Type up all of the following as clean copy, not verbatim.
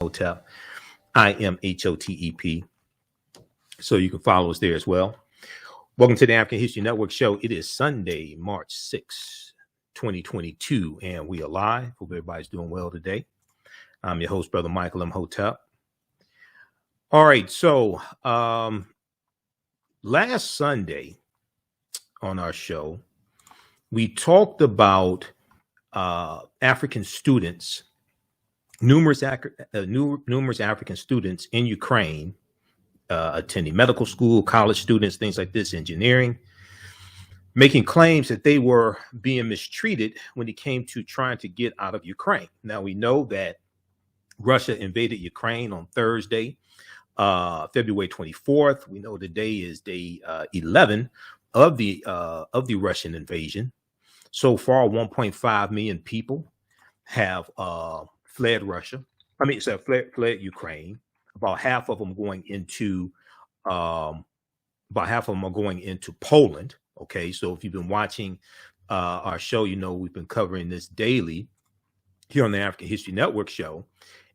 Imhotep. IMHOTEP. So you can follow us there as well. Welcome to the African History Network show. It is Sunday, March 6, 2022, and we are live. Hope everybody's doing well today. I'm your host, Brother Michael Imhotep. All right, so last Sunday on our show, we talked about African students, numerous African students in Ukraine attending medical school, college students, things like this, engineering, making claims that they were being mistreated when it came to trying to get out of Ukraine. Now, we know that Russia invaded Ukraine on Thursday, February 24th. We know today is day 11 of the Russian invasion. So far, 1.5 million people have fled Russia. Fled Ukraine. About half of them going into Poland. Okay, so if you've been watching our show, you know we've been covering this daily here on the African History Network show.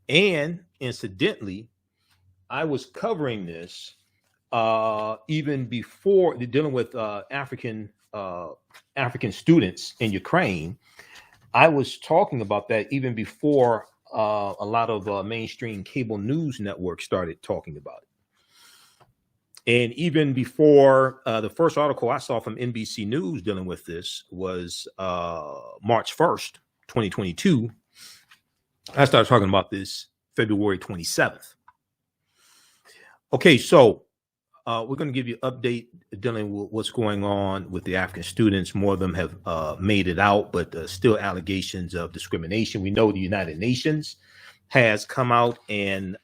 And incidentally, I was covering this even before dealing with African students in Ukraine. I was talking about that even before a lot of mainstream cable news networks started talking about it. And even before the first article I saw from NBC News dealing with this was March 1st, 2022. I started talking about this February 27th. Okay, so we're going to give you an update dealing with what's going on with the African students. More of them have made it out, but still allegations of discrimination. We know the United Nations has come out and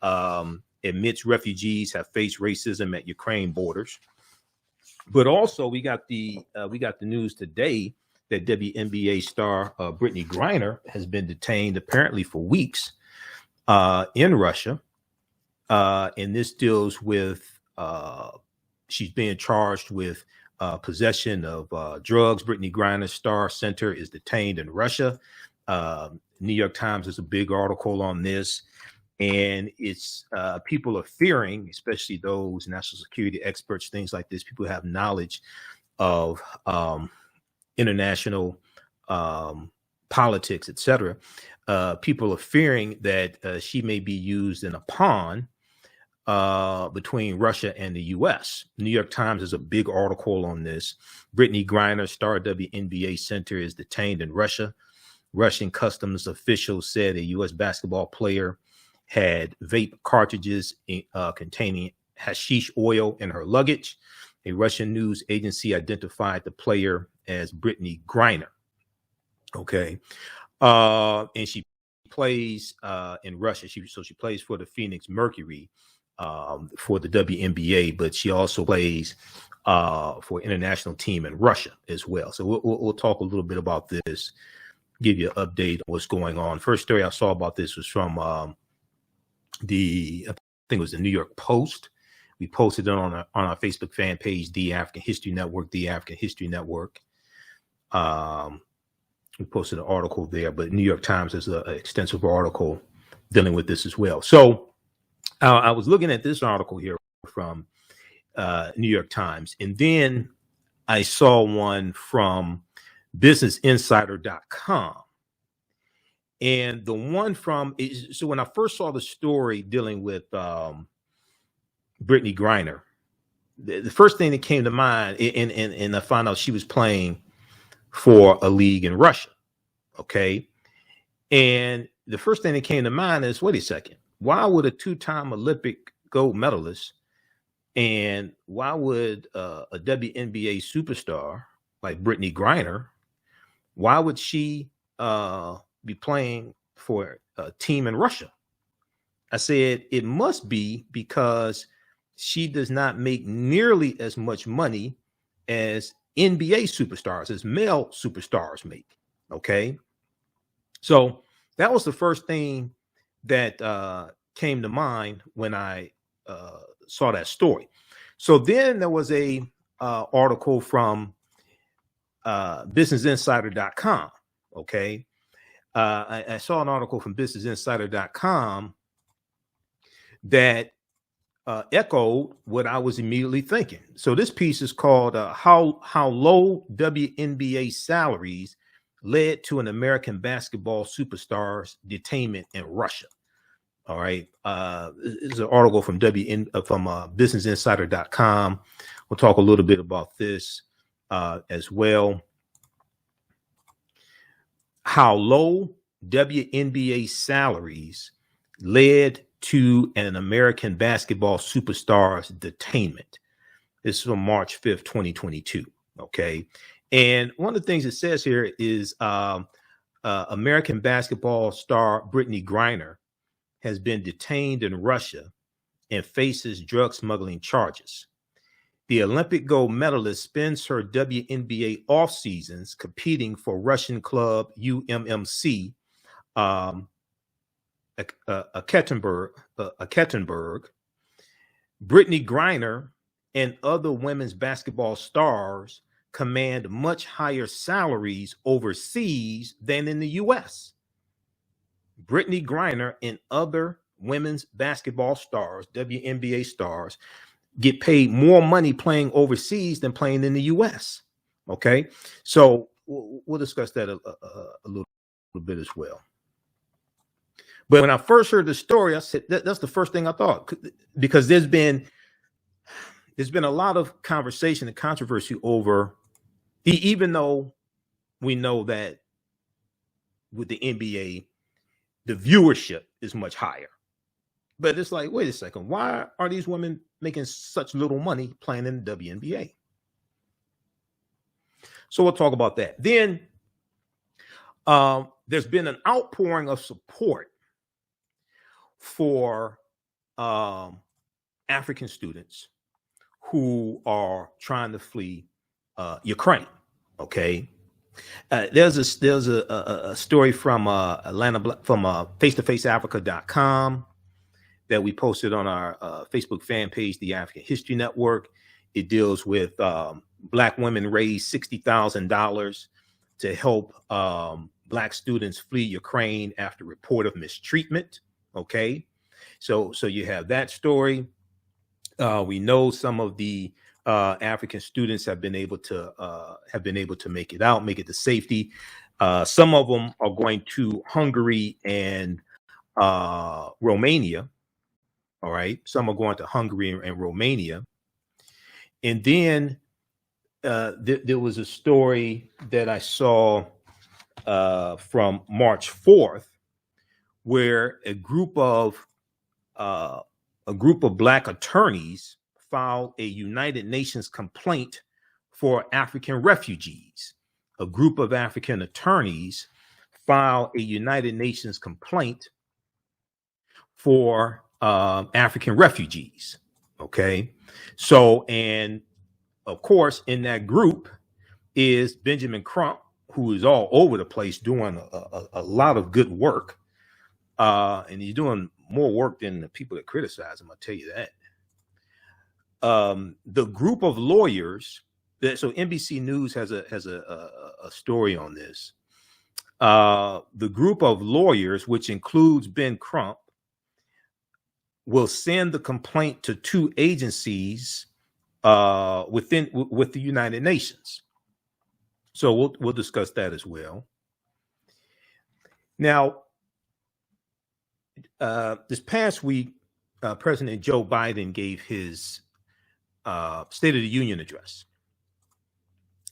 admits refugees have faced racism at Ukraine borders. But also, we got the news today that WNBA star Brittney Griner has been detained apparently for weeks in Russia, and this deals with. She's being charged with possession of drugs. Brittney Griner Star Center is detained in Russia. New York Times has a big article on this, and it's people are fearing, especially those national security experts, things like this. People who have knowledge of international politics, etc. People are fearing that she may be used in a pawn between Russia and the U.S. New York Times has a big article on this. Brittney Griner, star WNBA Center, is detained in Russia. Russian customs officials said a U.S. basketball player had vape cartridges containing hashish oil in her luggage. A Russian news agency identified the player as Brittney Griner. Okay. And she plays in Russia. She plays for the Phoenix Mercury. For the WNBA, but she also plays for an international team in Russia as well. So we'll talk a little bit about this, give you an update on what's going on. First story I saw about this was from I think it was the New York Post. We posted it on our Facebook fan page, The African History Network, The African History Network. We posted an article there, but New York Times has an extensive article dealing with this as well. So I was looking at this article here from New York Times, and then I saw one from businessinsider.com. And the one from, so when I first saw the story dealing with Brittney Griner, the first thing that came to mind, and I found out she was playing for a league in Russia. Okay. And the first thing that came to mind is, wait a second. Why would a two-time Olympic gold medalist and why would a WNBA superstar like Brittney Griner, why would she be playing for a team in Russia? I said it must be because she does not make nearly as much money as NBA superstars, as male superstars make. Okay. So that was the first thing that came to mind when I saw that story. So then there was a article from businessinsider.com. Okay. I saw an article from businessinsider.com that echoed what I was immediately thinking. So this piece is called "How Low WNBA Salaries Led to an American Basketball Superstar's Detainment in Russia." All right, this is an article from BusinessInsider.com. We'll talk a little bit about this as well. How low WNBA salaries led to an American basketball superstar's detainment. This is from March 5th, 2022. Okay. And one of the things it says here is American basketball star Brittney Griner has been detained in Russia and faces drug smuggling charges. The Olympic gold medalist spends her WNBA off seasons competing for Russian club UMMC Ekaterinburg. Brittney Griner and other women's basketball stars command much higher salaries overseas than in the U.S. Brittney Griner and other women's basketball stars, WNBA stars, get paid more money playing overseas than playing in the U.S. Okay, so we'll discuss that a little bit as well. But when I first heard the story, I said that's the first thing I thought, because there's been a lot of conversation and controversy over, even though we know that with the NBA, the viewership is much higher. But it's like, wait a second, why are these women making such little money playing in the WNBA? So we'll talk about that. Then there's been an outpouring of support for African students who are trying to flee Ukraine. Okay. There's a story from Atlanta, from face-to-faceafrica.com that we posted on our Facebook fan page, the African History Network. It deals with Black women raise $60,000 to help Black students flee Ukraine after report of mistreatment. Okay, so you have that story. We know some of the African students have been able to make it to safety. Some of them are going to Hungary and Romania. All right, some are going to Hungary and Romania. And then there was a story that I saw from March 4th, where a group of Black attorneys filed a United Nations complaint for African refugees. A group of African attorneys filed a United Nations complaint for African refugees. Okay, so, and of course, in that group is Benjamin Crump, who is all over the place doing a lot of good work. And he's doing more work than the people that criticize him, I'll tell you that. The group of lawyers so NBC News has a story on this. The group of lawyers, which includes Ben Crump, will send the complaint to two agencies with the United Nations. So we'll discuss that as well. Now, this past week, President Joe Biden gave his State of the Union address.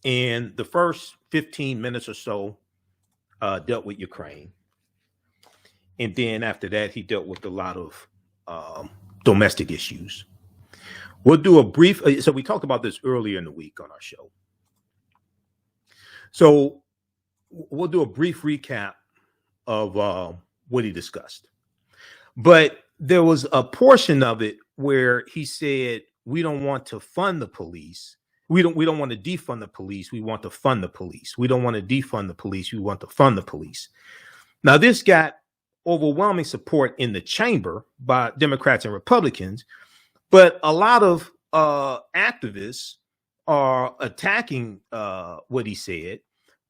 And the first 15 minutes or so dealt with Ukraine. And then after that, he dealt with a lot of domestic issues. We'll do a brief, so we talked about this earlier in the week on our show. So we'll do a brief recap of what he discussed. But there was a portion of it where he said, we don't want to fund the police. We don't want to defund the police. We want to fund the police. We don't want to defund the police. We want to fund the police. Now, this got overwhelming support in the chamber by Democrats and Republicans, but a lot of activists are attacking what he said.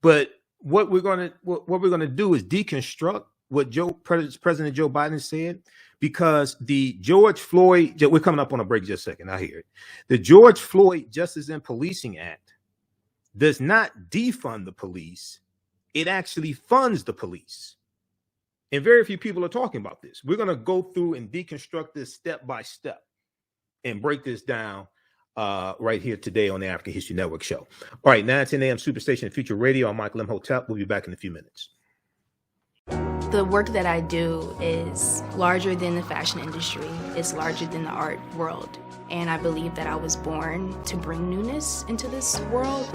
But what we're going to do is deconstruct what President Joe Biden said? Because the George Floyd, we're coming up on a break just a second, I hear it. The George Floyd Justice and Policing Act does not defund the police. It actually funds the police. And very few people are talking about this. We're going to go through and deconstruct this step by step and break this down right here today on the African History Network show. All right, 9:10 a.m. Superstation Future Radio. I'm Michael Imhotep. We'll be back in a few minutes. The work that I do is larger than the fashion industry. It's larger than the art world. And I believe that I was born to bring newness into this world.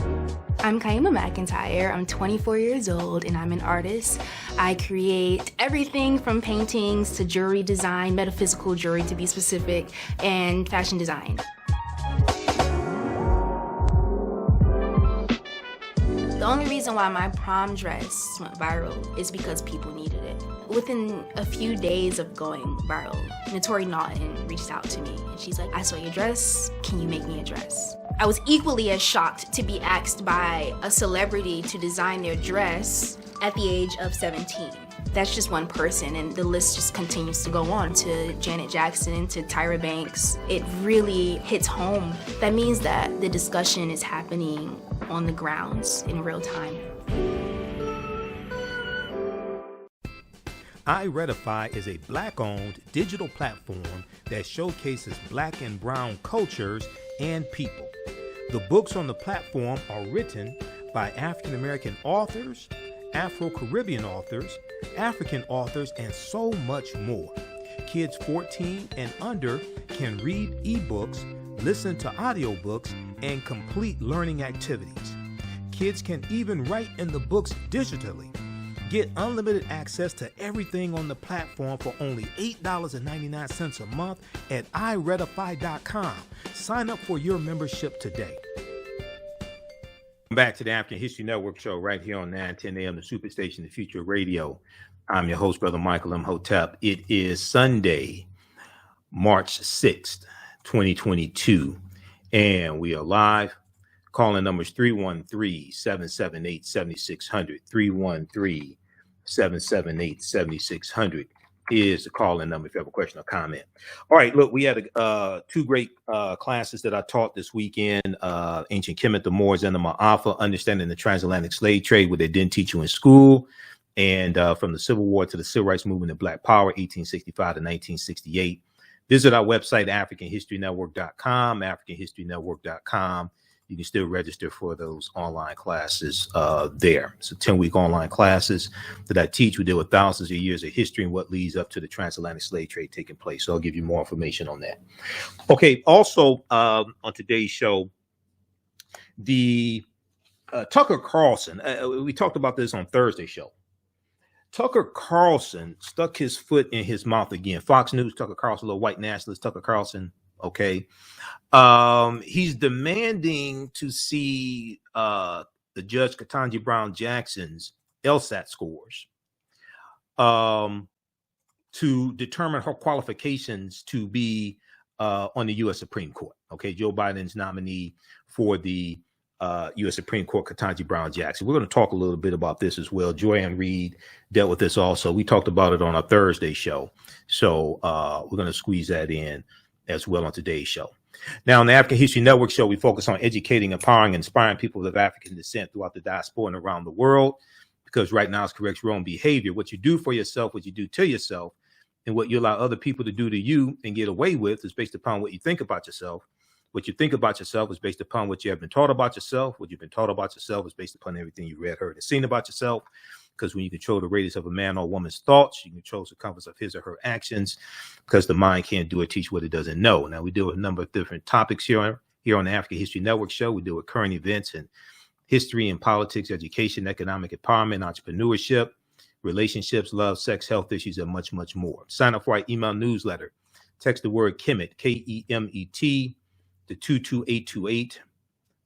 I'm Kaima McIntyre. I'm 24 years old and I'm an artist. I create everything from paintings to jewelry design, metaphysical jewelry to be specific, and fashion design. The only reason why my prom dress went viral is because people needed it. Within a few days of going viral, Notori Naughton reached out to me and she's like, I saw your dress, can you make me a dress? I was equally as shocked to be asked by a celebrity to design their dress at the age of 17. That's just one person, and the list just continues to go on to Janet Jackson, to Tyra Banks. It really hits home. That means that the discussion is happening on the grounds in real time. iRedify is a Black-owned digital platform that showcases Black and Brown cultures and people. The books on the platform are written by African-American authors, Afro-Caribbean authors, African authors, and so much more. Kids 14 and under can read ebooks, listen to audiobooks, and complete learning activities. Kids can even write in the books digitally. Get unlimited access to everything on the platform for only $8.99 a month at iRedify.com. Sign up for your membership today. Back to the African History Network show right here on 9:10 a.m. the Superstation, the Future Radio. I'm your host, Brother Michael Imhotep. It is Sunday, March 6th, 2022, and we are live. Calling numbers 313-778-7600. 313-778-7600 is the calling number if you have a question or comment. All right, look, we had two great classes that I taught this weekend, Ancient Kemet, the Moors, and the Maafa, Understanding the Transatlantic Slave Trade, what they didn't teach you in school, and from the Civil War to the Civil Rights Movement and Black Power, 1865 to 1968. Visit our website, AfricanHistoryNetwork.com, AfricanHistoryNetwork.com. You can still register for those online classes there. So 10-week online classes that I teach. We deal with thousands of years of history and what leads up to the transatlantic slave trade taking place. So I'll give you more information on that. Okay. Also on today's show, the Tucker Carlson, we talked about this on Thursday's show. Tucker Carlson stuck his foot in his mouth again. Fox News, Tucker Carlson, little white nationalist Tucker Carlson. Okay. He's demanding to see the Judge Ketanji Brown Jackson's LSAT scores to determine her qualifications to be on the U.S. Supreme Court. Okay, Joe Biden's nominee for the U.S. Supreme Court, Ketanji Brown Jackson. We're going to talk a little bit about this as well. Joanne Reed dealt with this also. We talked about it on our Thursday show. So we're going to squeeze that in as well on today's show. Now, on the African History Network show, we focus on educating, empowering, inspiring people of African descent throughout the diaspora and around the world, because right now it's corrects your own behavior. What you do for yourself, what you do to yourself, and what you allow other people to do to you and get away with is based upon what you think about yourself. What you think about yourself is based upon what you have been taught about yourself. What you've been taught about yourself is based upon everything you read, heard, and seen about yourself. Because when you control the radius of a man or woman's thoughts, you control the compass of his or her actions, because the mind can't do or teach what it doesn't know. Now, we deal with a number of different topics here on the African History Network show. We deal with current events and history and politics, education, economic empowerment, entrepreneurship, relationships, love, sex, health issues, and much, much more. Sign up for our email newsletter. Text the word Kemet, Kemet, to 22828.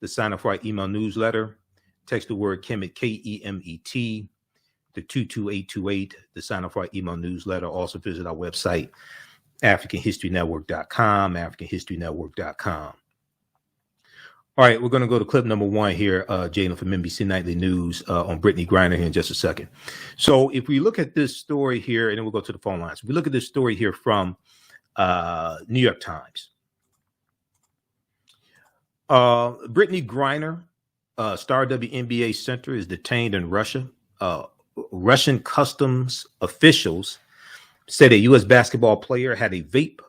To sign up for our email newsletter, text the word Kemet, Kemet, to 22828 to sign up for our email newsletter. Also visit our website, AfricanHistoryNetwork.com, AfricanHistoryNetwork.com. All right, we're going to go to clip number one here, Jalen, from NBC Nightly News on Brittney Griner here in just a second. So if we look at this story here, and then we'll go to the phone lines. We look at this story here from New York Times. Brittney Griner, star WNBA Center, is detained in Russia. Russian customs officials said a U.S. basketball player had vape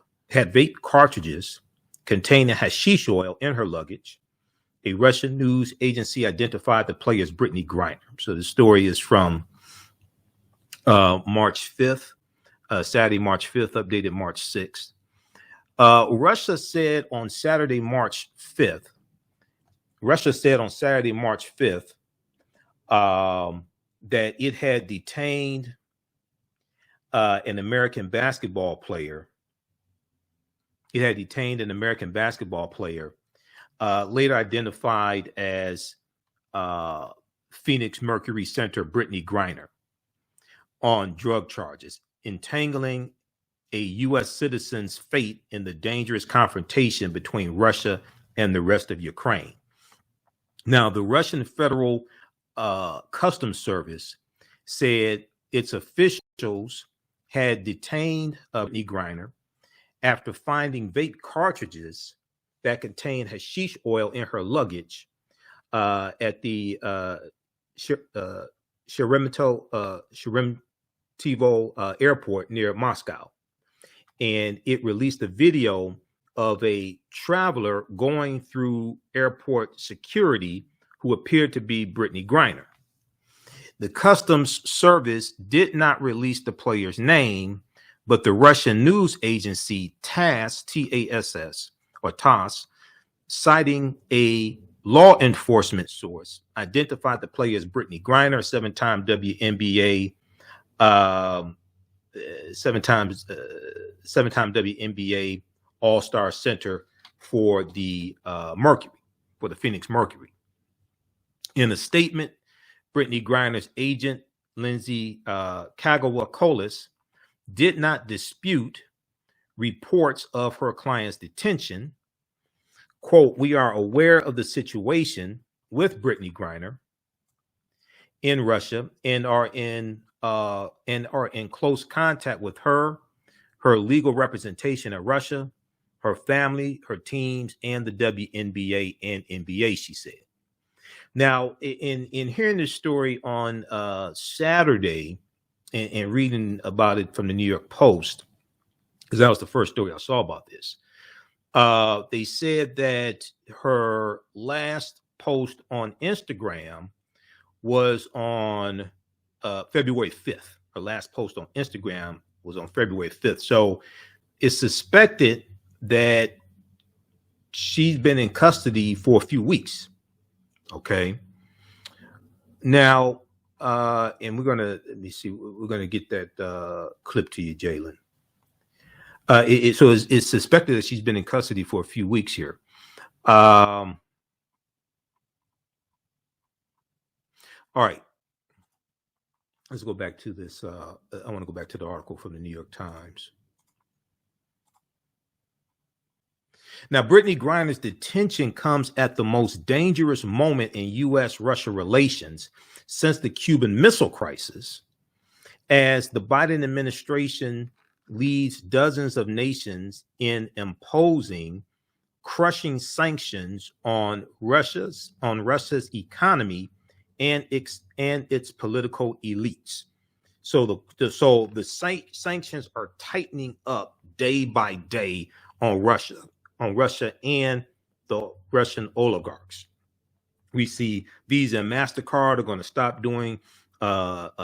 cartridges containing hashish oil in her luggage. A Russian news agency identified the player as Brittney Griner. So the story is from March 5th, Saturday, March 5th, updated March 6th. Russia said on Saturday, March 5th, that it had detained an American basketball player. Later identified as Phoenix Mercury Center Brittney Griner, on drug charges, entangling a U.S. citizen's fate in the dangerous confrontation between Russia and the rest of Ukraine. Now, the Russian Federal Customs Service said its officials had detained Brittney Griner after finding vape cartridges that contained hashish oil in her luggage at the Sheremetyevo airport near Moscow. And it released a video of a traveler going through airport security who appeared to be Brittney Griner. The Customs Service did not release the player's name, but the Russian news agency TASS, T-A-S-S, or TASS, citing a law enforcement source, identified the player as Brittney Griner, seven-time WNBA, seven-time WNBA All-Star Center for the Phoenix Mercury. In a statement, Brittney Griner's agent, Lindsay Kagawa-Colas, did not dispute reports of her client's detention. Quote, "We are aware of the situation with Brittney Griner in Russia and are in close contact with her legal representation in Russia, her family, her teams, and the WNBA and NBA," she said. Now, in hearing this story on Saturday and reading about it from the New York Post, because that was the first story I saw about this, they said that her last post on Instagram was on February 5th. Her last post on Instagram was on February 5th. So it's suspected that she's been in custody for a few weeks. Okay. Now, and let me see, we're going to get that clip to you, Jalen. So it's suspected that she's been in custody for a few weeks here. All right. Let's go back to this. I want to go back to the article from the New York Times. Now, Brittney Griner's detention comes at the most dangerous moment in U.S.-Russia relations since the Cuban Missile Crisis, as the Biden administration leads dozens of nations in imposing crushing sanctions on Russia's economy and its political elites. So the sanctions are tightening up day by day on Russia and the Russian oligarchs. We see Visa and MasterCard are going to stop doing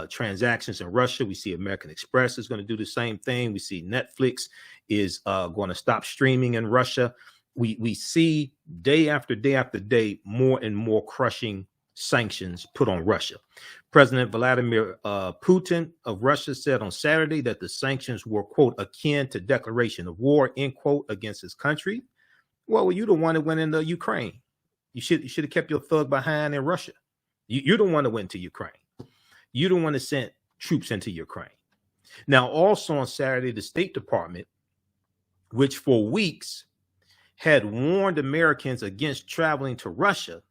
transactions in Russia. We see American Express is going to do the same thing. We see Netflix is going to stop streaming in Russia. We see day after day after day more and more crushing sanctions put on Russia. President Vladimir Putin of Russia said on Saturday that the sanctions were, quote, akin to declaration of war, end quote, against his country. Well, you the one that went into Ukraine. You should have kept your thug behind in Russia. You're the one that went to Ukraine. You the one that sent troops into Ukraine. Now, also on Saturday, the State Department, which for weeks had warned Americans against traveling to Russia,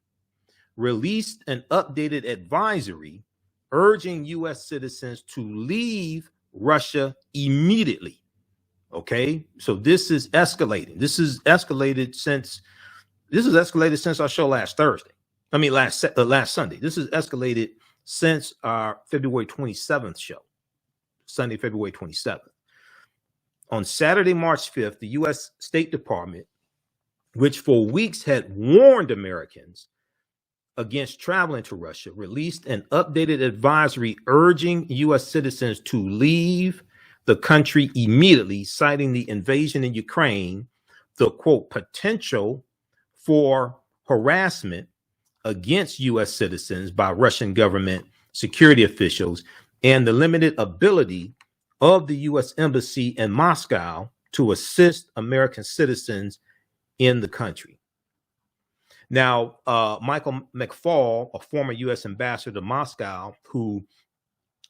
released an updated advisory urging U.S. citizens to leave Russia immediately. Okay, so this is escalating. This is escalated since our show last Thursday. I mean, last Sunday. This is escalated since our February 27th show, Sunday, February 27th. On Saturday, March 5th, the U.S. State Department, which for weeks had warned Americans against traveling to Russia, released an updated advisory urging U.S. citizens to leave the country immediately, citing the invasion in Ukraine, the quote, potential for harassment against U.S. citizens by Russian government security officials, and the limited ability of the U.S. Embassy in Moscow to assist American citizens in the country. Now, Michael McFaul, a former U.S. ambassador to Moscow, who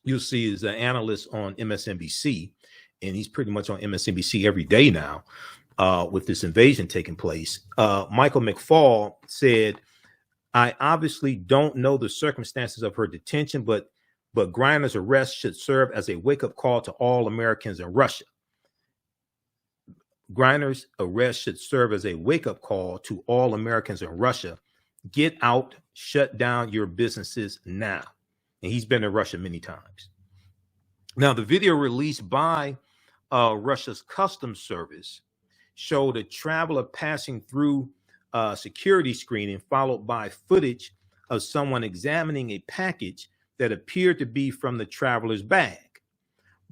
you'll see is an analyst on MSNBC, and he's pretty much on MSNBC every day now with this invasion taking place. Michael McFaul said, I obviously don't know the circumstances of her detention, but Griner's arrest should serve as a wake-up call to all Americans in Russia. Griner's arrest should serve as a wake-up call to all Americans in Russia. Get out, shut down your businesses now. And he's been to Russia many times. Now, the video released by Russia's Customs Service showed a traveler passing through security screening, followed by footage of someone examining a package that appeared to be from the traveler's bag.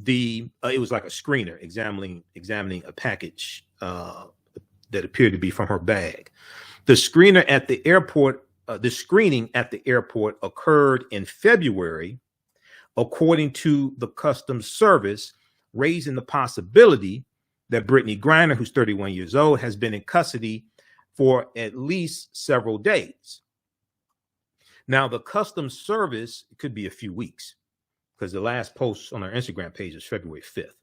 It was like a screener examining a package that appeared to be from her bag. The screening at the airport occurred in February, according to the Customs Service, raising the possibility that Brittney Griner, who's 31 years old, has been in custody for at least several days. Now, the Customs Service could be a few weeks, because the last post on our Instagram page is February 5th.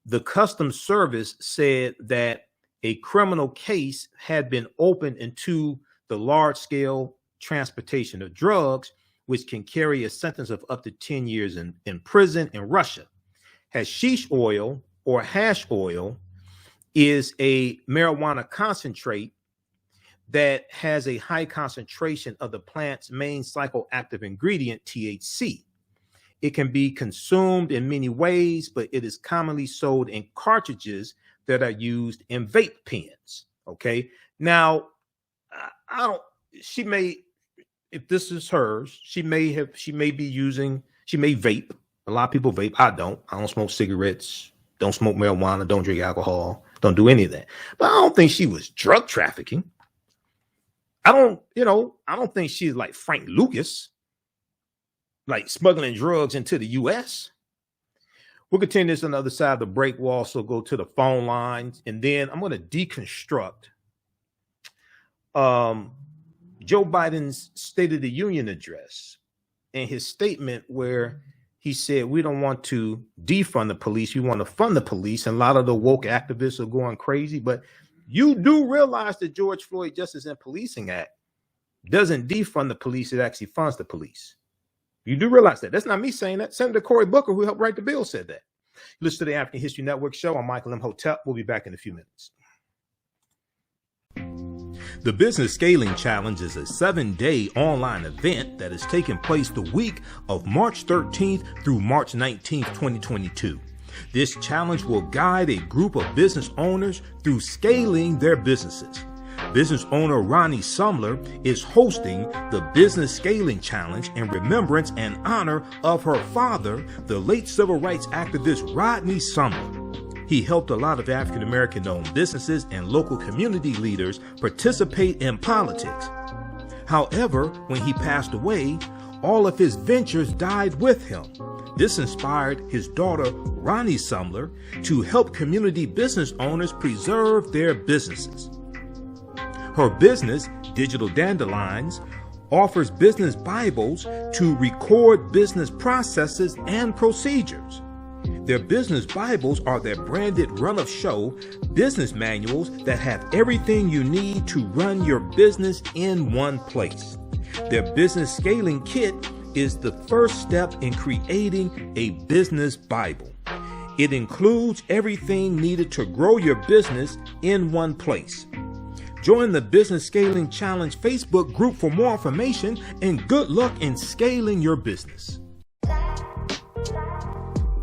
The Customs Service said that a criminal case had been opened into the large-scale transportation of drugs, which can carry a sentence of up to 10 years in prison in Russia. Hashish oil or hash oil is a marijuana concentrate that has a high concentration of the plant's main psychoactive ingredient, THC. It can be consumed in many ways, but it is commonly sold in cartridges that are used in vape pens. Okay. Now, if this is hers, she may vape. A lot of people vape. I don't smoke cigarettes, don't smoke marijuana, don't drink alcohol, don't do any of that. But I don't think she was drug trafficking. I don't think she's like Frank Lucas, like smuggling drugs into the U.S. We'll continue this on the other side of the break. We'll also go to the phone lines, and then I'm going to deconstruct Joe Biden's State of the Union address and his statement where he said, we don't want to defund the police. We want to fund the police. And a lot of the woke activists are going crazy. But you do realize the George Floyd Justice and Policing Act doesn't defund the police. It actually funds the police. You do realize that. That's not me saying that. Senator Cory Booker, who helped write the bill, said that. Listen to the African History Network show. I'm Michael Imhotep. We'll be back in a few minutes. The Business Scaling Challenge is a 7-day online event that is taking place the week of March 13th through March 19th, 2022. This challenge will guide a group of business owners through scaling their businesses. Business owner Ronnie Sumler is hosting the Business Scaling Challenge in remembrance and honor of her father, the late civil rights activist Rodney Sumler. He helped a lot of African-American owned businesses and local community leaders participate in politics. However, when he passed away, all of his ventures died with him. This inspired his daughter, Ronnie Sumler, to help community business owners preserve their businesses. Her business, Digital Dandelions, offers business Bibles to record business processes and procedures. Their business Bibles are their branded run-of-show business manuals that have everything you need to run your business in one place. Their business scaling kit is the first step in creating a business Bible. It includes everything needed to grow your business in one place. Join the Business Scaling Challenge Facebook group for more information, and good luck in scaling your business.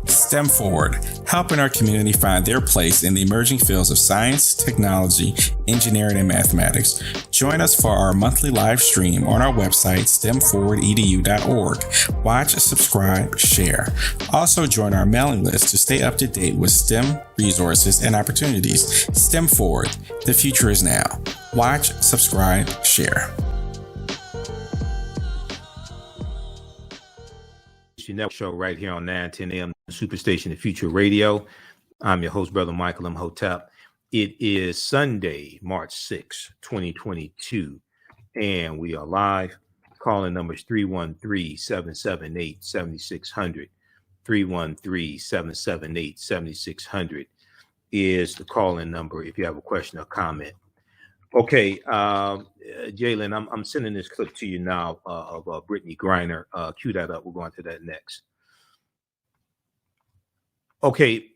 STEM Forward, helping our community find their place in the emerging fields of science, technology, engineering, and mathematics. Join us for our monthly live stream on our website, stemforwardedu.org. Watch, subscribe, share. Also join our mailing list to stay up to date with STEM resources and opportunities. STEM Forward, the future is now. Watch, subscribe, share. Your network show right here on 910 AM Superstation, the Future Radio. I'm your host, Brother Michael Imhotep. It is Sunday, March 6, 2022, and we are live. Calling numbers 313-778-7600. 313-778-7600 is the call-in number if you have a question or comment. Okay, Jalen, I'm sending this clip to you now of Brittney Griner. Cue that up. We're going to that next. Okay,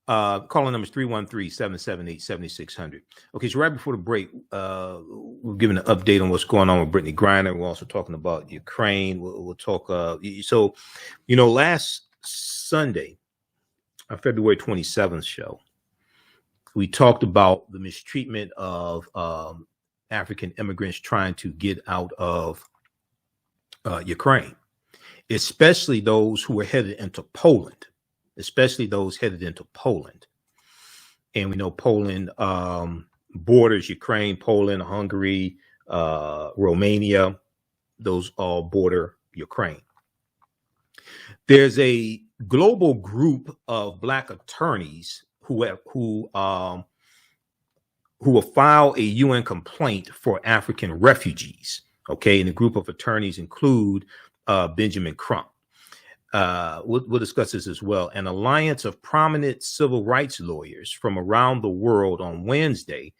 calling number is 313-778-7600. Okay, so right before the break, we're giving an update on what's going on with Brittney Griner. We're also talking about Ukraine. We'll talk. So, last Sunday, February 27th show, we talked about the mistreatment of African immigrants trying to get out of Ukraine, especially those who were headed into Poland, And we know Poland borders Ukraine, Poland, Hungary, Romania. Those all border Ukraine. There's a global group of Black attorneys who will file a UN complaint for African refugees. Okay, and the group of attorneys include Benjamin Crump. We'll discuss this as well. An alliance of prominent civil rights lawyers from around the world on Wednesday,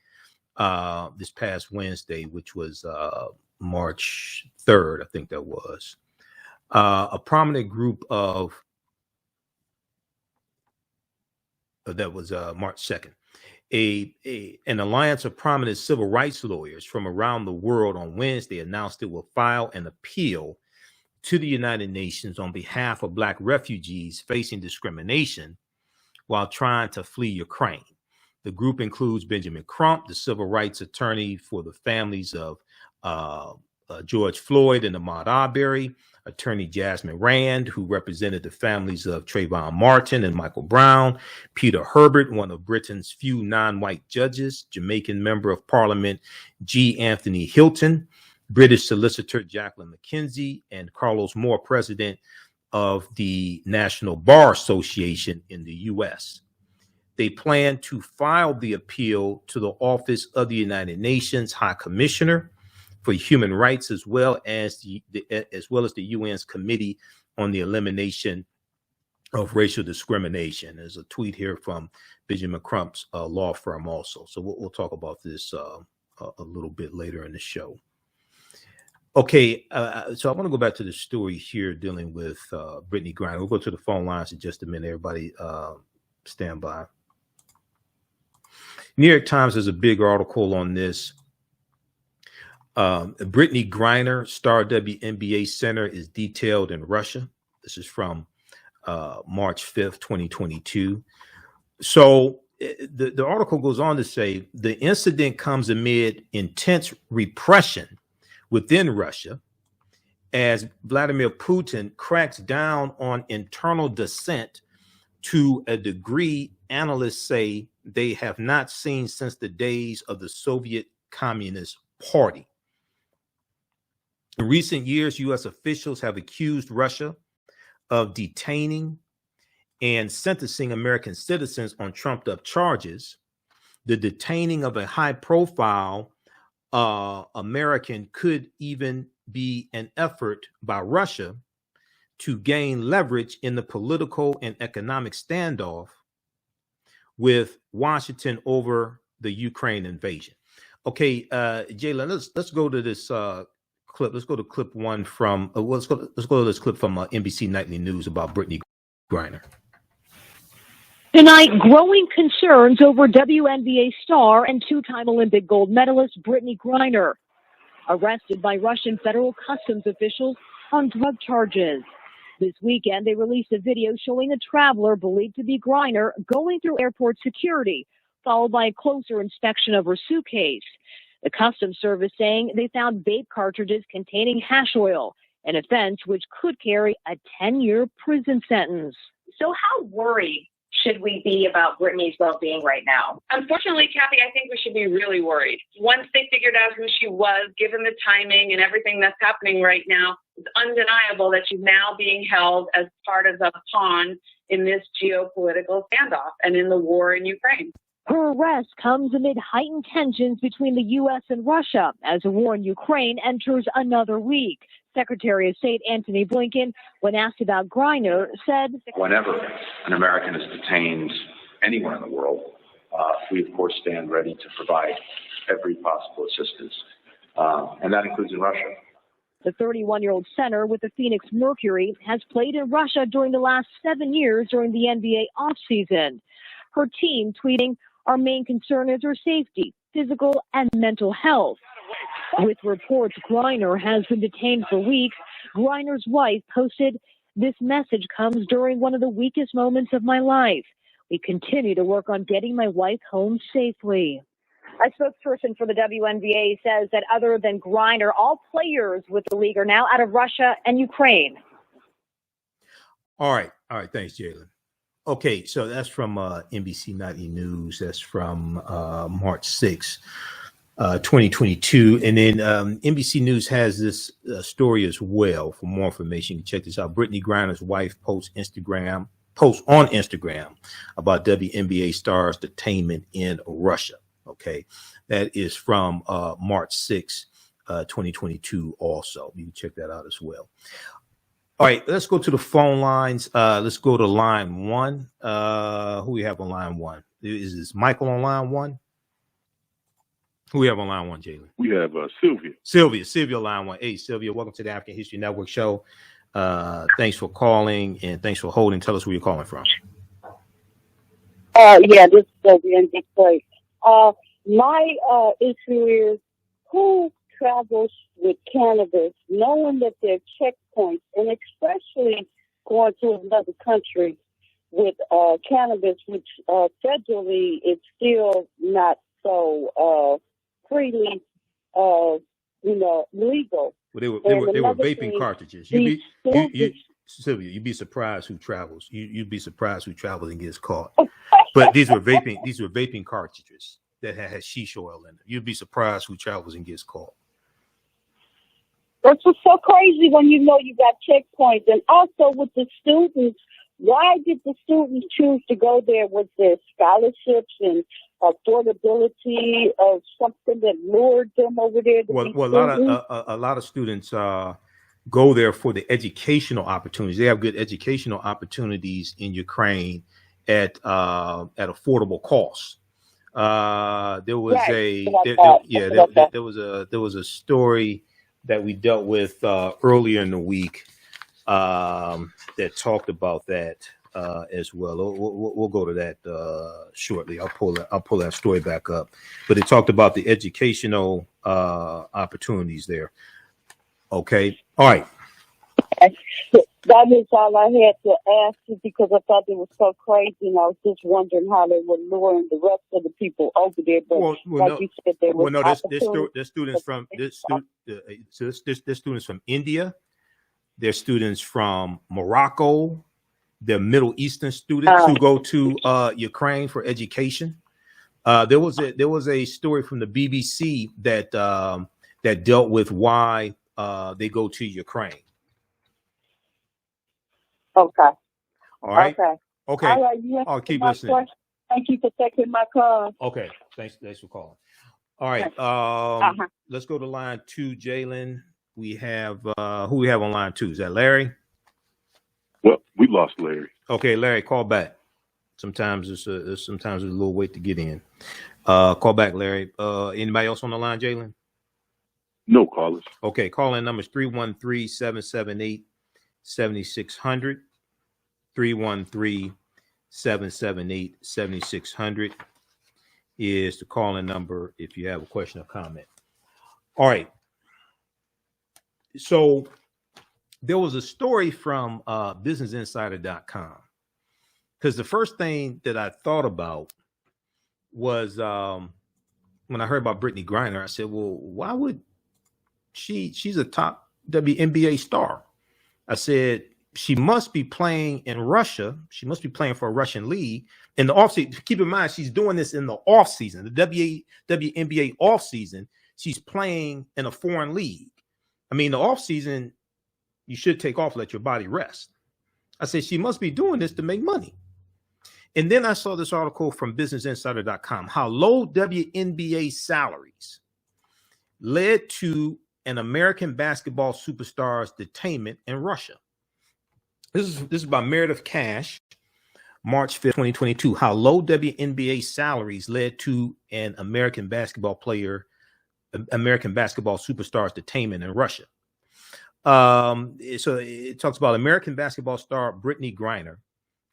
this past Wednesday, which was March 3rd, I think that was, a prominent group of that was March 2nd. An alliance of prominent civil rights lawyers from around the world on Wednesday announced it will file an appeal to the United Nations on behalf of Black refugees facing discrimination while trying to flee Ukraine. The group includes Benjamin Crump, the civil rights attorney for the families of George Floyd and Ahmaud Arbery, attorney Jasmine Rand, who represented the families of Trayvon Martin and Michael Brown, Peter Herbert, one of Britain's few non-white judges, Jamaican member of Parliament G. Anthony Hilton, British solicitor Jacqueline McKenzie, and Carlos Moore, president of the National Bar Association in the U.S. They plan to file the appeal to the Office of the United Nations High Commissioner for Human Rights, as well as the UN's Committee on the Elimination of Racial Discrimination. There's a tweet here from Benjamin Crump's law firm also. So we'll talk about this a little bit later in the show. Okay, so I want to go back to the story here dealing with Brittney Griner. We'll go to the phone lines in just a minute. Everybody stand by. New York Times has a big article on this. Brittney Griner, star WNBA Center, is detailed in Russia. This is from March 5th, 2022. So the article goes on to say the incident comes amid intense repression within Russia as Vladimir Putin cracks down on internal dissent to a degree analysts say they have not seen since the days of the Soviet Communist Party. In recent years, U.S. officials have accused Russia of detaining and sentencing American citizens on trumped-up charges. The detaining of a high-profile American could even be an effort by Russia to gain leverage in the political and economic standoff with Washington over the Ukraine invasion. Okay, Jaylen, let's go to this clip. Let's go to clip one from let's go to this clip from NBC Nightly News about Brittney Griner. Tonight, growing concerns over WNBA star and two-time Olympic gold medalist Brittney Griner, arrested by Russian federal customs officials on drug charges. This weekend, they released a video showing a traveler believed to be Griner going through airport security, followed by a closer inspection of her suitcase. The Customs Service saying they found vape cartridges containing hash oil, an offense which could carry a 10-year prison sentence. So how worried should we be about Brittney's well-being right now? Unfortunately, Kathy, I think we should be really worried. Once they figured out who she was, given the timing and everything that's happening right now, it's undeniable that she's now being held as part of a pawn in this geopolitical standoff and in the war in Ukraine. Her arrest comes amid heightened tensions between the U.S. and Russia as the war in Ukraine enters another week. Secretary of State Antony Blinken, when asked about Griner, said, "Whenever an American is detained anywhere in the world, we, of course, stand ready to provide every possible assistance, and that includes in Russia." The 31-year-old center with the Phoenix Mercury has played in Russia during the last 7 years during the NBA offseason. Her team tweeting, "Our main concern is her safety, physical and mental health." With reports Griner has been detained for weeks, Griner's wife posted, "This message comes during one of the weakest moments of my life. We continue to work on getting my wife home safely." A spokesperson for the WNBA says that other than Griner, all players with the league are now out of Russia and Ukraine. All right. Thanks, Jaylen. Okay, so that's from NBC Nightly News. That's from March 6th. 2022. And then NBC News has this story as well. For more information, you can check this out. Brittney Griner's wife posts on Instagram about WNBA stars detainment in Russia. Okay, that is from March 6th, 2022 also. You can check that out as well. All right, let's go to the phone lines. Let's go to line one. Who we have on line one? Is this Michael on line one? Who we have on line one, Jaylen? We have Sylvia. Sylvia, line one. Hey, Sylvia, welcome to the African History Network show. Thanks for calling and thanks for holding. Tell us where you're calling from. Yeah, this is Sylvia in Detroit. My issue is who travels with cannabis, knowing that there are checkpoints, and especially going to another country with cannabis, which federally is still not so freely, legal. Well, they were vaping cartridges. Sylvia, you'd be surprised who travels. You'd be surprised who travels and gets caught. But these were vaping cartridges that had hashish oil in them. You'd be surprised who travels and gets caught. That's what's so crazy when you know you got checkpoints. And also with the students, why did the students choose to go there? Was there scholarships and affordability of something that lured them over there? Well, a lot of students go there for the educational opportunities. They have good educational opportunities in Ukraine at affordable costs. There was there was a story that we dealt with earlier in the week that talked about that as well. We'll go to that shortly. I'll pull that story back up. But it talked about the educational opportunities there. Okay. All right. That is all I had to ask you because I thought it was so crazy, and I was just wondering how they were luring the rest of the people over there. But you said, there was there's students from there's students from India. There's students from Morocco. They're Middle Eastern students who go to Ukraine for education. There was a story from the BBC that dealt with why they go to Ukraine. Okay. All right. Okay. All right. I'll keep listening. Question. Thank you for taking my call. Okay. Thanks for calling. All right. Let's go to line two, Jaylen. We have who we have on line two? Is that Larry? Well, we lost Larry. Okay, Larry, call back. Sometimes it's a little wait to get in. Call back, Larry. Anybody else on the line, Jalen? No callers. Okay, call-in number is 313-778-7600. 313-778-7600 is the call-in number if you have a question or comment. All right. So there was a story from businessinsider.com, because the first thing that I thought about was when I heard about Brittney Griner, I said, well, why would she's a top WNBA star. I said, she must be playing in Russia. She must be playing for a Russian league in the offseason. Keep in mind, she's doing this in the offseason, the WNBA offseason. She's playing in a foreign league. I mean, the offseason, you should take off, let your body rest. I said, she must be doing this to make money. And then I saw this article from businessinsider.com, how low WNBA salaries led to an American basketball superstar's detainment in Russia. This is by Meredith Cash, March 5th, 2022. How low WNBA salaries led to an American basketball superstar's detainment in Russia. So it talks about American basketball star Brittney Griner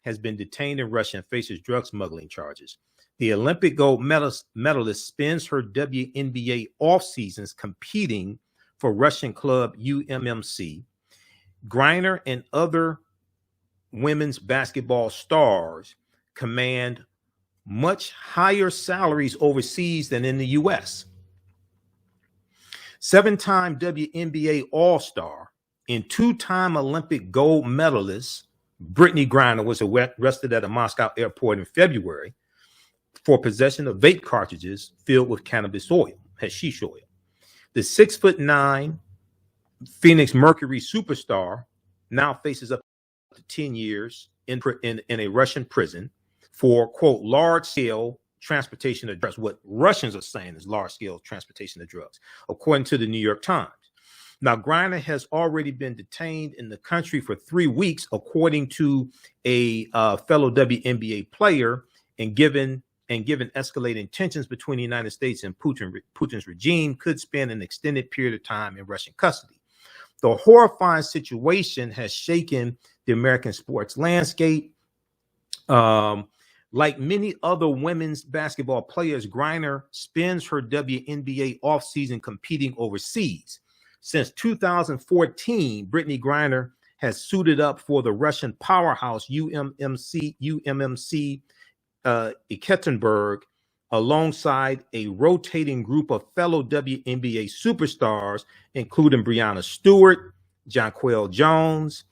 has been detained in Russia and faces drug smuggling charges. The Olympic gold medalist spends her WNBA off seasons competing for Russian club UMMC. Griner and other women's basketball stars command much higher salaries overseas than in the U.S. Seven-time WNBA All-Star and two-time Olympic gold medalist Brittney Griner was arrested at a Moscow airport in February for possession of vape cartridges filled with cannabis oil, hashish oil. The 6'9" Phoenix Mercury superstar now faces up to 10 years in a Russian prison for, quote, large-scale transportation of drugs. What Russians are saying is large-scale transportation of drugs, according to the New York Times. Now, Griner has already been detained in the country for 3 weeks, according to a fellow WNBA player, and given escalating tensions between the United States and Putin's regime, could spend an extended period of time in Russian custody. The horrifying situation has shaken the American sports landscape. Like many other women's basketball players, Griner spends her WNBA offseason competing overseas. Since 2014, Brittney Griner has suited up for the Russian powerhouse UMMC Ekaterinburg, alongside a rotating group of fellow WNBA superstars, including Breanna Stewart, Jonquel Jones,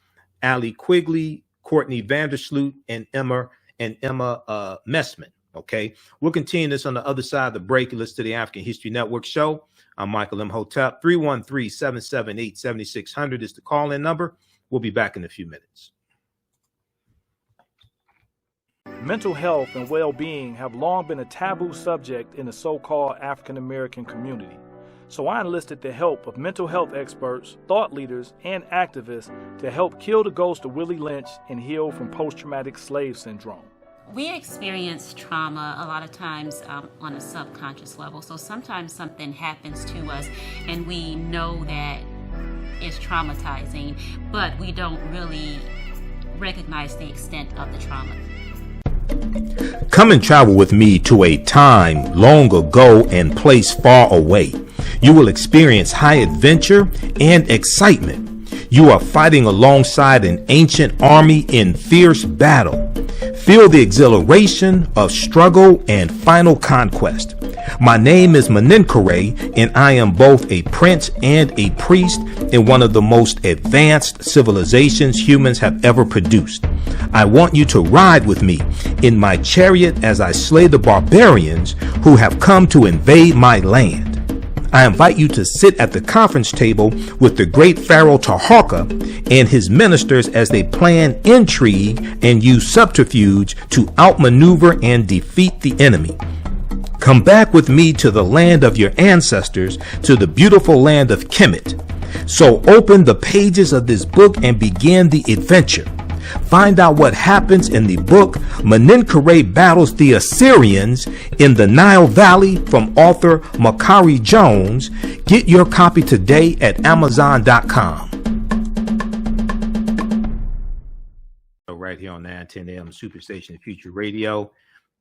Allie Quigley, Courtney Vandersloot, and Emma Messman. Okay, we'll continue this on the other side of the break. Listen to the African History Network show. I'm Michael Imhotep. 313-778-7600 is the call-in number. We'll be back in a few minutes. Mental health and well-being have long been a taboo subject in the so-called African American community. So I enlisted the help of mental health experts, thought leaders, and activists to help kill the ghost of Willie Lynch and heal from post-traumatic slave syndrome. We experience trauma a lot of times on a subconscious level. So sometimes something happens to us and we know that it's traumatizing, but we don't really recognize the extent of the trauma. Come and travel with me to a time long ago and place far away. You will experience high adventure and excitement. You are fighting alongside an ancient army in fierce battle. Feel the exhilaration of struggle and final conquest. My name is Menenkere, and I am both a prince and a priest in one of the most advanced civilizations humans have ever produced. I want you to ride with me in my chariot as I slay the barbarians who have come to invade my land. I invite you to sit at the conference table with the great Pharaoh Taharka and his ministers as they plan intrigue and use subterfuge to outmaneuver and defeat the enemy. Come back with me to the land of your ancestors, to the beautiful land of Kemet. So open the pages of this book and begin the adventure. Find out what happens in the book Menenkhare Battles the Assyrians in the Nile Valley from author Makari Jones. Get your copy today at Amazon.com. Right here on 910 AM Superstation Future Radio.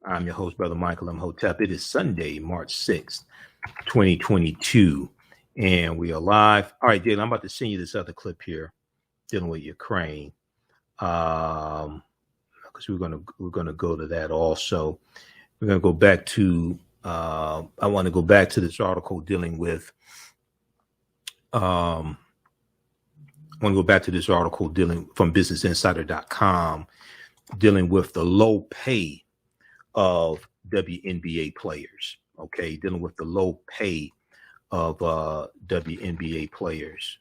I'm your host, Brother Michael Imhotep. It is Sunday, March 6th, 2022, and we are live. All right, Jalen, I'm about to send you this other clip here dealing with Ukraine, because we're gonna go to that also. We're gonna go back to I want to go back to this article dealing with I want to go back to this article dealing from BusinessInsider.com, dealing with the low pay of WNBA players. Okay, dealing with the low pay of WNBA players.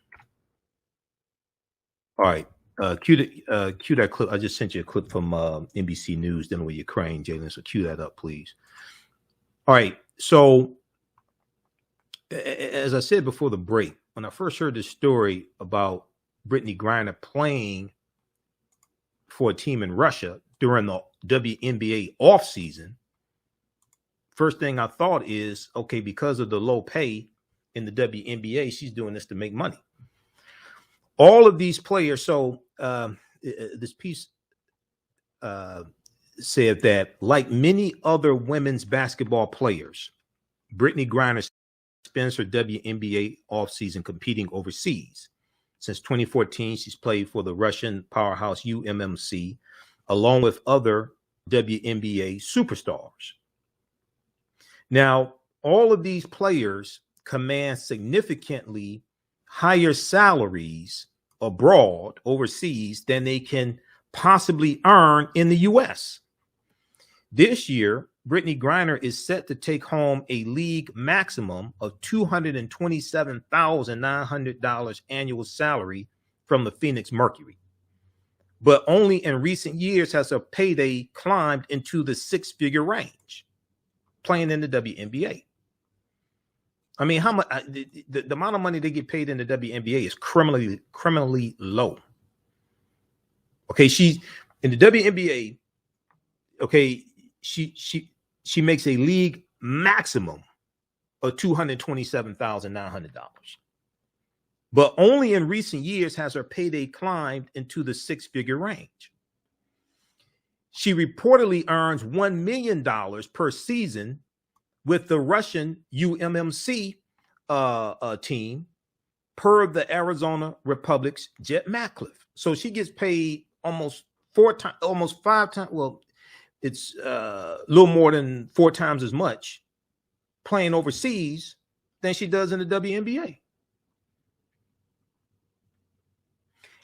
All right, cue that clip. I just sent you a clip from NBC News dealing with Ukraine, Jalen. So cue that up, please. All right, so as I said before the break, when I first heard this story about Brittney Griner playing for a team in Russia during the WNBA offseason, first thing I thought is, okay, because of the low pay in the WNBA, she's doing this to make money. All of these players, so this piece said that like many other women's basketball players, Brittney Griner spends her WNBA offseason competing overseas. Since 2014, she's played for the Russian powerhouse UMMC, along with other WNBA superstars. Now, all of these players command significantly higher salaries abroad, overseas, than they can possibly earn in the U.S. This year, Brittney Griner is set to take home a league maximum of $227,900 annual salary from the Phoenix Mercury. But only in recent years has her payday climbed into the six-figure range, playing in the WNBA. I mean, how much the amount of money they get paid in the WNBA is criminally low. Okay, she's in the WNBA. Okay, she makes a league maximum of $227,900. But only in recent years has her payday climbed into the six-figure range. She reportedly earns $1 million per season with the Russian UMMC team, per the Arizona Republic's Jet Matcliffe. So she gets paid almost 5 times. Well, it's a little more than 4 times as much playing overseas than she does in the WNBA.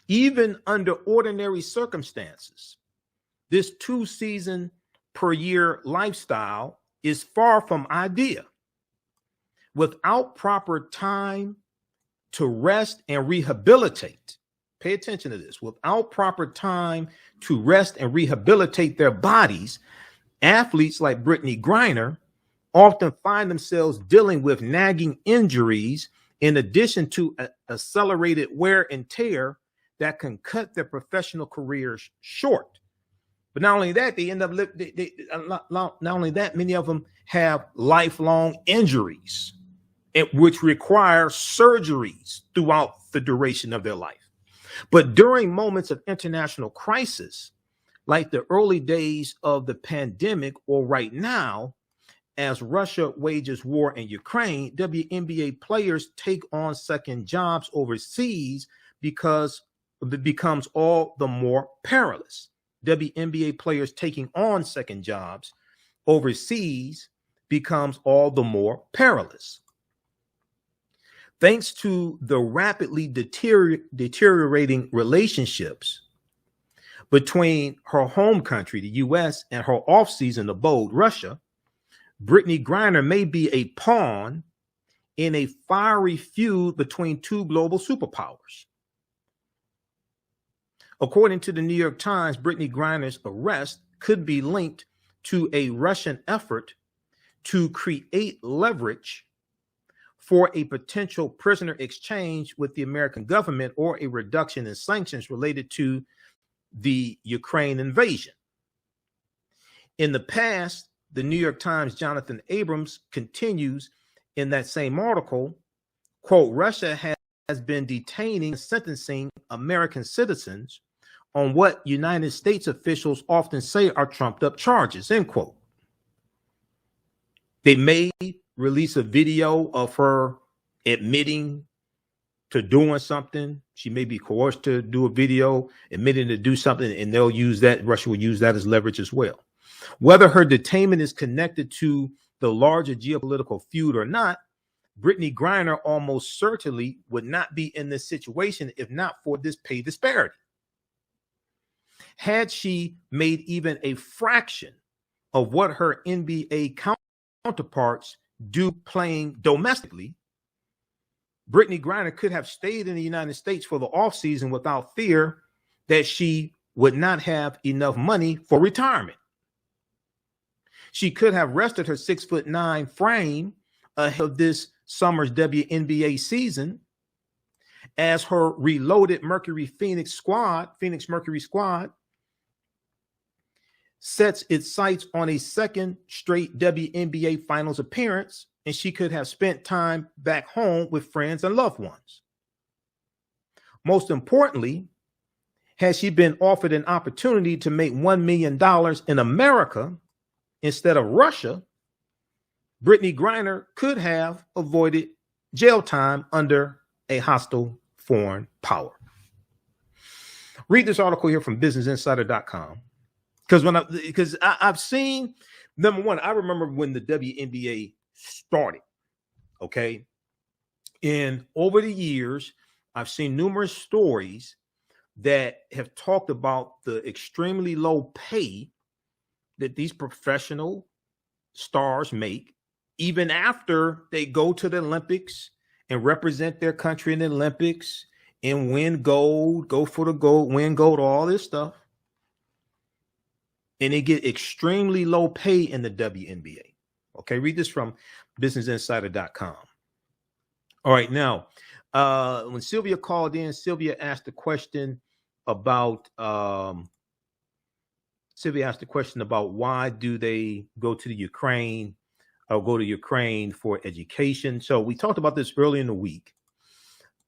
Even under ordinary circumstances, this 2-season per year lifestyle is far from ideal. Without proper time to rest and rehabilitate, pay attention to this, without proper time to rest and rehabilitate their bodies, athletes like Brittney Griner often find themselves dealing with nagging injuries in addition to accelerated wear and tear that can cut their professional careers short. But not only that, they end up not only that, many of them have lifelong injuries, which require surgeries throughout the duration of their life. But during moments of international crisis, like the early days of the pandemic or right now, as Russia wages war in Ukraine, WNBA players take on second jobs overseas because it becomes all the more perilous. WNBA players taking on second jobs overseas becomes all the more perilous. Thanks to the rapidly deteriorating relationships between her home country, the U.S., and her off-season abode, Russia, Brittney Griner may be a pawn in a fiery feud between two global superpowers. According to the New York Times, Brittney Griner's arrest could be linked to a Russian effort to create leverage for a potential prisoner exchange with the American government or a reduction in sanctions related to the Ukraine invasion. In the past, the New York Times' Jonathan Abrams continues in that same article, quote, Russia has been detaining and sentencing American citizens on what United States officials often say are trumped up charges, end quote. They may release a video of her admitting to doing something. She may be coerced to do a video admitting to do something, and they'll use that. Russia will use that as leverage as well. Whether her detainment is connected to the larger geopolitical feud or not, Brittney Griner almost certainly would not be in this situation if not for this pay disparity. Had she made even a fraction of what her NBA counterparts do playing domestically, Brittney Griner could have stayed in the United States for the offseason without fear that she would not have enough money for retirement. She could have rested her 6'9" frame ahead of this summer's WNBA season as her reloaded Phoenix Mercury squad sets its sights on a second straight WNBA finals appearance, and she could have spent time back home with friends and loved ones. Most importantly, had she been offered an opportunity to make $1 million in America instead of Russia, Brittney Griner could have avoided jail time under a hostile foreign power. Read this article here from BusinessInsider.com. Because I've seen, number one, I remember when the WNBA started, okay? And over the years, I've seen numerous stories that have talked about the extremely low pay that these professional stars make, even after they go to the Olympics and represent their country in the Olympics and win gold, go for the gold, win gold, all this stuff. And they get extremely low pay in the WNBA. Okay, read this from BusinessInsider.com. All right, now, when Sylvia called in, Sylvia asked the question about why do they go to the Ukraine or go to Ukraine for education. So we talked about this earlier in the week.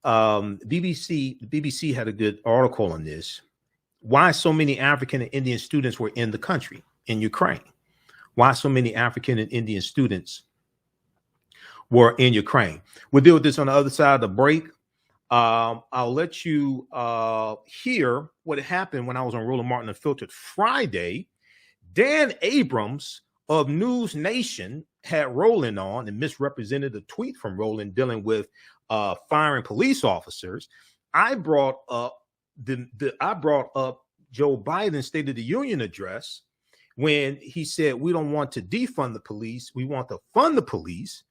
BBC had a good article on this. Why so many African and Indian students were in the country, in Ukraine? Why so many African and Indian students were in Ukraine? We'll deal with this on the other side of the break. I'll let you hear what happened when I was on Roland Martin Unfiltered Friday. Dan Abrams of News Nation had Roland on and misrepresented a tweet from Roland dealing with firing police officers. I brought up Joe Biden's State of the Union address when he said we don't want to defund the police, we want to fund the police.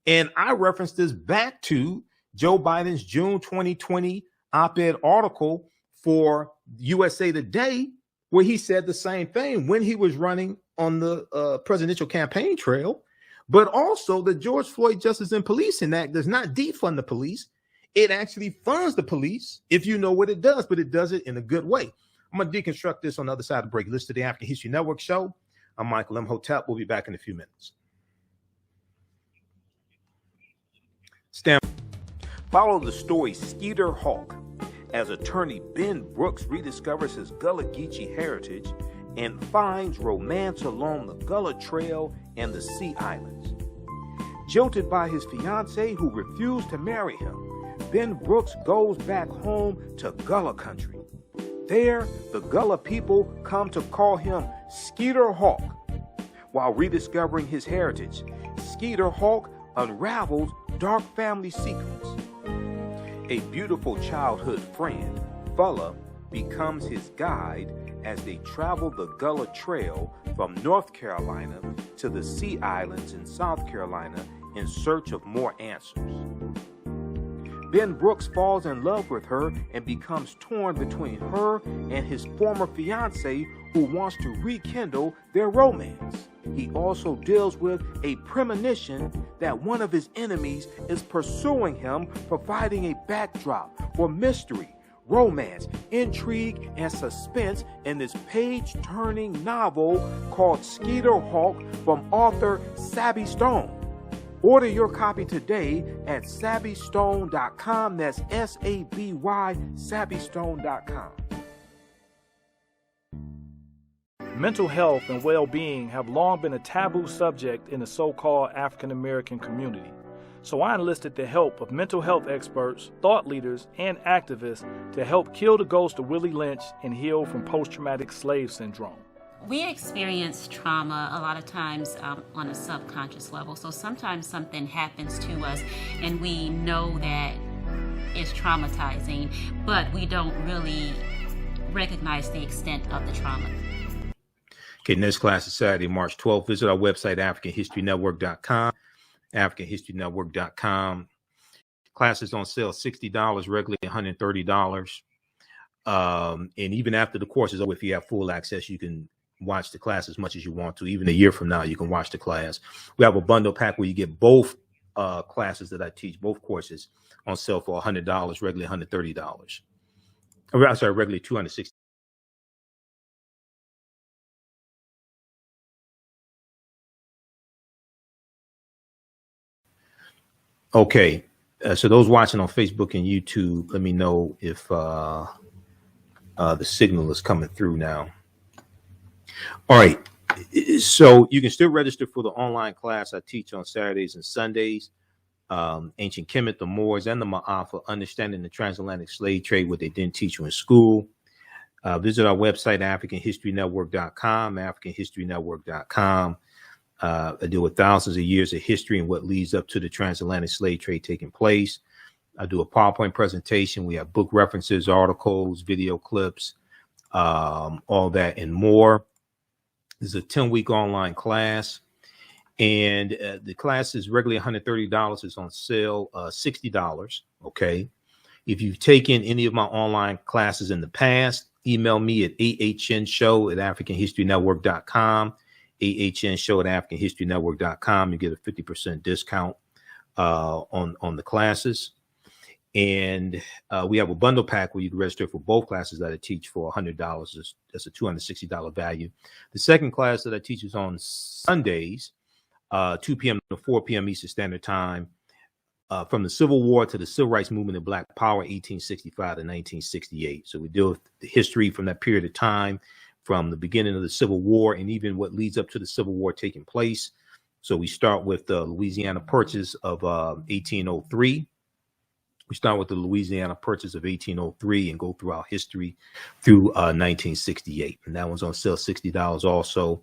And I referenced this back to Joe Biden's June 2020 op-ed article for USA Today, where he said the same thing when he was running on the presidential campaign trail. But also the George Floyd Justice and Policing Act does not defund the police. It actually funds the police if you know what it does, but it does it in a good way. I'm going to deconstruct this on the other side of the break. Listen to the African History Network show. I'm Michael Imhotep. We'll be back in a few minutes. Follow the story Skeeter Hawk as attorney Ben Brooks rediscovers his Gullah Geechee heritage and finds romance along the Gullah Trail and the Sea Islands. Jilted by his fiancée who refused to marry him, Ben Brooks goes back home to Gullah country. There, the Gullah people come to call him Skeeter Hawk. While rediscovering his heritage, Skeeter Hawk unravels dark family secrets. A beautiful childhood friend, Fulla, becomes his guide as they travel the Gullah Trail from North Carolina to the Sea Islands in South Carolina in search of more answers. Ben Brooks falls in love with her and becomes torn between her and his former fiancée who wants to rekindle their romance. He also deals with a premonition that one of his enemies is pursuing him, providing a backdrop for mystery, romance, intrigue, and suspense in this page-turning novel called Skeeter Hawk from author Sabby Stone. Order your copy today at sabbystone.com. That's S-A-B-Y, sabbystone.com. Mental health and well-being have long been a taboo subject in the so-called African American community. So I enlisted the help of mental health experts, thought leaders, and activists to help kill the ghost of Willie Lynch and heal from post-traumatic slave syndrome. We experience trauma a lot of times on a subconscious level. So sometimes something happens to us and we know that it's traumatizing, but we don't really recognize the extent of the trauma. Okay, next class is Saturday, March 12th. Visit our website, AfricanHistoryNetwork.com. AfricanHistoryNetwork.com. Class is on sale $60, regularly $130. And even after the course is over, if you have full access, you can watch the class as much as you want to. Even a year from now, you can watch the class. We have a bundle pack where you get both classes that I teach, both courses, on sale for $100, regularly $130. I'm sorry, regularly $260. Okay, so those watching on Facebook and YouTube, let me know if the signal is coming through now. All right, so you can still register for the online class I teach on Saturdays and Sundays. Ancient Kemet, the Moors, and the Maafa, understanding the transatlantic slave trade, what they didn't teach you in school. Visit our website, AfricanHistoryNetwork.com, AfricanHistoryNetwork.com. I deal with thousands of years of history and what leads up to the transatlantic slave trade taking place. I do a PowerPoint presentation. We have book references, articles, video clips, all that and more. This is a 10-week online class, and the class is regularly $130. It's on sale $60. Okay. If you've taken any of my online classes in the past, email me at AHNshow@AfricanHistoryNetwork.com. AHNshow@AfricanHistoryNetwork.com. You get a 50% discount on the classes. And we have a bundle pack where you can register for both classes that I teach for $100. That's a $260 value. The second class that I teach is on Sundays, 2 p.m. to 4 p.m. Eastern Standard Time, from the Civil War to the Civil Rights Movement and Black Power, 1865 to 1968. So we deal with the history from that period of time, from the beginning of the Civil War and even what leads up to the Civil War taking place. So we start with the Louisiana Purchase of 1803. We start with the Louisiana Purchase of 1803 and go through our history through 1968. And that one's on sale $60 also,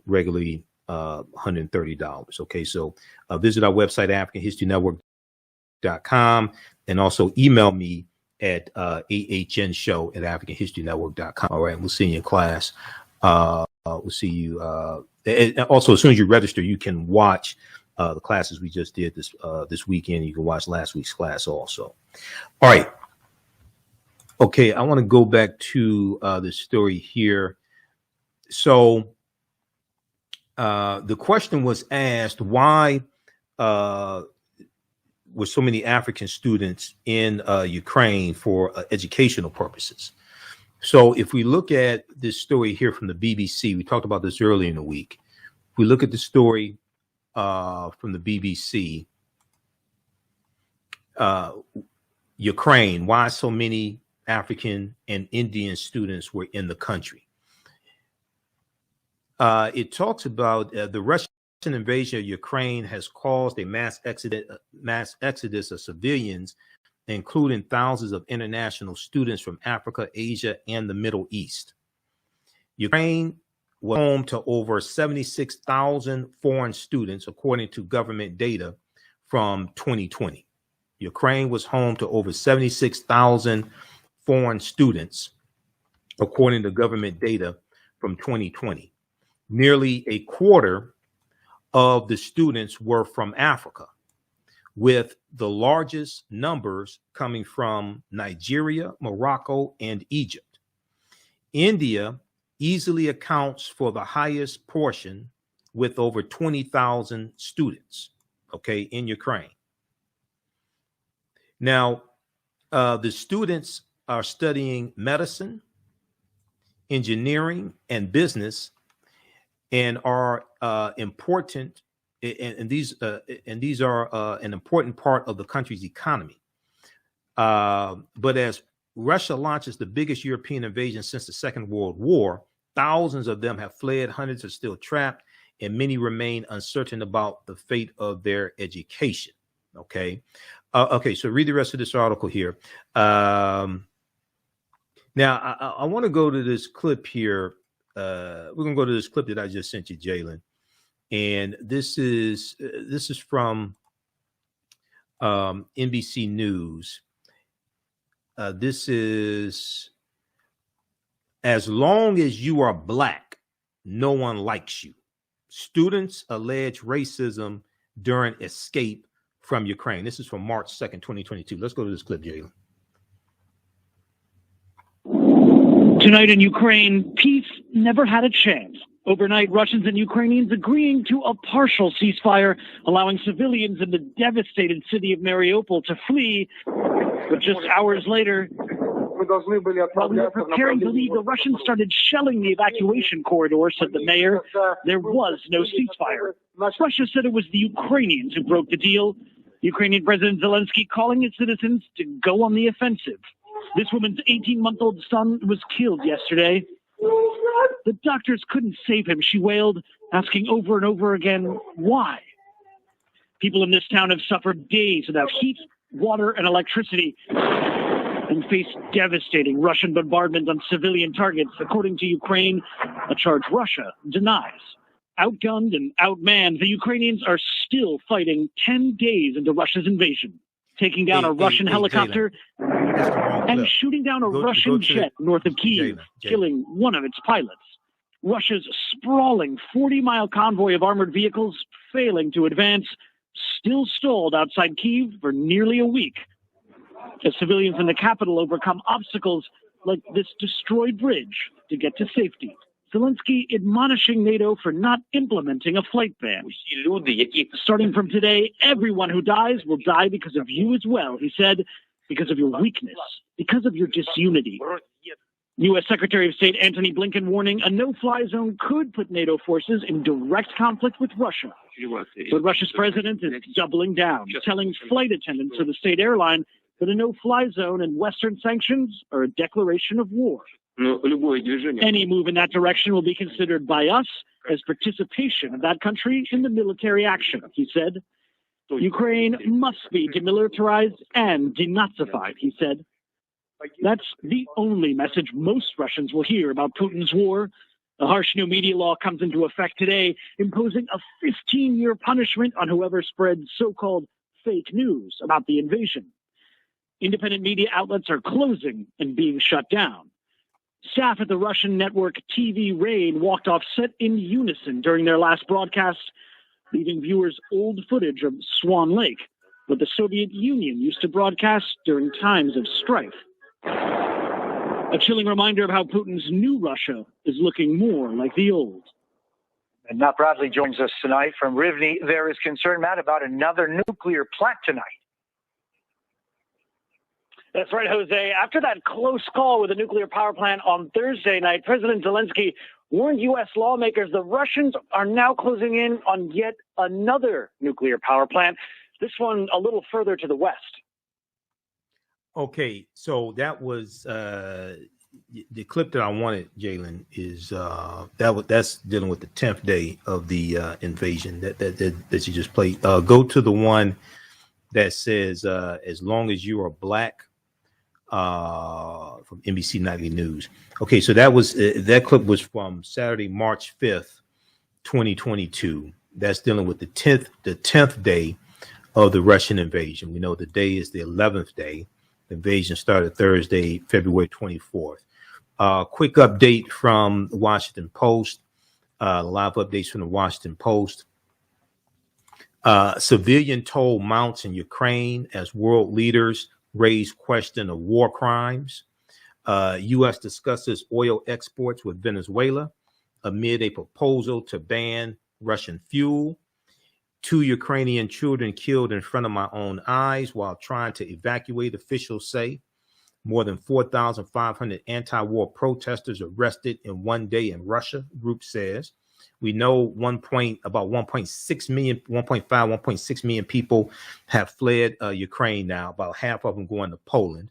regularly $130. Okay, so visit our website, AfricanHistoryNetwork.com, and also email me at AHNshow@AfricanHistoryNetwork.com. All right, we'll see you in class. We'll see you. And also, as soon as you register, you can watch the classes we just did this weekend. You can watch last week's class also. All right. Okay, I want to go back to the story here. So the question was asked, why were so many African students in Ukraine for educational purposes? So if we look at this story here from the BBC, we talked about this earlier in the week. If we look at the story from the BBC, Ukraine, why so many African and Indian students were in the country. It talks about the Russian invasion of Ukraine has caused a mass exodus of civilians, including thousands of international students from Africa, Asia, and the Middle East. Ukraine was home to over 76,000 foreign students, according to government data from 2020. Ukraine was home to over 76,000 foreign students, according to government data from 2020. Nearly a quarter of the students were from Africa, with the largest numbers coming from Nigeria, Morocco, and Egypt. India easily accounts for the highest portion, with over 20,000 students, okay, in Ukraine. Now, the students are studying medicine, engineering, and business, and are important. And these are an important part of the country's economy. But as Russia launches the biggest European invasion since the Second World War, thousands of them have fled, hundreds are still trapped, and many remain uncertain about the fate of their education. Okay. So read the rest of this article here. Now, I want to go to this clip here. We're going to go to this clip that I just sent you, Jalen. And this is from NBC News. This is, as long as you are black, no one likes you. Students allege racism during escape from Ukraine. This is from March 2nd, 2022. Let's go to this clip, Jalen. Tonight in Ukraine, peace never had a chance. Overnight, Russians and Ukrainians agreeing to a partial ceasefire, allowing civilians in the devastated city of Mariupol to flee. But just hours later, while we were preparing to leave, the Russians started shelling the evacuation corridor, said the mayor. There was no ceasefire. Russia said it was the Ukrainians who broke the deal. Ukrainian President Zelensky calling its citizens to go on the offensive. This woman's 18-month-old son was killed yesterday. The doctors couldn't save him, she wailed, asking over and over again, why? People in this town have suffered days without heat, water, and electricity, and face devastating Russian bombardment on civilian targets, according to Ukraine, a charge Russia denies. Outgunned and outmanned, the Ukrainians are still fighting 10 days into Russia's invasion, taking down a Russian helicopter and shooting down a Russian jet north of Kyiv, killing one of its pilots. Russia's sprawling 40-mile convoy of armored vehicles failing to advance, still stalled outside Kyiv for nearly a week, as civilians in the capital overcome obstacles like this destroyed bridge to get to safety. Zelensky admonishing NATO for not implementing a flight ban. Starting from today, everyone who dies will die because of you as well, he said, because of your weakness, because of your disunity. U.S. Secretary of State Antony Blinken warning a no-fly zone could put NATO forces in direct conflict with Russia. But Russia's president is doubling down, telling flight attendants of the state airline that a no-fly zone and Western sanctions are a declaration of war. Any move in that direction will be considered by us as participation of that country in the military action, he said. Ukraine must be demilitarized and denazified, he said. That's the only message most Russians will hear about Putin's war. A harsh new media law comes into effect today, imposing a 15-year punishment on whoever spreads so-called fake news about the invasion. Independent media outlets are closing and being shut down. Staff at the Russian network TV Rain walked off set in unison during their last broadcast, leaving viewers old footage of Swan Lake, what the Soviet Union used to broadcast during times of strife. A chilling reminder of how Putin's new Russia is looking more like the old. And Matt Bradley joins us tonight from Rivne. There is concern, Matt, about another nuclear plant tonight. That's right, Jose. After that close call with a nuclear power plant on Thursday night, President Zelensky warned U.S. lawmakers the Russians are now closing in on yet another nuclear power plant, this one a little further to the west. Okay, so that was the clip that I wanted, Jalen, is that's dealing with the 10th day of the invasion that you just played. Go to the one that says, as long as you are black, from NBC Nightly News. Okay, so that was that clip was from Saturday, March 5th, 2022. That's dealing with the 10th day of the Russian invasion. We know the day is the 11th day. The invasion started Thursday, February 24th. Quick update from the Washington Post. Live updates from the Washington Post. Civilian toll mounts in Ukraine as world leaders raise question of war crimes. U.S. discusses oil exports with Venezuela amid a proposal to ban Russian fuel. 2 Ukrainian children killed in front of my own eyes while trying to evacuate, officials say. More than 4,500 anti-war protesters arrested in one day in Russia, group says. We know about 1.6 million, 1.5, 1.6 million people have fled Ukraine now, about half of them going to Poland.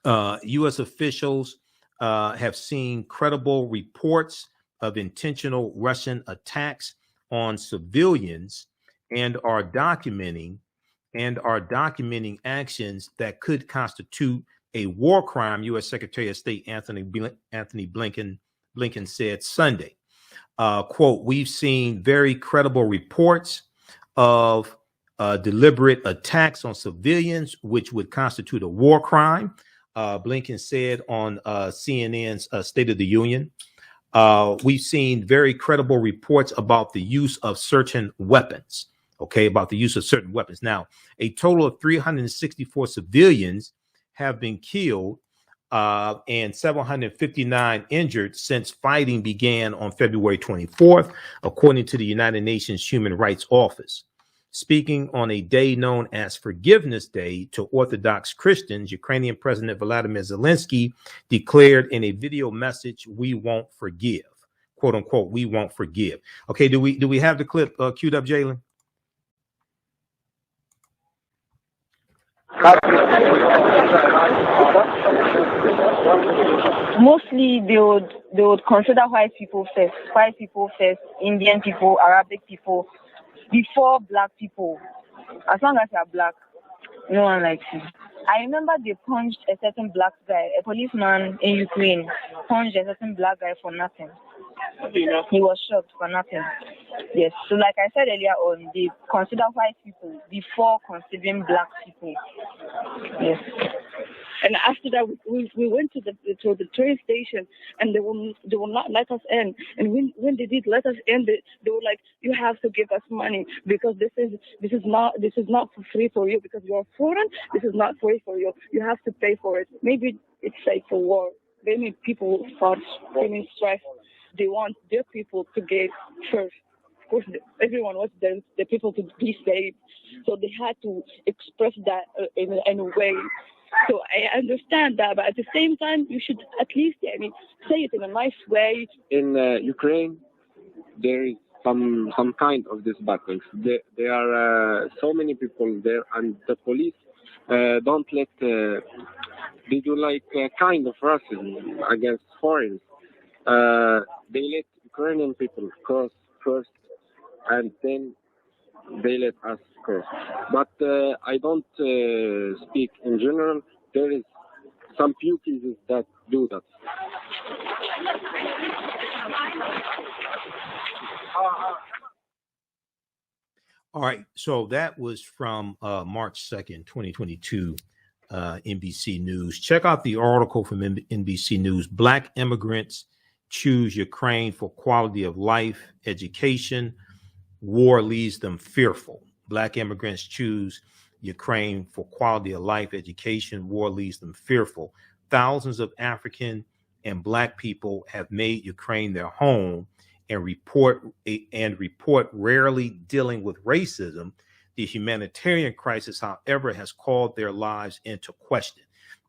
U.S. officials have seen credible reports of intentional Russian attacks on civilians and are documenting actions that could constitute a war crime, U.S. Secretary of State Anthony Blinken said Sunday. Quote, we've seen very credible reports of deliberate attacks on civilians, which would constitute a war crime, Blinken said on CNN's State of the Union. We've seen very credible reports about the use of certain weapons. About the use of certain weapons. Now, a total of 364 civilians have been killed and 759 injured since fighting began on February 24th, according to the United Nations Human Rights Office. Speaking on a day known as Forgiveness Day to Orthodox Christians, Ukrainian President Volodymyr Zelensky declared in a video message, "We won't forgive," quote unquote, "We won't forgive." Okay, do we have the clip queued up, Jalen? Mostly they would consider white people first, Indian people, Arabic people, before black people. As long as you're black, no one likes you. I remember they punched a certain black guy, a policeman in Ukraine, punched a certain black guy for nothing. He was shocked for nothing. Yes. So like I said earlier on, they consider white people before considering black people. Yes. And after that, we went to the train station, and they will not let us in. And when they did let us in, they were like, "You have to give us money because this is not for free for you because you're foreign. This is not free for you. You have to pay for it." Maybe it's safe for war. Maybe people start feeling stressed. They want their people to get first. Of course, everyone wants the people to be saved, so they had to express that in a way. So I understand that, but at the same time, you should at least, say it in a nice way. In Ukraine, there is some kind of this battles. There are so many people there, and the police don't let. They do like kind of racism against foreigners. They let Ukrainian people cross first, and then they let us cross. But I don't speak in general. There is some few cases that do that. All right. So that was from March 2nd, 2022, NBC News. Check out the article from NBC News. Black immigrants choose Ukraine for quality of life, education. War leaves them fearful. Black immigrants choose Ukraine for quality of life, education. War leaves them fearful. Thousands of African and Black people have made Ukraine their home and report rarely dealing with racism. The humanitarian crisis, however, has called their lives into question.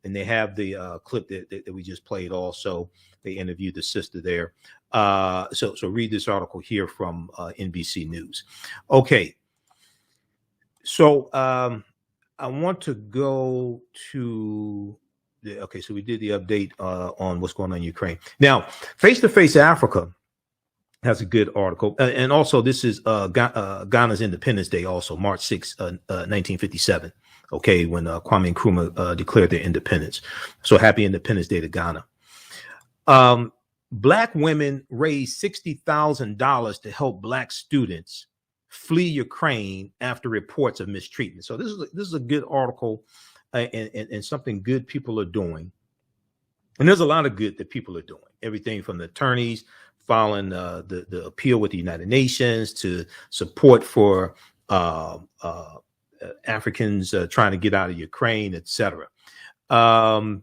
And they have the clip that we just played also. They interviewed the sister there. So read this article here from NBC News. Okay. So I want to go to so we did the update on what's going on in Ukraine. Now, Face to Face Africa has a good article. And also this is Ghana's Independence Day, also March 6, 1957. Okay, when Kwame Nkrumah declared their independence. So happy Independence Day to Ghana. Black women raised $60,000 to help Black students flee Ukraine after reports of mistreatment. So this is a good article and something good people are doing. And there's a lot of good that people are doing. Everything from the attorneys filing the appeal with the United Nations to support for Africans trying to get out of Ukraine, etc. So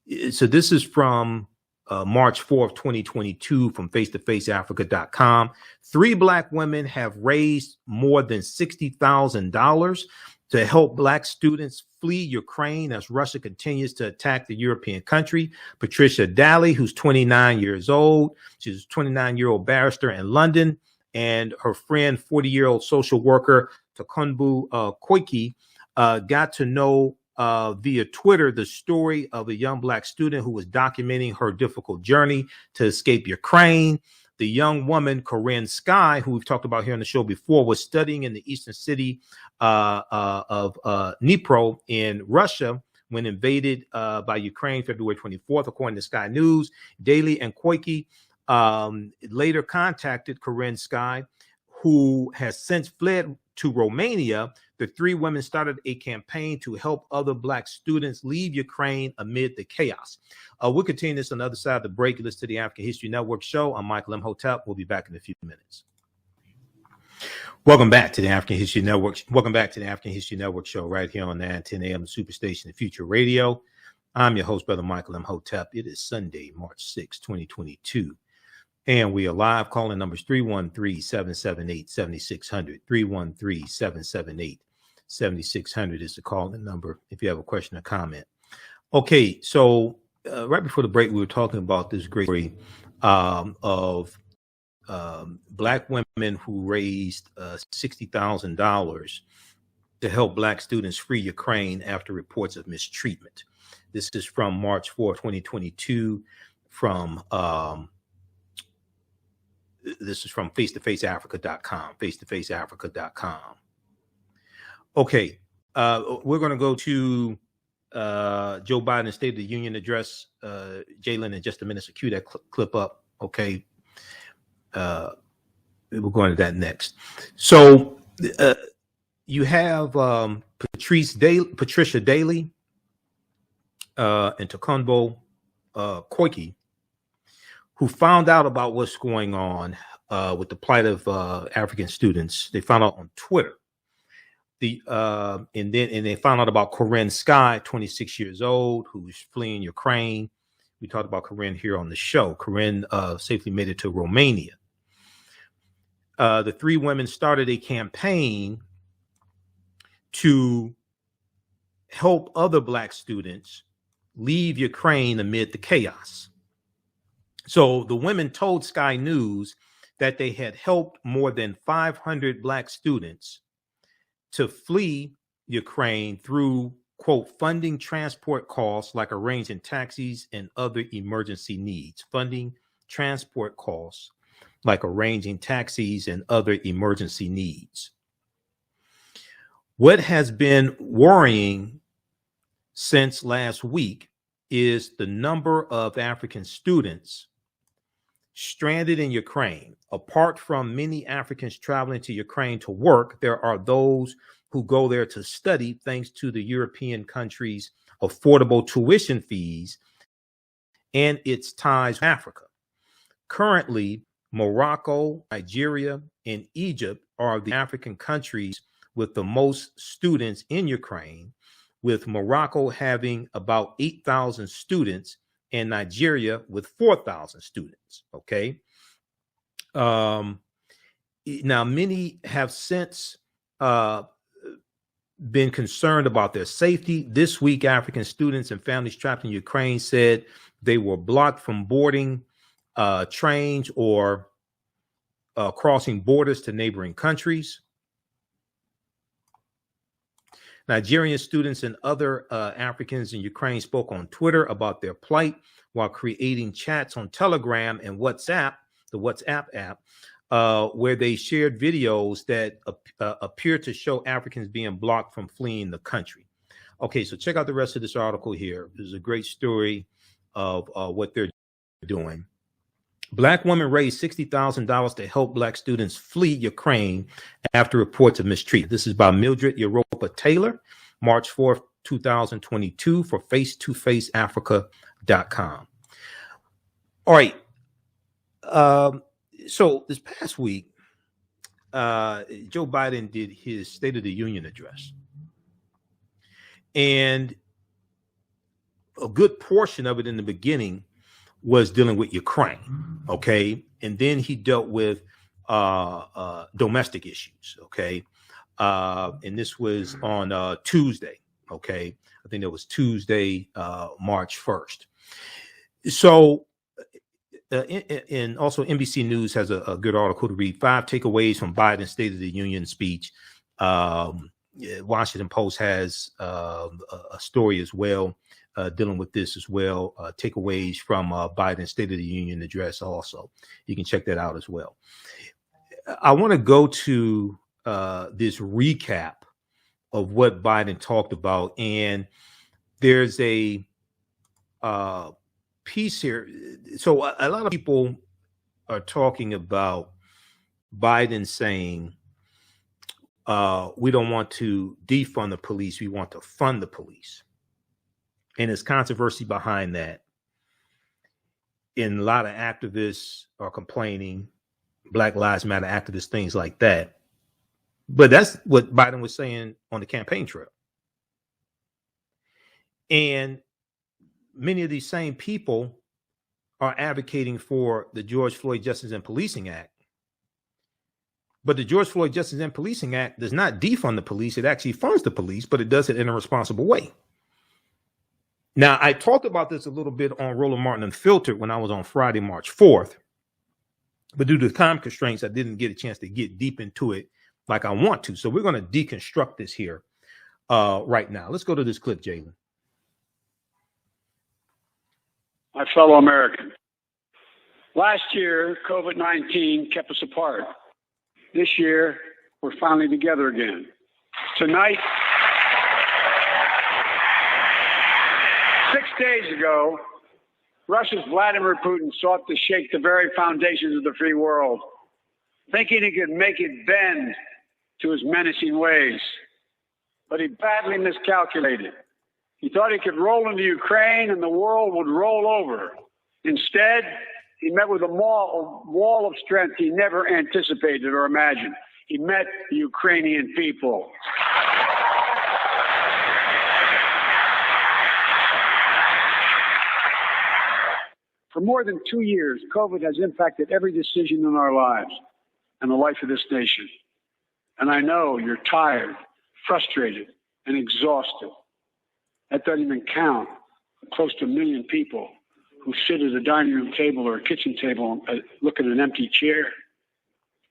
this is from March 4th, 2022 from face-to-faceafrica.com. 3 Black women have raised more than $60,000 to help Black students flee Ukraine as Russia continues to attack the European country. Patricia Daly, who's 29 years old, she's a 29-year-old barrister in London, and her friend, 40-year-old social worker Tokunbo Koiki, got to know via Twitter the story of a young Black student who was documenting her difficult journey to escape Ukraine. The young woman, Corinne Sky, who we've talked about here on the show before, was studying in the eastern city of Dnipro in Russia when invaded by Ukraine February 24th, according to Sky News. Daly and Koiki later contacted Corinne Sky, who has since fled to Romania. The three women started a campaign to help other Black students leave Ukraine amid the chaos. We'll continue this on the other side of the break. You listen to the African History Network show. I'm Michael Imhotep. We'll be back in a few minutes. Welcome back to the African History Network. Welcome back to the African History Network show right here on 910 AM, the Superstation, the Future Radio. I'm your host, Brother Michael Imhotep. It is Sunday, March 6, 2022. And we are live. Calling numbers 313-778-7600. 313-778-7600 is the calling number if you have a question or comment. Okay, so right before the break, we were talking about this great story of Black women who raised $60,000 to help Black students flee Ukraine after reports of mistreatment. This is from March 4, 2022, from this is from face-to-faceafrica.com, face-to-faceafrica.com. Okay, we're going to go to Joe Biden's State of the Union address, Jalen, in just a minute. So cue that clip up. Okay, we're going to that next. So you have Patricia Daly and Tokunbo Koiki, who found out about what's going on with the plight of African students. They found out on Twitter. And they found out about Corinne Sky, 26 years old, who's fleeing Ukraine. We talked about Corinne here on the show. Corinne safely made it to Romania. The three women started a campaign to help other Black students leave Ukraine amid the chaos. So the women told Sky News that they had helped more than 500 Black students to flee Ukraine through, quote, funding transport costs like arranging taxis and other emergency needs. Funding transport costs like arranging taxis and other emergency needs. What has been worrying since last week is the number of African students stranded in Ukraine. Apart from many Africans traveling to Ukraine to work, there are those who go there to study thanks to the European country's affordable tuition fees and its ties with Africa. Currently, Morocco, Nigeria, and Egypt are the African countries with the most students in Ukraine, with Morocco having about 8,000 students and Nigeria with 4,000 students. Okay. Now, many have since been concerned about their safety. This week, African students and families trapped in Ukraine said they were blocked from boarding trains or crossing borders to neighboring countries. Nigerian students and other Africans in Ukraine spoke on Twitter about their plight while creating chats on Telegram and WhatsApp, the WhatsApp app, where they shared videos that appear to show Africans being blocked from fleeing the country. Okay, so check out the rest of this article here. There's a great story of what they're doing. Black women raised $60,000 to help Black students flee Ukraine after reports of mistreatment. This is by Mildred Europa Taylor, March 4th, 2022 for face-to-faceafrica.com. All right. So this past week, Joe Biden did his State of the Union address. And a good portion of it in the beginning was dealing with Ukraine, okay? And then he dealt with domestic issues, okay? And this was on Tuesday, Okay. I think that was Tuesday, March 1st. So, and also NBC News has a good article to read, 5 takeaways from Biden's State of the Union speech. Washington Post has a story as well dealing with this as well. Takeaways from Biden's State of the Union address also. You can check that out as well. I want to go to this recap of what Biden talked about. And there's a piece here. So a lot of people are talking about Biden saying, we don't want to defund the police. We want to fund the police. And there's controversy behind that. And a lot of activists are complaining, Black Lives Matter activists, things like that. But that's what Biden was saying on the campaign trail. And many of these same people are advocating for the George Floyd Justice and Policing Act. But the George Floyd Justice and Policing Act does not defund the police. It actually funds the police, but it does it in a responsible way. Now, I talked about this a little bit on Roland Martin Unfiltered when I was on Friday, March 4th. But due to time constraints, I didn't get a chance to get deep into it like I want to. So we're going to deconstruct this here right now. Let's go to this clip, Jalen. My fellow Americans, last year, COVID-19 kept us apart. This year, we're finally together again. Tonight, 6 days ago, Russia's Vladimir Putin sought to shake the very foundations of the free world, thinking he could make it bend to his menacing ways. But he badly miscalculated. He thought he could roll into Ukraine and the world would roll over. Instead, he met with a wall of strength he never anticipated or imagined. He met the Ukrainian people. For more than 2 years, COVID has impacted every decision in our lives and the life of this nation. And I know you're tired, frustrated, and exhausted. That doesn't even count close to 1 million people who sit at a dining room table or a kitchen table and look at an empty chair.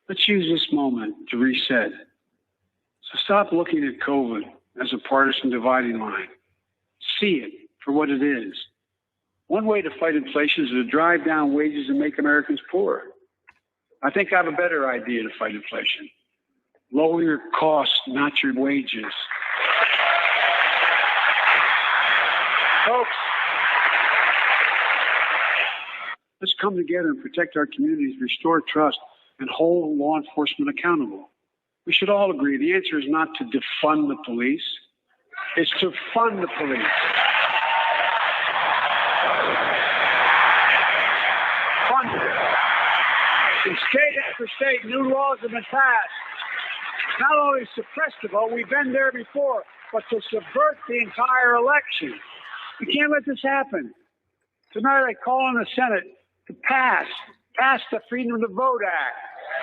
Let's use this moment to reset. So stop looking at COVID as a partisan dividing line. See it for what it is. One way to fight inflation is to drive down wages and make Americans poor. I think I have a better idea to fight inflation. Lower your costs, not your wages. Folks, let's come together and protect our communities, restore trust, and hold law enforcement accountable. We should all agree the answer is not to defund the police, it's to fund the police. Fund it. In state after state, new laws have been passed. Not only to suppress the vote, we've been there before, but to subvert the entire election. We can't let this happen. Tonight I call on the Senate to pass the Freedom to Vote Act,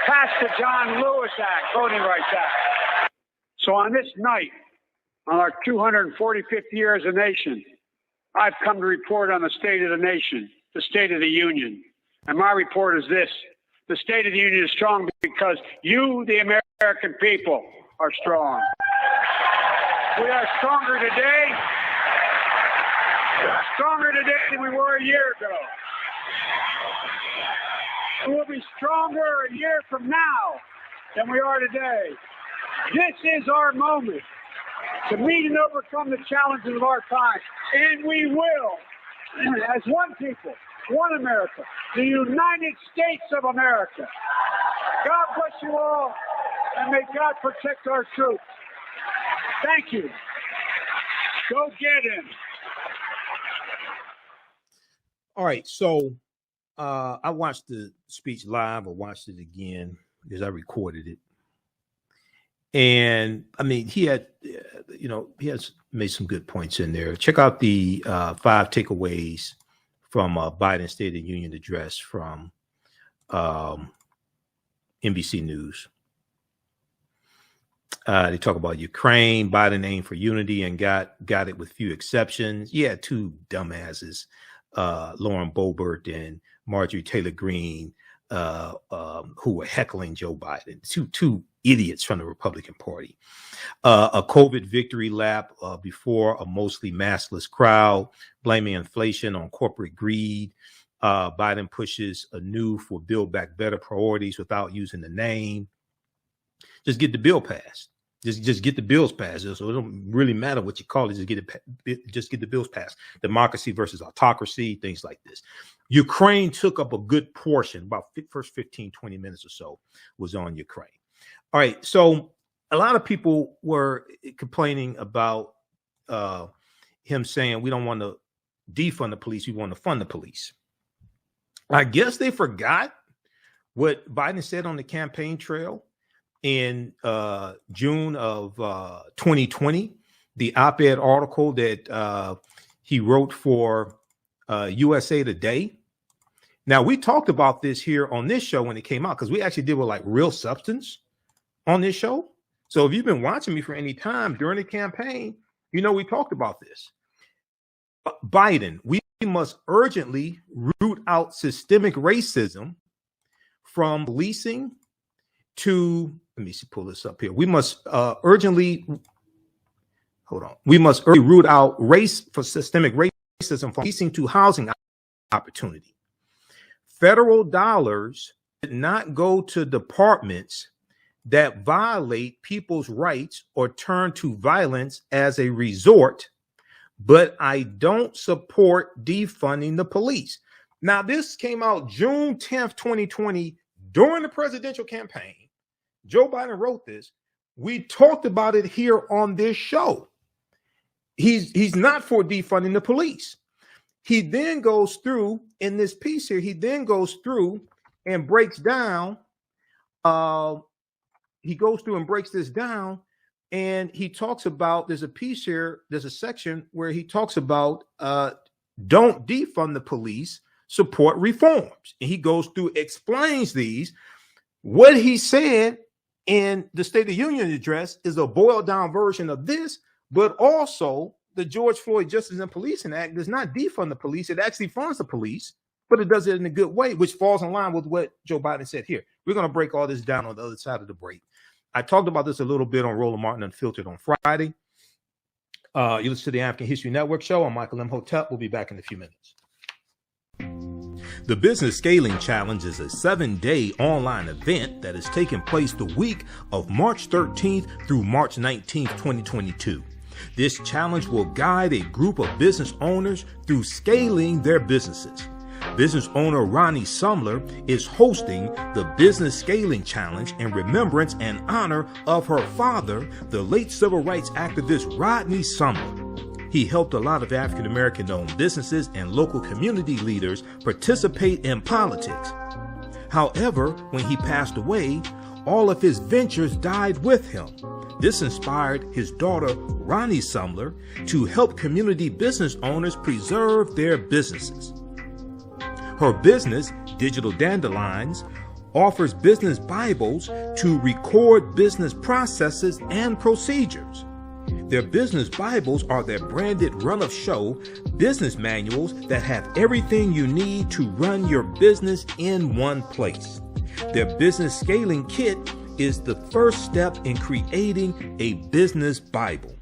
pass the John Lewis Act, Voting Rights Act. So on this night, on our 245th year as a nation, I've come to report on the state of the nation, the State of the Union. And my report is this: the State of the Union is strong because you, the American people, are strong. We are stronger today than we were a year ago. And we'll be stronger a year from now than we are today. This is our moment to meet and overcome the challenges of our time. And we will, as one people, one America, the United States of America. God bless you all, and may God protect our troops. Thank you. Go get him. All right, so I watched the speech live. I watched it again because I recorded it. And I mean, he has made some good points in there. Check out the 5 takeaways from Biden's State of the Union address from NBC News. They talk about Ukraine. Biden aimed for unity and got it with few exceptions. Yeah, two dumbasses, Lauren Boebert and Marjorie Taylor Greene, who were heckling Joe Biden. Two idiots from the Republican Party. A COVID victory lap before a mostly maskless crowd, blaming inflation on corporate greed. Biden pushes anew for Build Back Better priorities without using the name. Just get the bill passed. Just get the bills passed. So it don't really matter what you call it. Just get the bills passed. Democracy versus autocracy, things like this. Ukraine took up a good portion, about first 15, 20 minutes or so was on Ukraine. All right. So a lot of people were complaining about him saying, we don't want to defund the police. We want to fund the police. I guess they forgot what Biden said on the campaign trail in June of 2020, the op-ed article that he wrote for USA Today. Now, we talked about this here on this show when it came out, because we actually did with like real substance on this show. So if you've been watching me for any time during the campaign, you know we talked about this. Biden, we must urgently root out systemic racism from policing to, let me pull this up here. We must urgently root out systemic racism from policing to housing opportunity. Federal dollars did not go to departments that violate people's rights or turn to violence as a resort, but I don't support defunding the police. Now, this came out June 10th, 2020, during the presidential campaign. Joe Biden wrote this. We talked about it here on this show. He's not for defunding the police. He then goes through in this piece here. He then goes through and breaks down. He goes through and breaks this down, and he talks about. There's a piece here. There's a section where he talks about don't defund the police, support reforms, and he goes through, explains these. What he said in the State of the Union address is a boiled down version of this, but also the George Floyd Justice and Policing Act does not defund the police. It actually funds the police, but it does it in a good way, which falls in line with what Joe Biden said here. We're going to break all this down on the other side of the break. I talked about this a little bit on Roland Martin Unfiltered on Friday. You listen to the African History Network show. I'm Michael Imhotep. We'll be back in a few minutes. The Business Scaling Challenge is a 7-day online event that is taking place the week of March 13th through March 19th, 2022. This challenge will guide a group of business owners through scaling their businesses. Business owner Ronnie Sumler is hosting the Business Scaling Challenge in remembrance and honor of her father, the late civil rights activist Rodney Sumler. He helped a lot of African-American owned businesses and local community leaders participate in politics. However, when he passed away, all of his ventures died with him. This inspired his daughter, Ronnie Sumler, to help community business owners preserve their businesses. Her business, Digital Dandelions, offers business Bibles to record business processes and procedures. Their business Bibles are their branded run-of-show business manuals that have everything you need to run your business in one place. Their business scaling kit is the first step in creating a business Bible.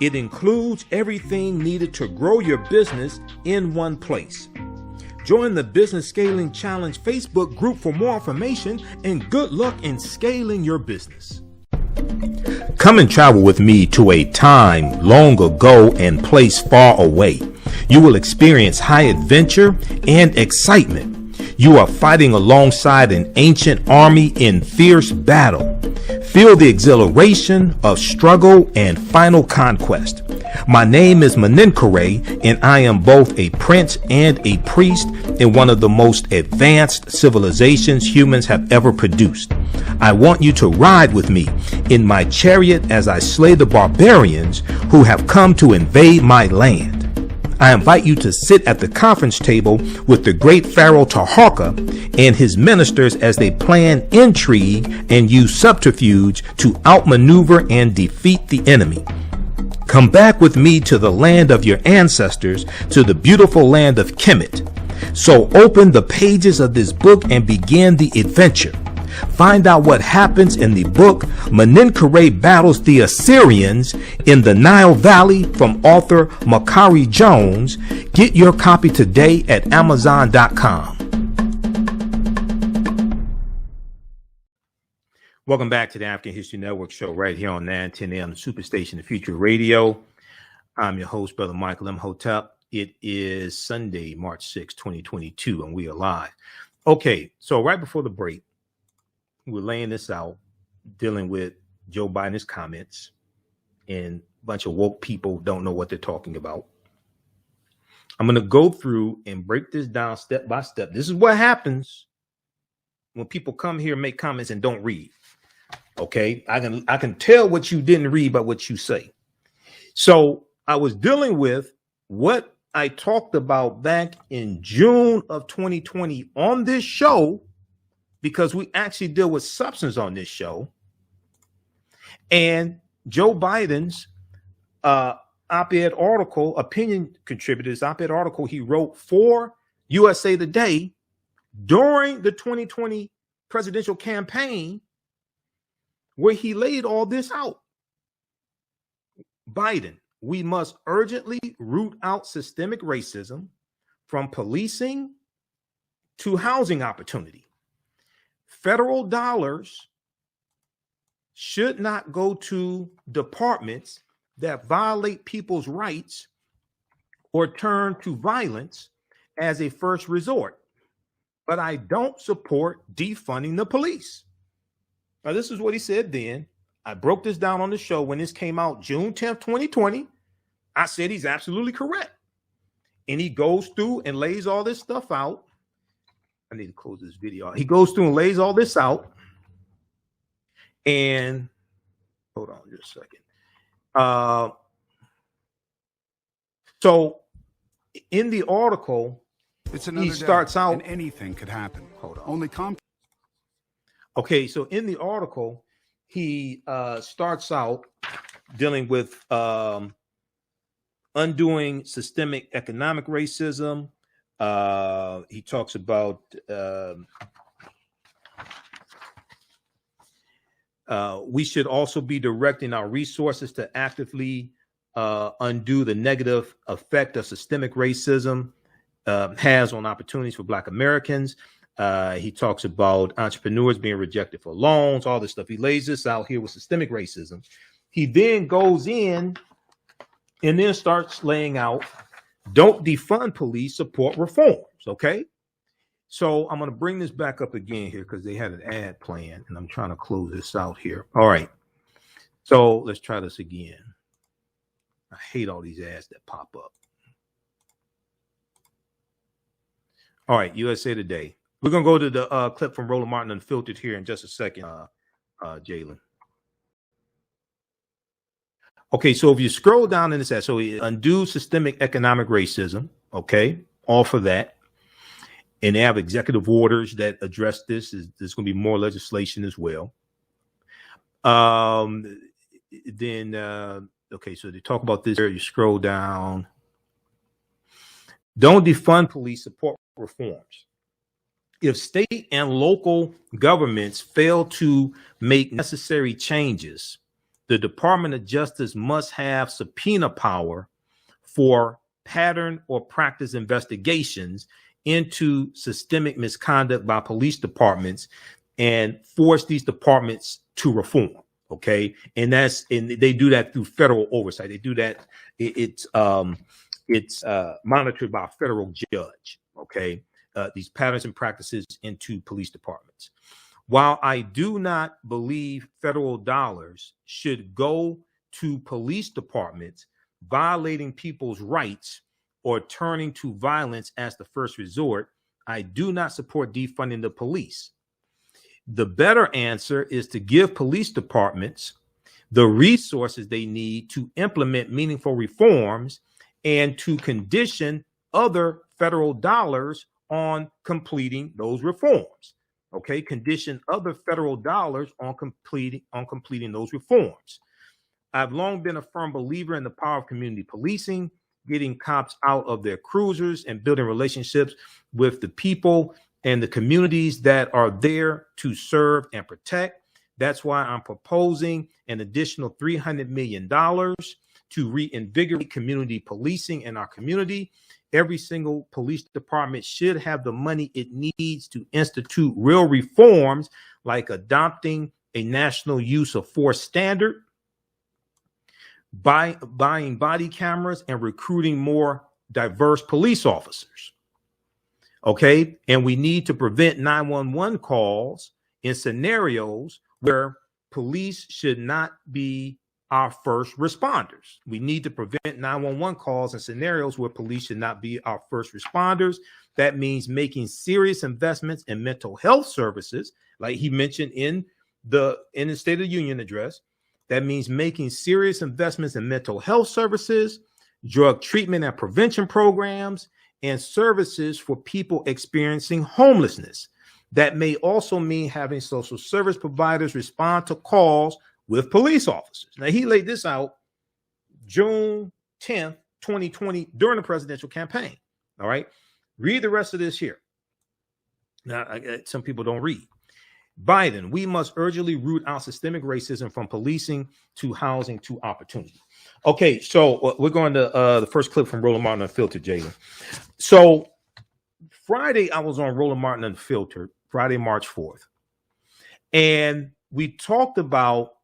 It includes everything needed to grow your business in one place. Join the Business Scaling Challenge Facebook group for more information, and good luck in scaling your business. Come and travel with me to a time long ago and place far away. You will experience high adventure and excitement. You are fighting alongside an ancient army in fierce battle. Feel the exhilaration of struggle and final conquest. My name is Menenkere, and I am both a prince and a priest in one of the most advanced civilizations humans have ever produced. I want you to ride with me in my chariot as I slay the barbarians who have come to invade my land. I invite you to sit at the conference table with the great Pharaoh Taharka and his ministers as they plan intrigue and use subterfuge to outmaneuver and defeat the enemy. Come back with me to the land of your ancestors, to the beautiful land of Kemet. So open the pages of this book and begin the adventure. Find out what happens in the book Menenkere Battles the Assyrians in the Nile Valley from author Makari Jones. Get your copy today at Amazon.com. Welcome back to the African History Network show right here on 910 AM, the Superstation, the Future Radio. I'm your host, Brother Michael Imhotep. It is Sunday, March 6, 2022, and we are live. Okay, so right before the break, we're laying this out, dealing with Joe Biden's comments, and a bunch of woke people don't know what they're talking about. I'm going to go through and break this down step by step. This is what happens when people come here and make comments and don't read. Okay, I can tell what you didn't read by what you say. So I was dealing with what I talked about back in June of 2020 on this show, because we actually deal with substance on this show. And Joe Biden's op-ed article, opinion contributors op-ed article he wrote for USA Today during the 2020 presidential campaign, where he laid all this out. Biden, we must urgently root out systemic racism from policing to housing opportunity. Federal dollars should not go to departments that violate people's rights or turn to violence as a first resort. But I don't support defunding the police. Now, this is what he said then. I broke this down on the show when this came out June 10th, 2020. I said he's absolutely correct. And he goes through and lays all this stuff out. I need to close this video out. He goes through and lays all this out. And hold on just a second. So in the article, he starts out, and anything could happen. Hold on. Okay, so in the article, he starts out dealing with undoing systemic economic racism. He talks about we should also be directing our resources to actively undo the negative effect of systemic racism has on opportunities for Black Americans. He talks about entrepreneurs being rejected for loans, all this stuff. He lays this out here with systemic racism. He then goes in and then starts laying out, don't defund police, support reforms. Okay. So I'm going to bring this back up again here because they had an ad plan and I'm trying to close this out here. All right. So let's try this again. I hate all these ads that pop up. All right. USA Today. We're going to go to the clip from Roland Martin Unfiltered here in just a second, Jalen. Okay, so if you scroll down in this ad, so we undo systemic economic racism, okay, all for that. And they have executive orders that address this. There's going to be more legislation as well. Then, okay, so they talk about this here. You scroll down. Don't defund police, support reforms. If state and local governments fail to make necessary changes, the Department of Justice must have subpoena power for pattern or practice investigations into systemic misconduct by police departments and force these departments to reform. Okay. And they do that through federal oversight. They do that. It's monitored by a federal judge. Okay. These patterns and practices into police departments. While I do not believe federal dollars should go to police departments violating people's rights or turning to violence as the first resort, I do not support defunding the police. The better answer is to give police departments the resources they need to implement meaningful reforms and to condition other federal dollars on completing those reforms. Okay, condition other federal dollars on completing those reforms. I've long been a firm believer in the power of community policing, getting cops out of their cruisers and building relationships with the people and the communities that are there to serve and protect. That's why I'm proposing an additional $300 million to reinvigorate community policing in our community. Every single police department should have the money it needs to institute real reforms, like adopting a national use of force standard, buying body cameras, and recruiting more diverse police officers. Okay, and we need to prevent 911 calls in scenarios where police should not be our first responders. We need to prevent 911 calls in scenarios where police should not be our first responders. That means making serious investments in mental health services, like he mentioned in the State of the Union address. That means making serious investments in mental health services, drug treatment and prevention programs, and services for people experiencing homelessness. That may also mean having social service providers respond to calls with police officers. Now, he laid this out June 10th, 2020, during the presidential campaign. All right. Read the rest of this here. Now, some people don't read. Biden, we must urgently root out systemic racism from policing to housing to opportunity. Okay, so we're going to the first clip from Roland Martin Unfiltered, Jalen. So Friday, I was on Roland Martin Unfiltered, Friday, March 4th. And we talked about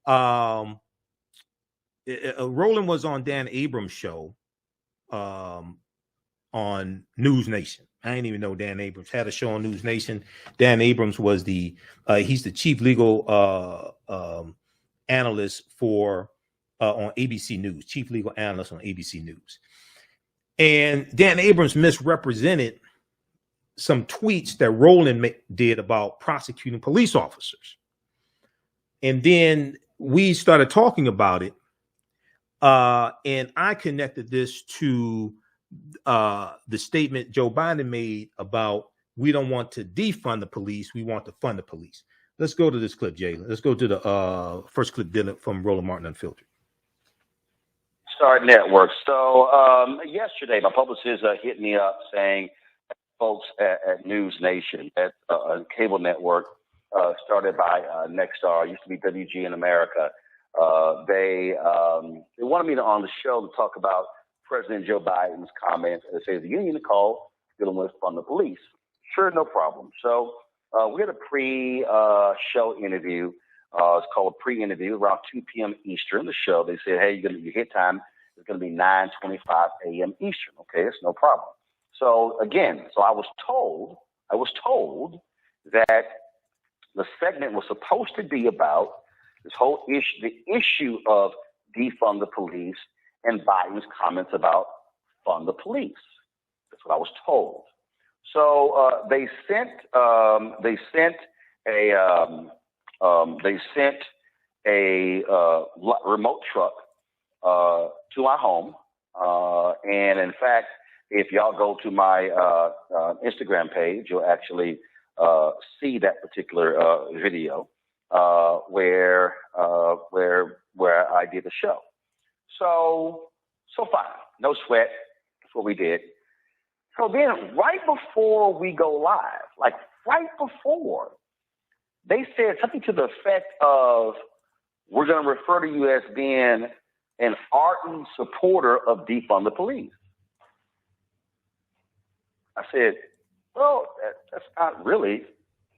Roland was on Dan Abrams' show on News Nation. I didn't even know Dan Abrams had a show on News Nation. Dan Abrams was he's the chief legal analyst for on ABC News, chief legal analyst on ABC News. And Dan Abrams misrepresented some tweets that Roland did about prosecuting police officers. And then we started talking about it. And I connected this to the statement Joe Biden made about we don't want to defund the police, we want to fund the police. Let's go to this clip, Jalen. Let's go to the first clip from Roland Martin Unfiltered. Start Network. So yesterday, my publicist hit me up saying, folks at News Nation, at a cable network started by Nexstar, used to be WGN America, they wanted me on the show to talk about President Joe Biden's comments. They say the union call dealing with fund the police. Sure, no problem. So we had a pre-show interview. It's called a pre-interview around 2 p.m. Eastern. The show, they said, hey, your hit time is going to be 9:25 a.m. Eastern. Okay, it's no problem. So again, I was told that the segment was supposed to be about this whole issue, the issue of defund the police and Biden's comments about fund the police. That's what I was told. So they sent a remote truck to my home, and in fact, if y'all go to my Instagram page, you'll actually see that particular video where I did the show. So fine, no sweat. That's what we did. So then, right before we go live, like right before, they said something to the effect of, "We're going to refer to you as being an ardent supporter of defund the police." I said, well, that's not really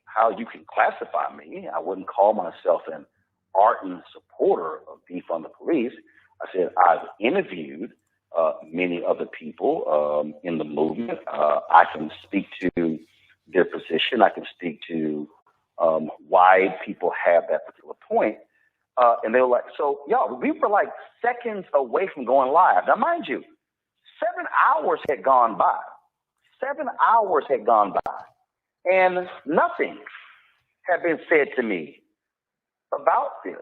how you can classify me. I wouldn't call myself an ardent supporter of defund the police. I said, I've interviewed many other people in the movement. I can speak to their position. I can speak to why people have that particular point. And they were like, so, y'all, we were like seconds away from going live. Now, mind you, 7 hours had gone by. 7 hours had gone by, and nothing had been said to me about this.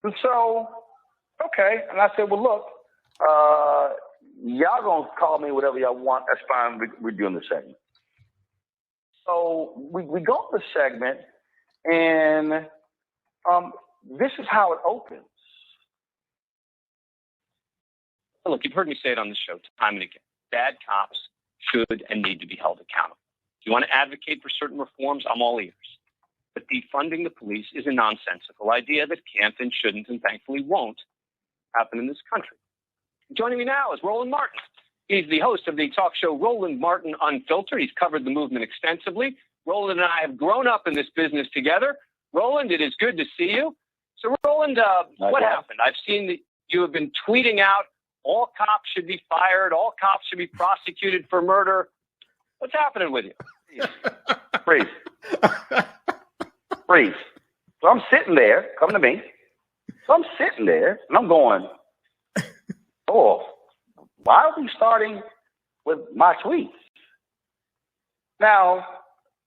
And so, okay, and I said, well, look, y'all gonna call me whatever y'all want. That's fine. We're doing the segment. So we go to the segment, and this is how it opens. Look, you've heard me say it on the show time and again. Bad cops should and need to be held accountable. If you want to advocate for certain reforms, I'm all ears. But defunding the police is a nonsensical idea that can't and shouldn't and thankfully won't happen in this country. Joining me now is Roland Martin. He's the host of the talk show Roland Martin Unfiltered. He's covered the movement extensively. Roland and I have grown up in this business together. Roland, it is good to see you. So, Roland, what happened? I've seen that you have been tweeting out all cops should be fired, all cops should be prosecuted for murder. What's happening with you? Freeze. Freeze. So I'm sitting there, come to me. So I'm sitting there, and I'm going, oh, why are we starting with my tweets? Now,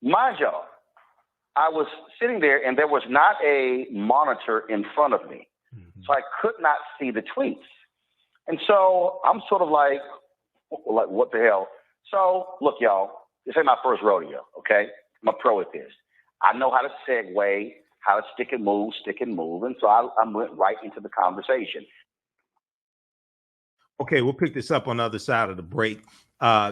mind y'all, I was sitting there, and there was not a monitor in front of me. So I could not see the tweets. And so I'm sort of like, what the hell? So, look, y'all, this ain't my first rodeo, okay? I'm a pro at this. I know how to segue, how to stick and move. And so I went right into the conversation. Okay, we'll pick this up on the other side of the break.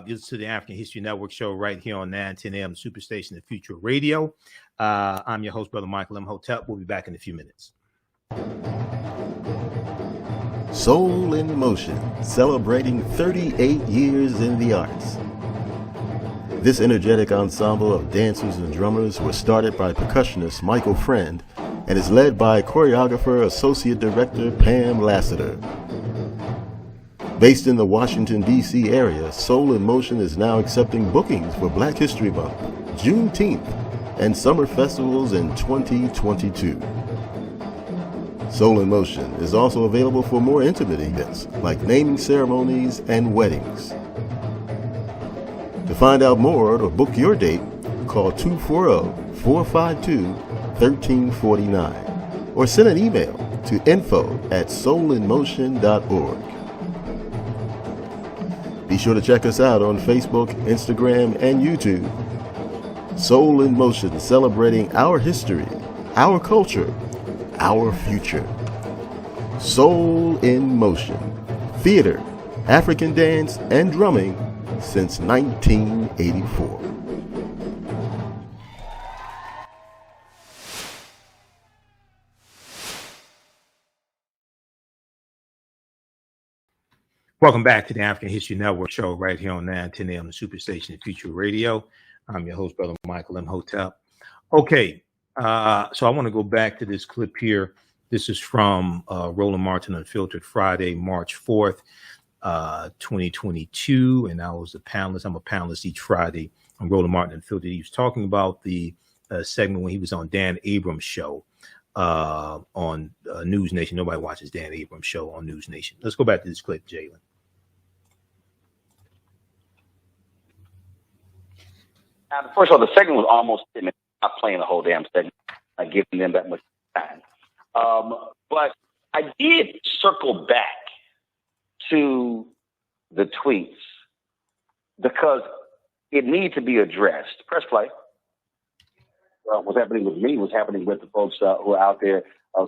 This is to the African History Network show right here on 910 AM, the Superstation, the Future Radio. I'm your host, Brother Michael Imhotep. We'll be back in a few minutes. Soul in Motion, celebrating 38 years in the arts. This energetic ensemble of dancers and drummers was started by percussionist Michael Friend and is led by choreographer Associate Director Pam Lassiter. Based in the Washington, D.C. area, Soul in Motion is now accepting bookings for Black History Month, Juneteenth, and summer festivals in 2022. Soul in Motion is also available for more intimate events like naming ceremonies and weddings. To find out more or to book your date, call 240-452-1349 or send an email to info@soulinmotion.org. Be sure to check us out on Facebook, Instagram, and YouTube. Soul in Motion, celebrating our history, our culture, our future. Soul in Motion. Theater, African dance, and drumming since 1984. Welcome back to the African History Network show right here on 910 AM, the Superstation, the Future Radio. I'm your host, Brother Michael Imhotep. Okay. So I want to go back to this clip here. This is from Roland Martin Unfiltered, Friday, March 4th, 2022. And I was a panelist. I'm a panelist each Friday on Roland Martin Unfiltered. He was talking about the segment when he was on Dan Abrams' show on News Nation. Nobody watches Dan Abrams' show on News Nation. Let's go back to this clip, Jalen. Now, first of all, the segment was almost 10 minutes. I'm not playing the whole damn segment. Not giving them that much time. But I did circle back to the tweets because it needs to be addressed. Press play. What's happening with me was happening with the folks who are out there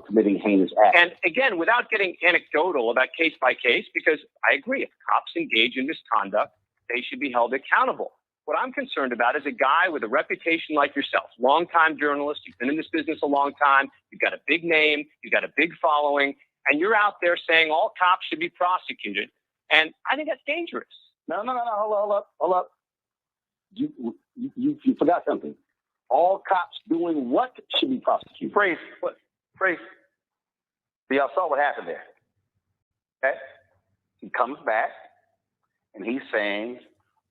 committing heinous acts. And again, without getting anecdotal about case by case, because I agree, if cops engage in misconduct, they should be held accountable. What I'm concerned about is a guy with a reputation like yourself, longtime journalist. You've been in this business a long time. You've got a big name. You've got a big following. And you're out there saying all cops should be prosecuted. And I think that's dangerous. No. Hold up. You forgot something. All cops doing what should be prosecuted? Praise. So y'all saw what happened there. Okay? He comes back and he's saying,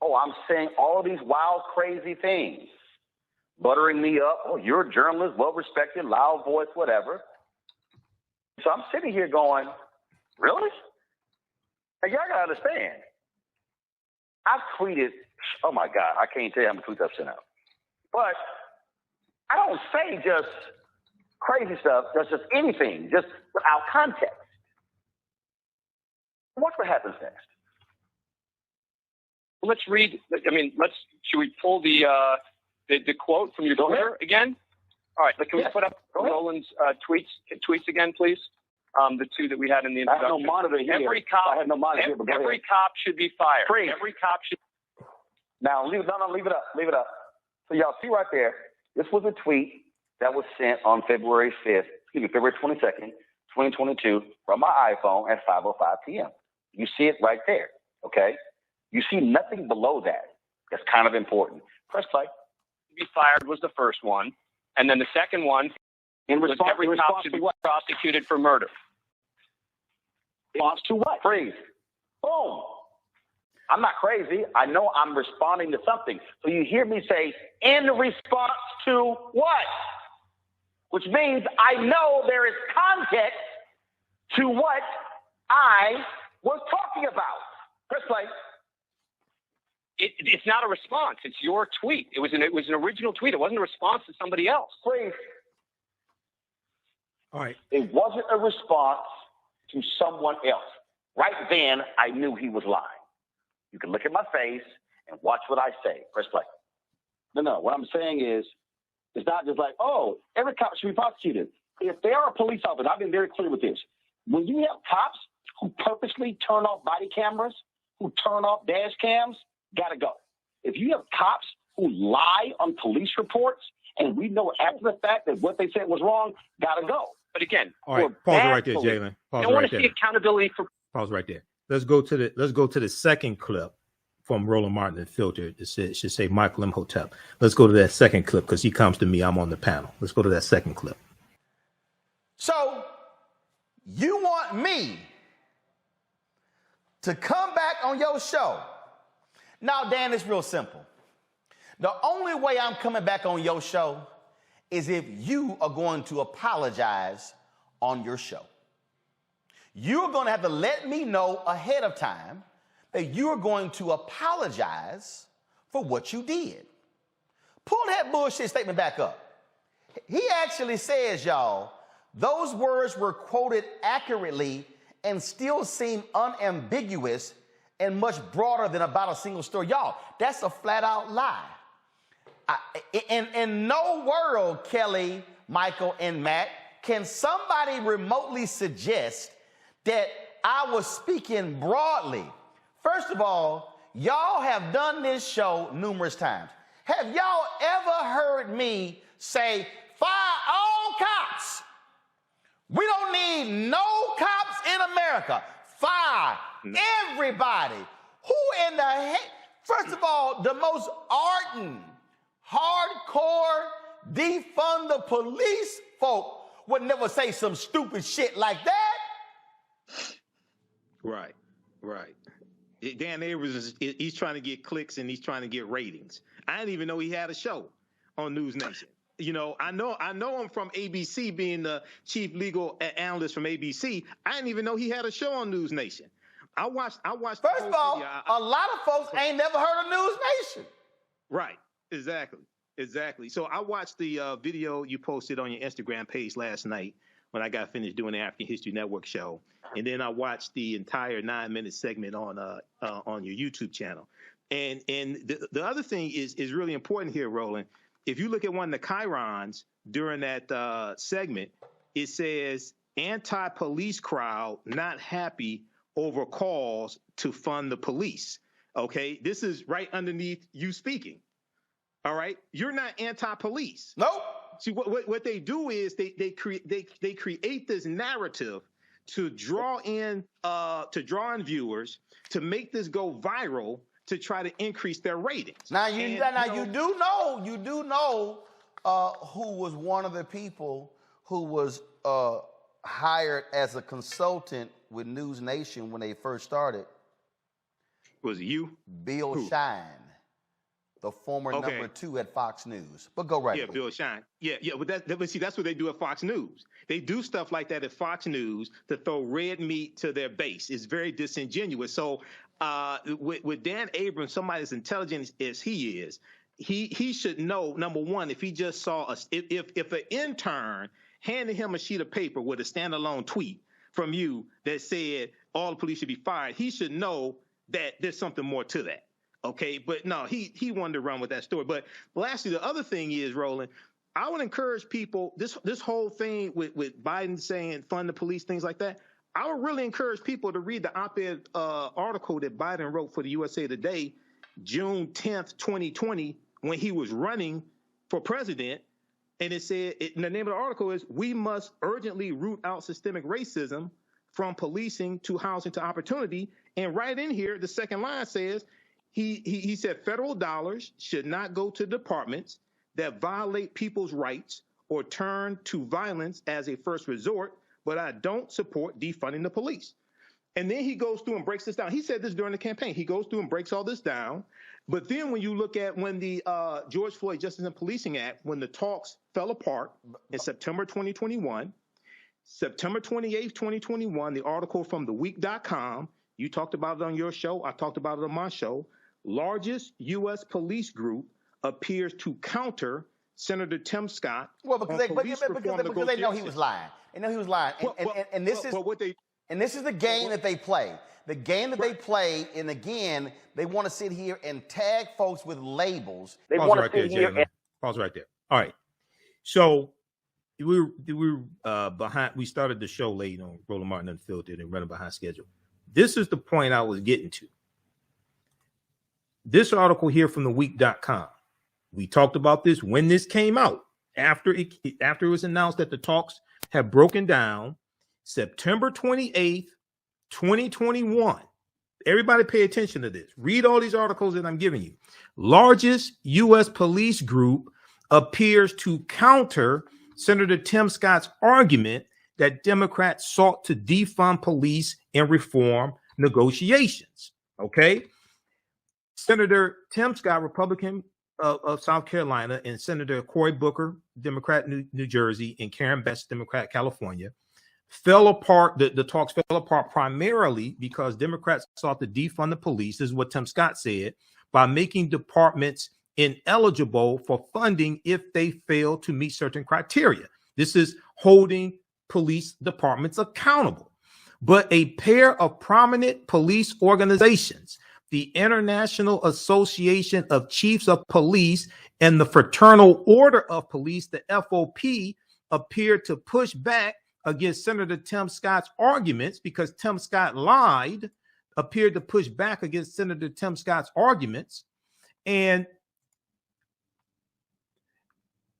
oh, I'm saying all these wild, crazy things. Buttering me up. Oh, you're a journalist, well-respected, loud voice, whatever. So I'm sitting here going, really? Like, y'all got to understand. I've tweeted, oh, my God, I can't tell you how many tweets I've sent out. But I don't say just crazy stuff, just anything, just without context. Watch what happens next. Let's read. Should we pull the quote from your Twitter again? All right. Can we put up Roland's tweets again, please? The two that we had in the introduction. I have no monitor here. Every cop should be fired. Freeze. Every cop should. Now, leave it up. So y'all see right there, this was a tweet that was sent on February 22nd, 2022, from my iPhone at 5:05 p.m. You see it right there, okay? You see nothing below that. That's kind of important. Press play. To be fired was the first one. And then the second one was every cop should be prosecuted for murder. Response to what? Freeze. Boom. I'm not crazy. I know I'm responding to something. So you hear me say, in response to what? Which means I know there is context to what I was talking about. Press play. It's not a response. It's your tweet. It was an original tweet. It wasn't a response to somebody else. Please. All right. It wasn't a response to someone else. Right then, I knew he was lying. You can look at my face and watch what I say. Press play. No. What I'm saying is, it's not just like, oh, every cop should be prosecuted. If they are a police officer, I've been very clear with this. When you have cops who purposely turn off body cameras, who turn off dash cams, gotta go. If you have cops who lie on police reports, and we know after the fact that what they said was wrong, gotta go. But again, all right, pause it right there, Jalen. I don't want to see accountability for. Pause right there. Let's go to the second clip from Roland Martin and Filter. It should say Michael Imhotep. Let's go to that second clip because he comes to me. I'm on the panel. Let's go to that second clip. So you want me to come back on your show? Now, Dan, it's real simple. The only way I'm coming back on your show is if you are going to apologize on your show. You're going to have to let me know ahead of time that you're going to apologize for what you did. Pull that bullshit statement back up. He actually says, y'all, those words were quoted accurately and still seem unambiguous and much broader than about a single story. Y'all, that's a flat out lie. In no world, Kelly, Michael, and Matt, can somebody remotely suggest that I was speaking broadly. First of all, y'all have done this show numerous times. Have y'all ever heard me say, fire all cops? We don't need no cops in America. Fire everybody. Who in the heck? First of all, the most ardent, hardcore, defund the police folk would never say some stupid shit like that. Right. Dan Abrams, he's trying to get clicks and he's trying to get ratings. I didn't even know he had a show on News Nation. You know, I know him from ABC, being the chief legal analyst from ABC. I didn't even know he had a show on News Nation. I watched. First of all, a lot of folks ain't never heard of News Nation. Right. Exactly. So I watched the video you posted on your Instagram page last night when I got finished doing the African History Network show, and then I watched the entire 9-minute segment on your YouTube channel. And the other thing is really important here, Roland. If you look at one of the chyrons during that segment, it says anti-police crowd not happy over calls to fund the police. Okay, this is right underneath you speaking. All right, you're not anti-police. Nope. See, what they do is they create this narrative to draw in viewers, to make this go viral, to try to increase their ratings. Now you do know who was one of the people who was hired as a consultant with News Nation when they first started. Was it you? Bill Shine, the former number 2 at Fox News. But go right. Yeah, Bill Shine. Yeah. But see, that's what they do at Fox News. They do stuff like that at Fox News to throw red meat to their base. It's very disingenuous. So with Dan Abrams, somebody as intelligent as he is, he should know, number one, if he just saw if an intern handed him a sheet of paper with a standalone tweet from you that said all the police should be fired, he should know that there's something more to that. Okay, but no, he wanted to run with that story. But lastly, the other thing is, Roland, I would encourage people, this whole thing with Biden saying fund the police, things like that, I would really encourage people to read the op-ed article that Biden wrote for the USA Today, June 10th, 2020, when he was running for president. And it said, the name of the article is, "We must urgently root out systemic racism from policing to housing to opportunity." And right in here, the second line says, he said federal dollars should not go to departments that violate people's rights or turn to violence as a first resort, but I don't support defunding the police. And then he goes through and breaks this down. He said this during the campaign. He goes through and breaks all this down. But then when you look at when the George Floyd Justice and Policing Act, when the talks fell apart in September 2021, September 28th, 2021, the article from theweek.com, you talked about it on your show, I talked about it on my show, largest U.S. police group appears to counter Senator Tim Scott. Well, because they know he was lying. They know he was lying. And this is the game that they play. The game that they play, and again, they want to sit here and tag folks with labels. They want to sit here and pause right there. All right. So we were behind. We started the show late on Roland Martin Unfiltered and running behind schedule. This is the point I was getting to. This article here from theweek.com. We talked about this when this came out. After it was announced that the talks have broken down, September 28th, 2021. Everybody pay attention to this. Read all these articles that I'm giving you. Largest U.S. police group appears to counter Senator Tim Scott's argument that Democrats sought to defund police and reform negotiations. Okay? Senator Tim Scott, Republican of South Carolina, and Senator Cory Booker, Democrat, New Jersey, and Karen Bass, Democrat, California, fell apart. The talks fell apart primarily because Democrats sought to defund the police. This is what Tim Scott said, by making departments ineligible for funding if they fail to meet certain criteria. This is holding police departments accountable. But a pair of prominent police organizations, the International Association of Chiefs of Police and the Fraternal Order of Police, the FOP, appeared to push back against Senator Tim Scott's arguments because Tim Scott lied, appeared to push back against Senator Tim Scott's arguments. And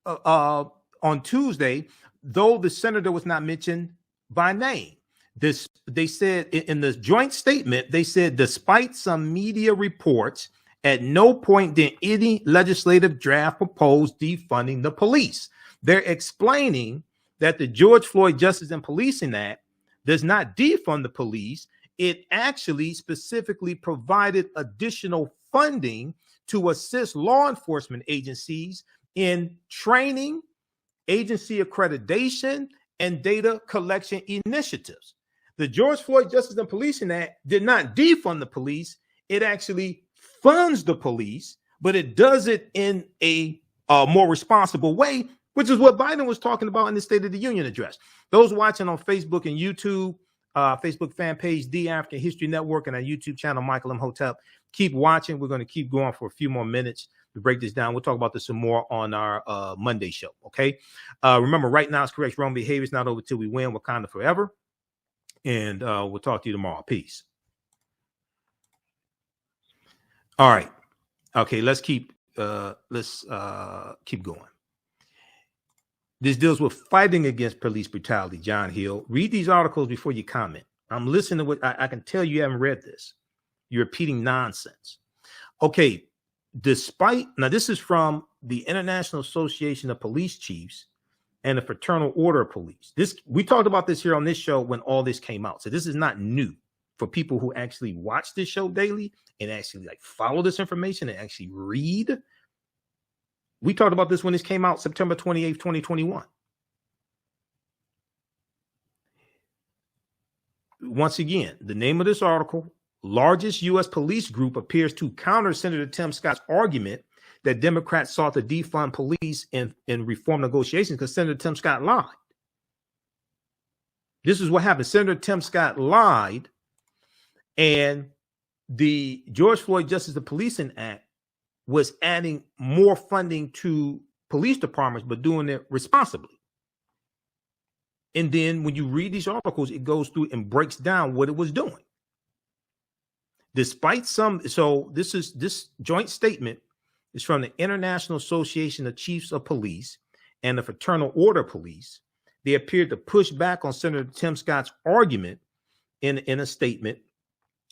on Tuesday, though the senator was not mentioned by name, they said in the joint statement, they said, despite some media reports, at no point did any legislative draft propose defunding the police. They're explaining that the George Floyd Justice and Policing Act does not defund the police. It actually specifically provided additional funding to assist law enforcement agencies in training, agency accreditation, and data collection initiatives. The George Floyd Justice and Policing Act did not defund the police. It actually funds the police, but it does it in a more responsible way, which is what Biden was talking about in the State of the Union address. Those watching on Facebook and YouTube, Facebook fan page, The African History Network, and our YouTube channel, Michael Imhotep, keep watching. We're going to keep going for a few more minutes to break this down. We'll talk about this some more on our Monday show, okay? Remember, right now, it's correct wrong behavior. It's not over till we win. Wakanda forever. And we'll talk to you tomorrow. Peace. All right. Okay, let's keep going. This deals with fighting against police brutality, John Hill. Read these articles before you comment. I'm listening to what I can tell you haven't read this. You're repeating nonsense. Okay, now this is from the International Association of Police Chiefs and the Fraternal Order of Police. We talked about this here on this show when all this came out. So this is not new for people who actually watch this show daily and actually follow this information and actually read. We talked about this when this came out September 28th, 2021. Once again, the name of this article, largest U.S. police group appears to counter Senator Tim Scott's argument that Democrats sought to defund police and reform negotiations because Senator Tim Scott lied. This is what happened. Senator Tim Scott lied, and the George Floyd Justice and Policing Act was adding more funding to police departments, but doing it responsibly. And then when you read these articles, it goes through and breaks down what it was doing. Despite some, so this joint statement is from the International Association of Chiefs of Police and the Fraternal Order of Police. They appeared to push back on Senator Tim Scott's argument in a statement,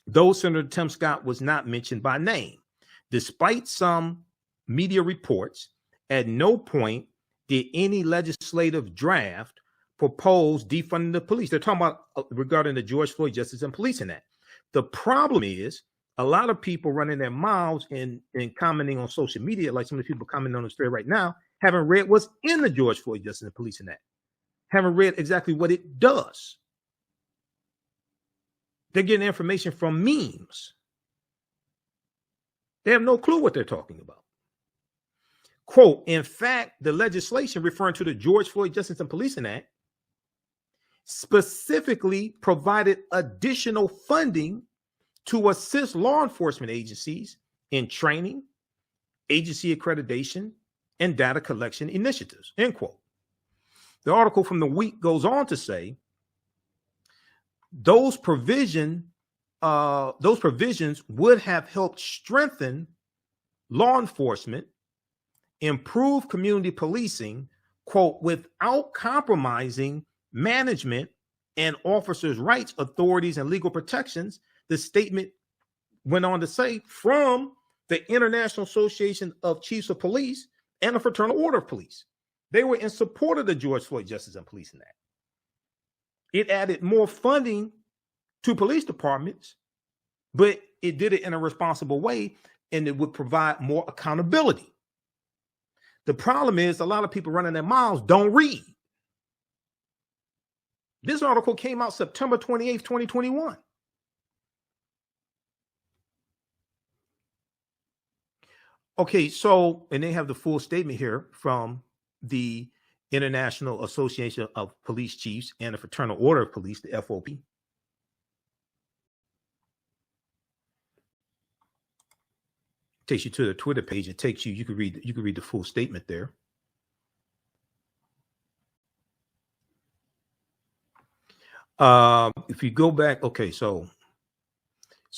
though Senator Tim Scott was not mentioned by name. Despite some media reports, at no point did any legislative draft propose defunding the police. They're talking about regarding the George Floyd Justice and Policing Act. The problem is a lot of people running their mouths and commenting on social media, like some of the people commenting on the story right now, haven't read what's in the George Floyd Justice and Policing Act, haven't read exactly what it does. They're getting information from memes. They have no clue what they're talking about. Quote, in fact, the legislation referring to the George Floyd Justice and Policing Act specifically provided additional funding to assist law enforcement agencies in training, agency accreditation, and data collection initiatives, end quote. The article from The Week goes on to say those provisions would have helped strengthen law enforcement, improve community policing, quote, without compromising management and officers' rights, authorities, and legal protections. The statement went on to say from the International Association of Chiefs of Police and the Fraternal Order of Police. They were in support of the George Floyd Justice and Policing Act. It added more funding to police departments, but it did it in a responsible way, and it would provide more accountability. The problem is a lot of people running their mouths don't read. This article came out September 28th, 2021. Okay, so, and they have the full statement here from the International Association of Police Chiefs and the Fraternal Order of Police, the FOP. Takes you to the Twitter page. It takes you, you can read the full statement there. If you go back, okay, so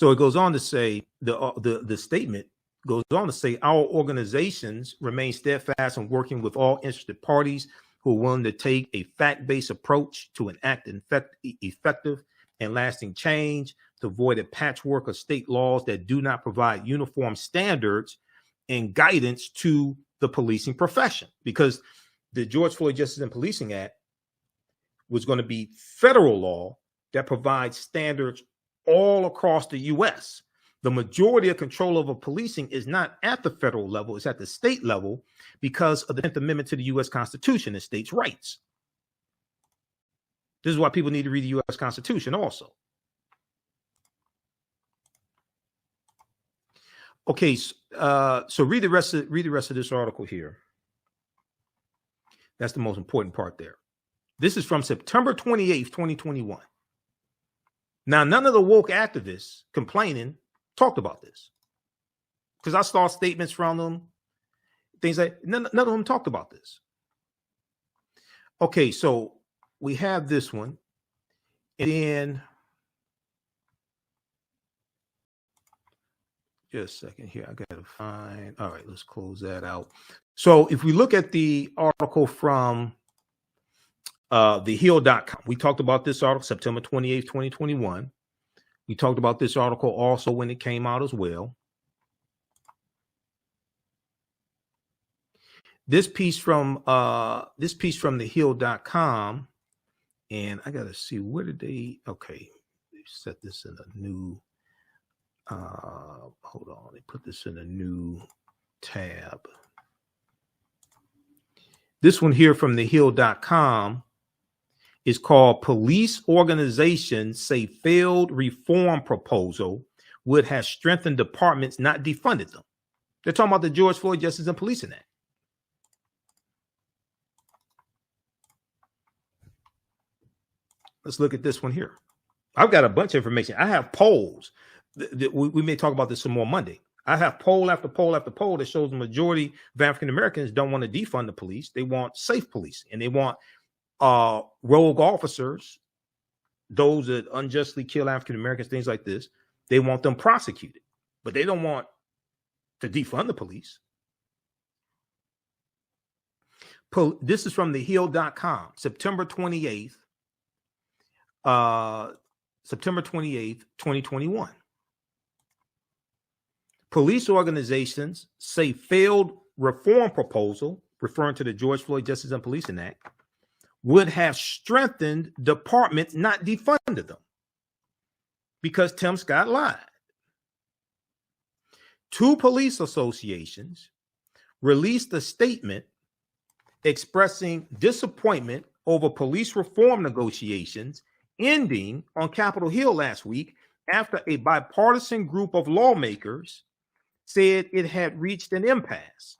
it goes on to say the statement goes on to say our organizations remain steadfast in working with all interested parties who are willing to take a fact-based approach to enact effective and lasting change to avoid a patchwork of state laws that do not provide uniform standards and guidance to the policing profession. Because the George Floyd Justice and Policing Act was going to be federal law that provides standards all across the U.S. The majority of control over policing is not at the federal level, it's at the state level because of the 10th Amendment to the U.S. Constitution and states' rights. This is why people need to read the U.S. Constitution also. Okay, so read the rest of this article here. That's the most important part there. This is from September 28th, 2021. Now, none of the woke activists complaining talked about this because I saw statements from them, things like none of them talked about this. Okay, so we have this one, and then just a second here. I gotta find. All right, let's close that out. So if we look at the article from thehill.com, we talked about this article September 28th, 2021. We talked about this article also when it came out as well. This piece from thehill.com, and I gotta see where did they set this in a new hold on, they put this in a new tab. This one here from thehill.com is called Police Organizations Say Failed Reform Proposal Would Have Strengthened Departments, Not Defunded Them. They're talking about the George Floyd Justice and Policing Act. Let's look at this one here. I've got a bunch of information. I have polls we may talk about this some more Monday. I have poll after poll after poll that shows the majority of African Americans don't want to defund the police. They want safe police, and they want rogue officers, those that unjustly kill African Americans, things like this. They want them prosecuted, but they don't want to defund the police. This is from thehill.com, September 28th, 2021. Police organizations say failed reform proposal, referring to the George Floyd Justice and Policing Act, would have strengthened departments, not defunded them, because Tim Scott lied. 2 police associations released a statement expressing disappointment over police reform negotiations ending on Capitol Hill last week after a bipartisan group of lawmakers said it had reached an impasse.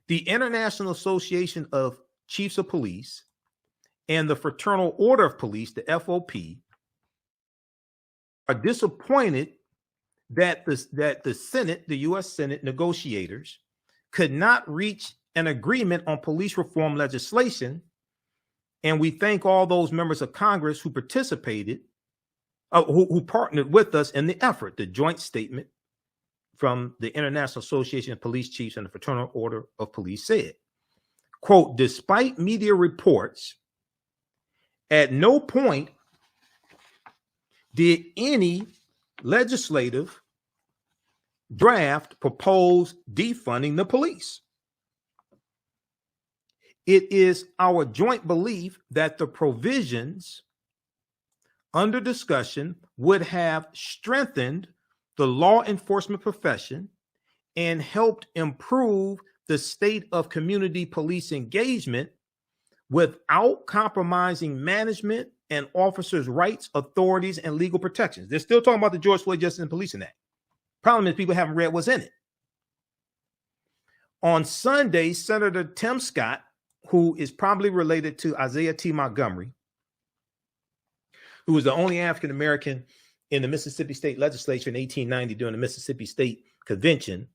The International Association of Chiefs of Police and the Fraternal Order of Police, the FOP, are disappointed that the Senate, the U.S. Senate negotiators, could not reach an agreement on police reform legislation, and we thank all those members of Congress who participated, who partnered with us in the effort. The joint statement from the International Association of Police Chiefs and the Fraternal Order of Police said, quote, despite media reports, at no point did any legislative draft propose defunding the police. It is our joint belief that the provisions under discussion would have strengthened the law enforcement profession and helped improve the state of community police engagement without compromising management and officers' rights, authorities, and legal protections. They're still talking about the George Floyd Justice and Policing Act. Problem is people haven't read what's in it. On Sunday, Senator Tim Scott, who is probably related to Isaiah T. Montgomery, who was the only African-American in the Mississippi State Legislature in 1890 during the Mississippi State Convention,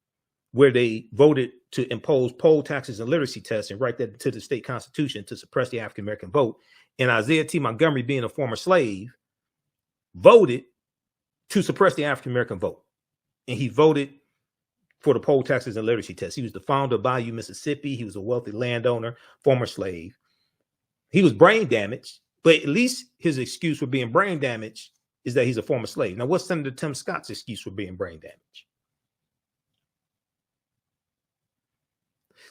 where they voted to impose poll taxes and literacy tests and write that into the state constitution to suppress the African-American vote. And Isaiah T. Montgomery, being a former slave, voted to suppress the African-American vote. And he voted for the poll taxes and literacy tests. He was the founder of Bayou, Mississippi. He was a wealthy landowner, former slave. He was brain damaged, but at least his excuse for being brain damaged is that he's a former slave. Now, what's Senator Tim Scott's excuse for being brain damaged?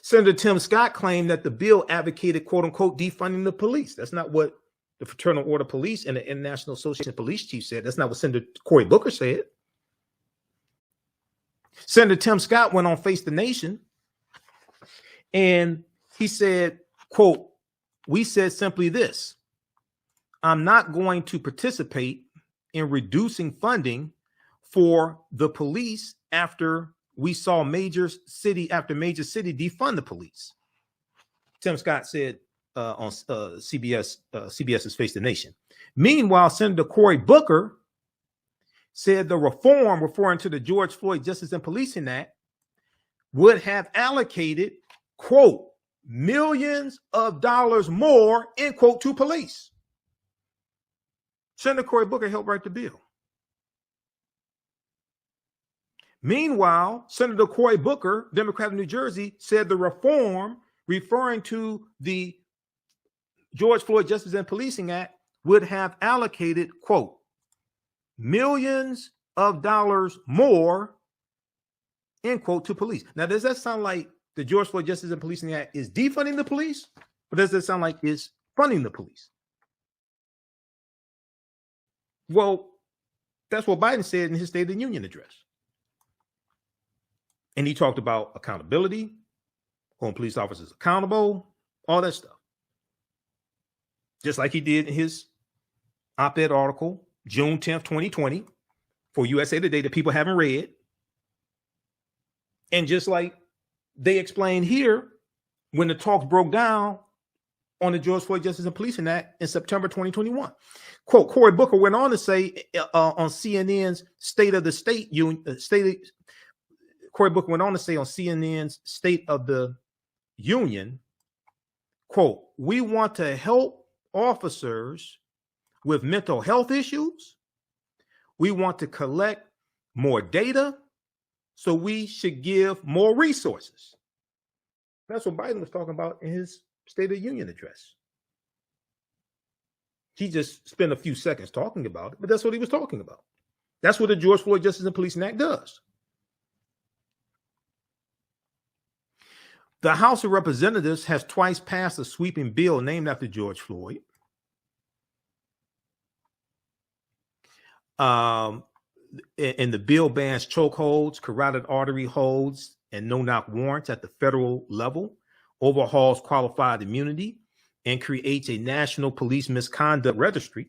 Senator Tim Scott claimed that the bill advocated, quote unquote, defunding the police. That's not what the Fraternal Order of Police and the International Association of Police Chiefs said. That's not what Senator Cory Booker said. Senator Tim Scott went on Face the Nation and he said, quote, we said simply this: I'm not going to participate in reducing funding for the police after we saw major city after major city defund the police. Tim Scott said on CBS's Face the Nation. Meanwhile, Senator Cory Booker said the reform, referring to the George Floyd Justice and Policing Act, would have allocated, quote, millions of dollars more, end quote, to police. Senator Cory Booker helped write the bill. Meanwhile, Senator Cory Booker, Democrat of New Jersey, said the reform, referring to the George Floyd Justice and Policing Act, would have allocated, quote, millions of dollars more, end quote, to police. Now, does that sound like the George Floyd Justice and Policing Act is defunding the police? Or does that sound like it's funding the police? Well, that's what Biden said in his State of the Union address. And he talked about accountability, holding police officers accountable, all that stuff. Just like he did in his op-ed article, June 10th, 2020, for USA Today that people haven't read. And just like they explained here, when the talks broke down on the George Floyd Justice and Policing Act in September 2021. Quote, Cory Booker went on to say on CNN's State of the State Union, Cory Booker went on to say on CNN's State of the Union, quote, we want to help officers with mental health issues. We want to collect more data, so we should give more resources. That's what Biden was talking about in his State of the Union address. He just spent a few seconds talking about it, but that's what he was talking about. That's what the George Floyd Justice and Policing Act does. The House of Representatives has twice passed a sweeping bill named after George Floyd. And the bill bans chokeholds, carotid artery holds, and no-knock warrants at the federal level, overhauls qualified immunity, and creates a national police misconduct registry.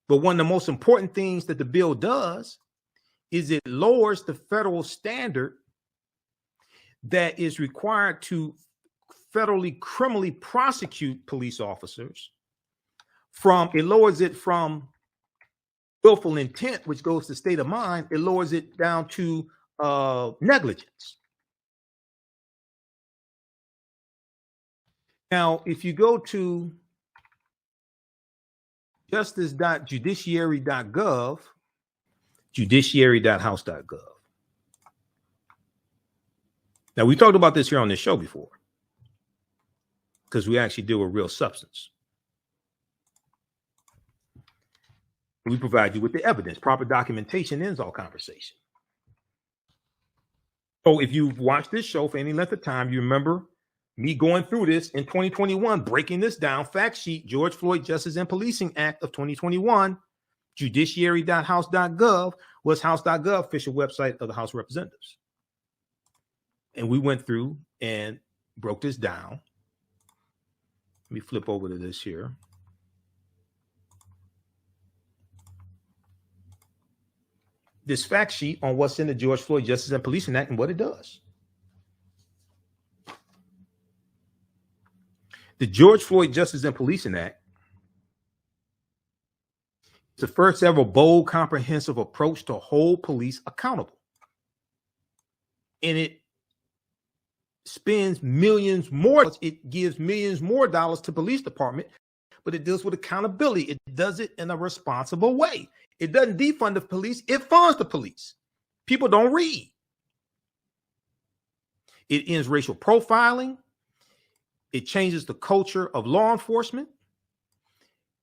But one of the most important things that the bill does is it lowers the federal standard that is required to federally criminally prosecute police officers. It lowers it from willful intent, which goes to state of mind, it lowers it down to negligence. Now, if you go to justice.judiciary.gov, judiciary.house.gov. Now, we talked about this here on this show before because we actually deal with real substance. We provide you with the evidence. Proper documentation ends all conversation. So if you've watched this show for any length of time, you remember me going through this in 2021, breaking this down. Fact sheet, George Floyd Justice and Policing Act of 2021, judiciary.house.gov was house.gov, official website of the House of Representatives. And we went through and broke this down. Let me flip over to this here. This fact sheet on what's in the George Floyd Justice and Policing Act and what it does. The George Floyd Justice and Policing Act is the first ever bold, comprehensive approach to hold police accountable. And it spends millions more. It gives millions more dollars to police department, but it deals with accountability. It does it in a responsible way. It doesn't defund the police. It funds the police. People don't read. It ends racial profiling. It changes the culture of law enforcement,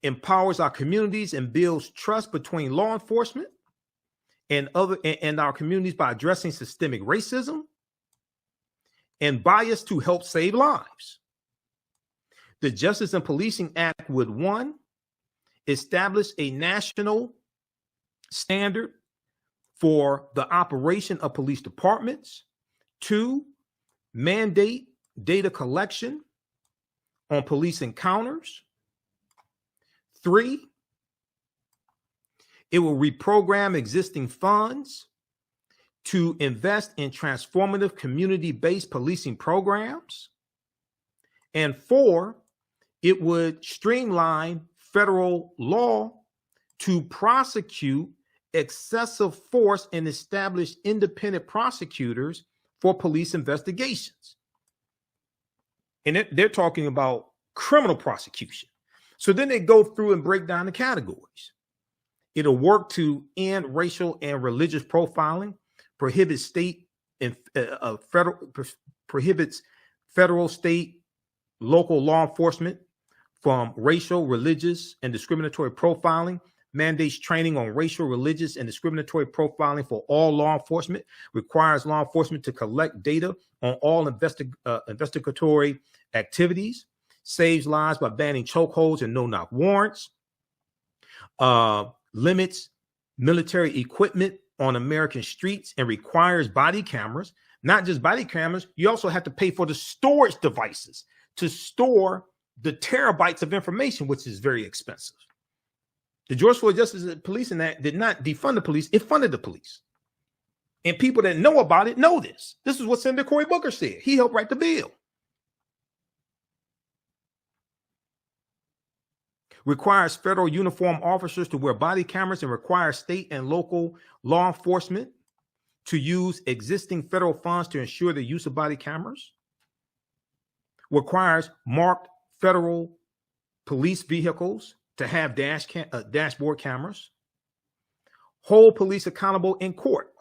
empowers our communities, and builds trust between law enforcement and our communities by addressing systemic racism and bias to help save lives. The Justice and Policing Act would, 1, establish a national standard for the operation of police departments. 2, mandate data collection on police encounters. 3, it will reprogram existing funds to invest in transformative community-based policing programs. And 4, it would streamline federal law to prosecute excessive force and establish independent prosecutors for police investigations. And they're talking about criminal prosecution. So then they go through and break down the categories. It'll work to end racial and religious profiling, prohibits federal, state, local law enforcement from racial, religious, and discriminatory profiling, mandates training on racial, religious, and discriminatory profiling for all law enforcement, requires law enforcement to collect data on all investigatory activities, saves lives by banning chokeholds and no-knock warrants, limits military equipment on American streets and requires body cameras. Not just body cameras, you also have to pay for the storage devices to store the terabytes of information, which is very expensive. The George Floyd Justice and Policing Act did not defund the police, it funded the police. And people that know about it know this. This is what Senator Cory Booker said. He helped write the bill. requires federal uniform officers to wear body cameras and requires state and local law enforcement to use existing federal funds to ensure the use of body cameras, requires marked federal police vehicles to have dashboard cameras, hold police accountable in court,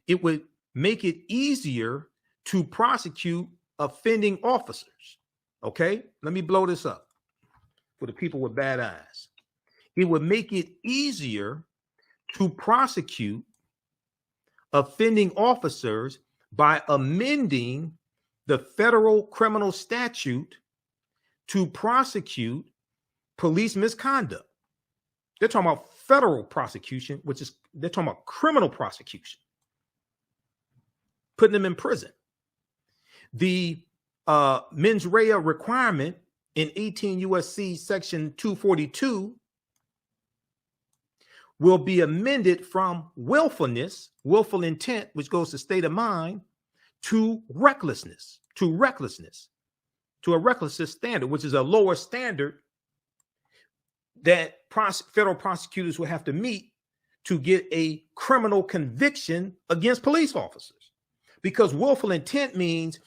It would make it easier to prosecute offending officers. Okay, let me blow this up for the people with bad eyes. It would make it easier to prosecute offending officers by amending the federal criminal statute to prosecute police misconduct. They're talking about federal prosecution, they're talking about criminal prosecution, putting them in prison. The mens rea requirement in 18 U.S.C. section 242 will be amended from willfulness, willful intent, which goes to state of mind, to recklessness, to a recklessness standard, which is a lower standard that federal prosecutors will have to meet to get a criminal conviction against police officers. Because willful intent means,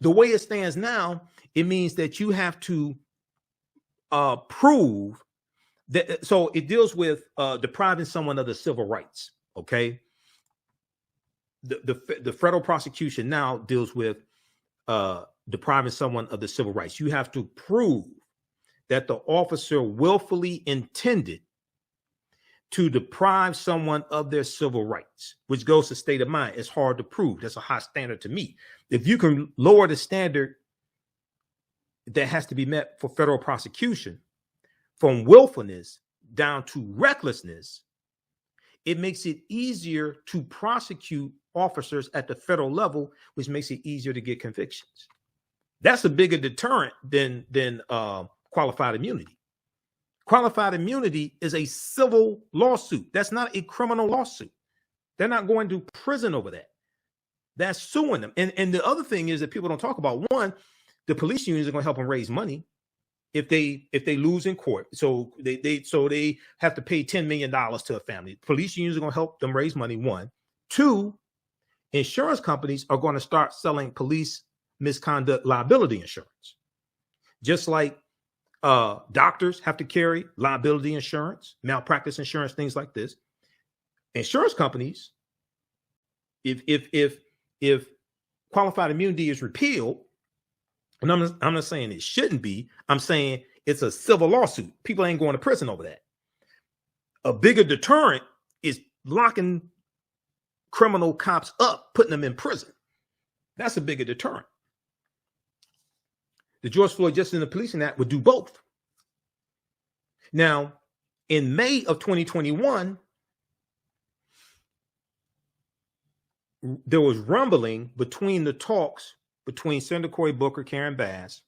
the way it stands now, it means that you have to prove that. So it deals with depriving someone of their civil rights. Okay. The federal prosecution now deals with depriving someone of the civil rights. You have to prove that the officer willfully intended to deprive someone of their civil rights, which goes to state of mind. It's hard to prove. That's a high standard to meet. If you can lower the standard that has to be met for federal prosecution from willfulness down to recklessness, it makes it easier to prosecute officers at the federal level, which makes it easier to get convictions. That's a bigger deterrent than qualified immunity. Qualified immunity is a civil lawsuit. That's not a criminal lawsuit. They're not going to prison over that. That's suing them. And the other thing is that people don't talk about, one, the police unions are going to help them raise money if they lose in court. So they have to pay $10 million to a family. Police unions are going to help them raise money, one. Two, insurance companies are going to start selling police misconduct liability insurance. Just like doctors have to carry liability insurance, malpractice insurance, things like this. Insurance companies, if qualified immunity is repealed, and I'm not saying it shouldn't be, I'm saying it's a civil lawsuit. People ain't going to prison over that. A bigger deterrent is locking criminal cops up, putting them in prison. That's a bigger deterrent. The George Floyd Justice in the Policing Act would do both. Now, in May of 2021, there was rumbling between the talks between Senator Cory Booker, Karen Bass,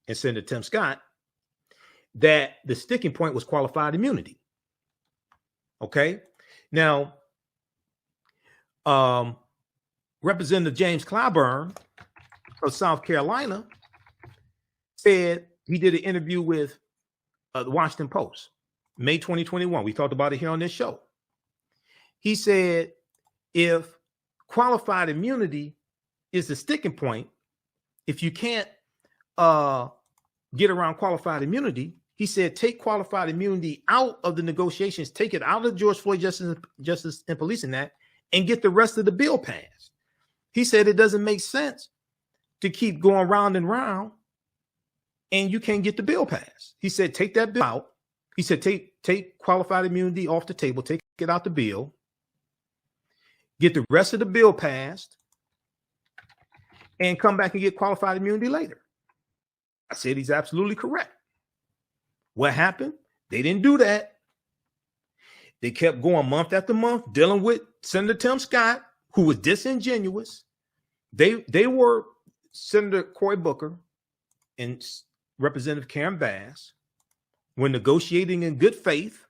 and Senator Tim Scott that the sticking point was qualified immunity. Okay. Now, Representative James Clyburn of South Carolina said he did an interview with the Washington Post, May 2021. We talked about it here on this show. He said, if qualified immunity is the sticking point, if you can't get around qualified immunity, he said, take qualified immunity out of the negotiations, take it out of the George Floyd Justice and Policing Act, and get the rest of the bill passed. He said it doesn't make sense to keep going round and round and you can't get the bill passed. He said, take that bill out. He said, take qualified immunity off the table, take it out the bill, get the rest of the bill passed, and come back and get qualified immunity later. I said he's absolutely correct. What happened? They didn't do that. They kept going month after month, dealing with Senator Tim Scott, who was disingenuous. They were Senator Cory Booker and Representative Karen Bass were negotiating in good faith.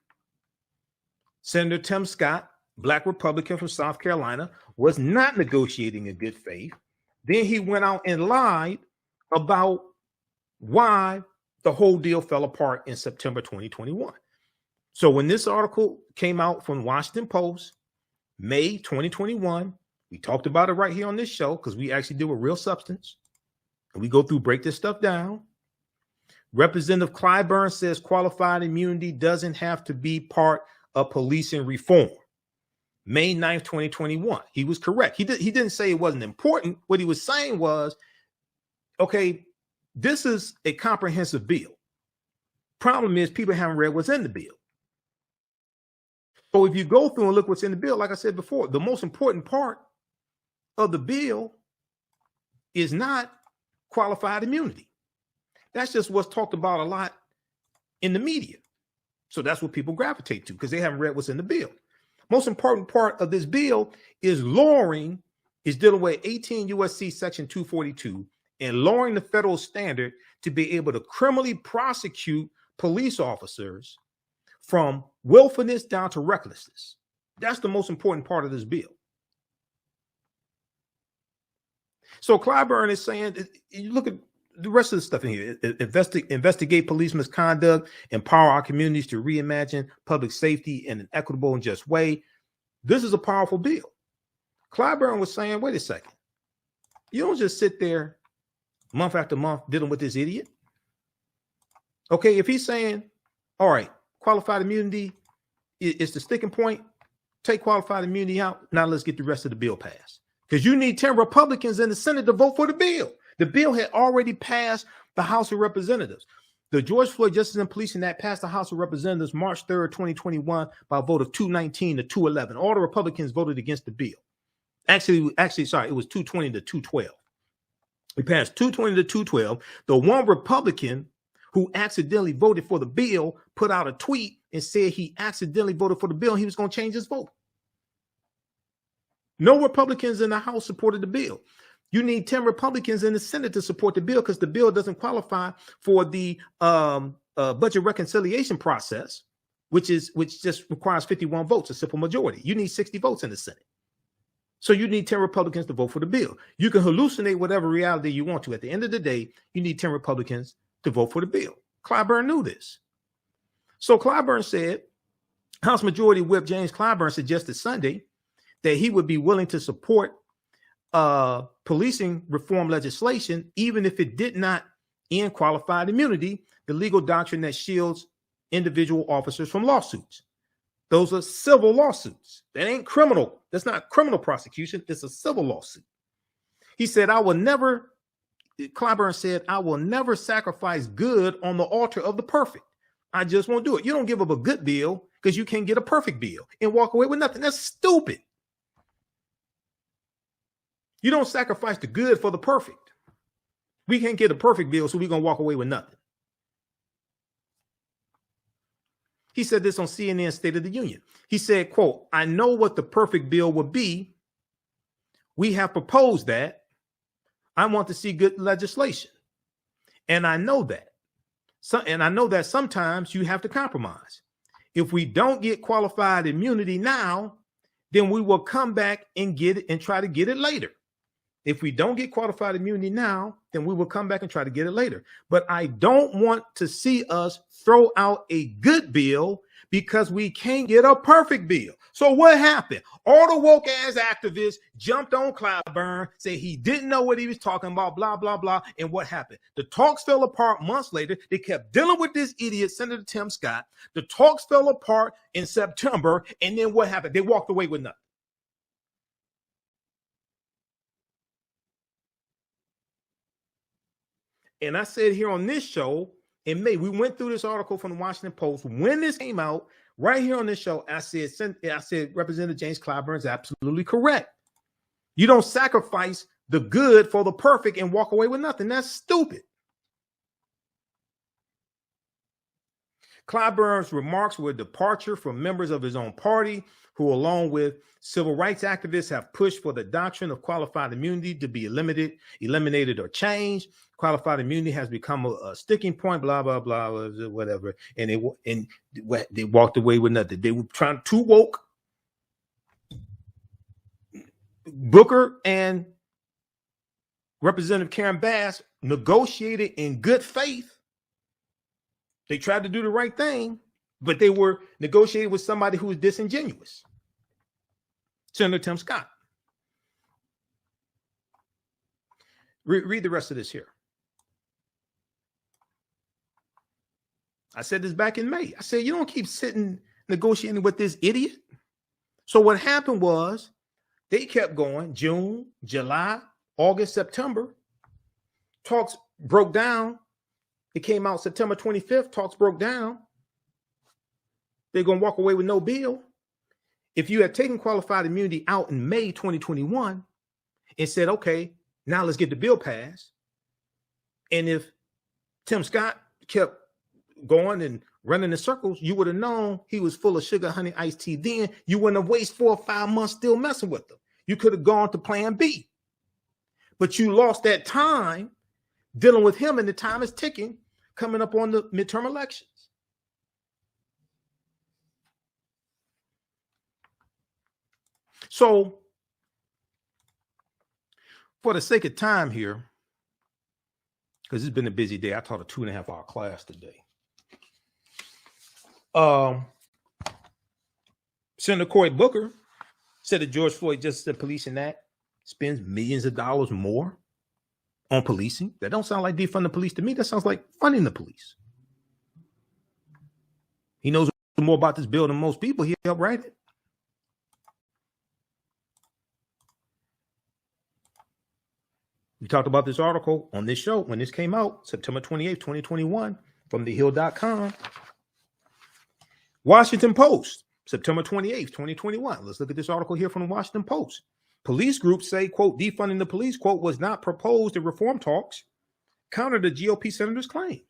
Senator Tim Scott, Black Republican from South Carolina, was not negotiating in good faith. Then he went out and lied about why the whole deal fell apart in September 2021. So when this article came out from Washington Post, May 2021, we talked about it right here on this show because we actually deal with real substance. And we go through, break this stuff down. Representative Clyburn says qualified immunity doesn't have to be part of policing reform. May 9th, 2021. He was correct. He didn't say it wasn't important. What he was saying was, okay, this is a comprehensive bill. Problem is people haven't read what's in the bill. So if you go through and look what's in the bill, like I said before, the most important part of the bill is not qualified immunity. That's just what's talked about a lot in the media. So that's what people gravitate to because they haven't read what's in the bill. Most important part of this bill is dealing with 18 USC section 242 and lowering the federal standard to be able to criminally prosecute police officers from willfulness down to recklessness. That's the most important part of this bill. So Clyburn is saying, you look at the rest of the stuff in here, investigate police misconduct, empower our communities to reimagine public safety in an equitable and just way. This is a powerful bill. Clyburn was saying, wait a second. You don't just sit there month after month dealing with this idiot. Okay, if he's saying, all right, qualified immunity is the sticking point, take qualified immunity out. Now let's get the rest of the bill passed. Because you need 10 Republicans in the Senate to vote for the bill. The bill had already passed the House of Representatives. The George Floyd Justice and Policing Act passed the House of Representatives March 3rd, 2021 by a vote of 219 to 211. All the Republicans voted against the bill. Actually, it was 220 to 212. We passed 220 to 212. The one Republican who accidentally voted for the bill put out a tweet and said he accidentally voted for the bill and he was going to change his vote. No Republicans in the House supported the bill. You need 10 Republicans in the Senate to support the bill because the bill doesn't qualify for the budget reconciliation process, which just requires 51 votes, a simple majority. You need 60 votes in the Senate. So you need 10 Republicans to vote for the bill. You can hallucinate whatever reality you want to. At the end of the day, you need 10 Republicans to vote for the bill. Clyburn knew this. So Clyburn said, House Majority Whip James Clyburn suggested Sunday that he would be willing to support policing reform legislation, even if it did not end qualified immunity, the legal doctrine that shields individual officers from lawsuits. Those are civil lawsuits. That ain't criminal. That's not criminal prosecution. It's a civil lawsuit. He said, Clyburn said, I will never sacrifice good on the altar of the perfect. I just won't do it. You don't give up a good bill because you can't get a perfect bill and walk away with nothing. That's stupid. You don't sacrifice the good for the perfect. We can't get a perfect bill, so we're going to walk away with nothing. He said this on CNN State of the Union. He said, quote, I know what the perfect bill would be. We have proposed that. I want to see good legislation. And I know that. And I know that sometimes you have to compromise. If we don't get qualified immunity now, then we will come back and get it and try to get it later. If we don't get qualified immunity now, then we will come back and try to get it later. But I don't want to see us throw out a good bill because we can't get a perfect bill. So what happened? All the woke ass activists jumped on Clyburn, said he didn't know what he was talking about, blah, blah, blah. And what happened? The talks fell apart months later. They kept dealing with this idiot, Senator Tim Scott. The talks fell apart in September. And then what happened? They walked away with nothing. And I said here on this show in May, we went through this article from the Washington Post. When this came out, right here on this show, I said Representative James Clyburn is absolutely correct. You don't sacrifice the good for the perfect and walk away with nothing. That's stupid. Clyburn's remarks were a departure from members of his own party who, along with civil rights activists, have pushed for the doctrine of qualified immunity to be eliminated or changed. Qualified immunity has become a sticking point, blah, blah, blah, whatever. And they walked away with nothing. They were trying to woke. Booker and Representative Karen Bass negotiated in good faith They tried to do the right thing, but they were negotiating with somebody who was disingenuous. Senator Tim Scott. Read the rest of this here. I said this back in May. I said, you don't keep sitting negotiating with this idiot. So what happened was they kept going. June, July, August, September. Talks broke down. It came out September 25th. Talks broke down. They're going to walk away with no bill. If you had taken qualified immunity out in May 2021 and said, okay, now let's get the bill passed. And if Tim Scott kept going and running in circles, you would have known he was full of sugar, honey, iced tea. Then you wouldn't have wasted 4 or 5 months still messing with them. You could have gone to plan B. But you lost that time dealing with him, and the time is ticking coming up on the midterm elections. So, for the sake of time here, because it's been a busy day, I taught a 2.5-hour class today. Senator Cory Booker said that George Floyd Justice and Policing Act spends millions of dollars more on policing. That don't sound like defund the police to me. That sounds like funding the police. He knows more about this bill than most people. He helped write it. We talked about this article on this show when this came out, September 28th, 2021, from thehill.com. Washington Post, September 28th, 2021. Let's look at this article here from the Washington Post. Police groups say, quote, defunding the police, quote, was not proposed in reform talks, counter the GOP senator's claim.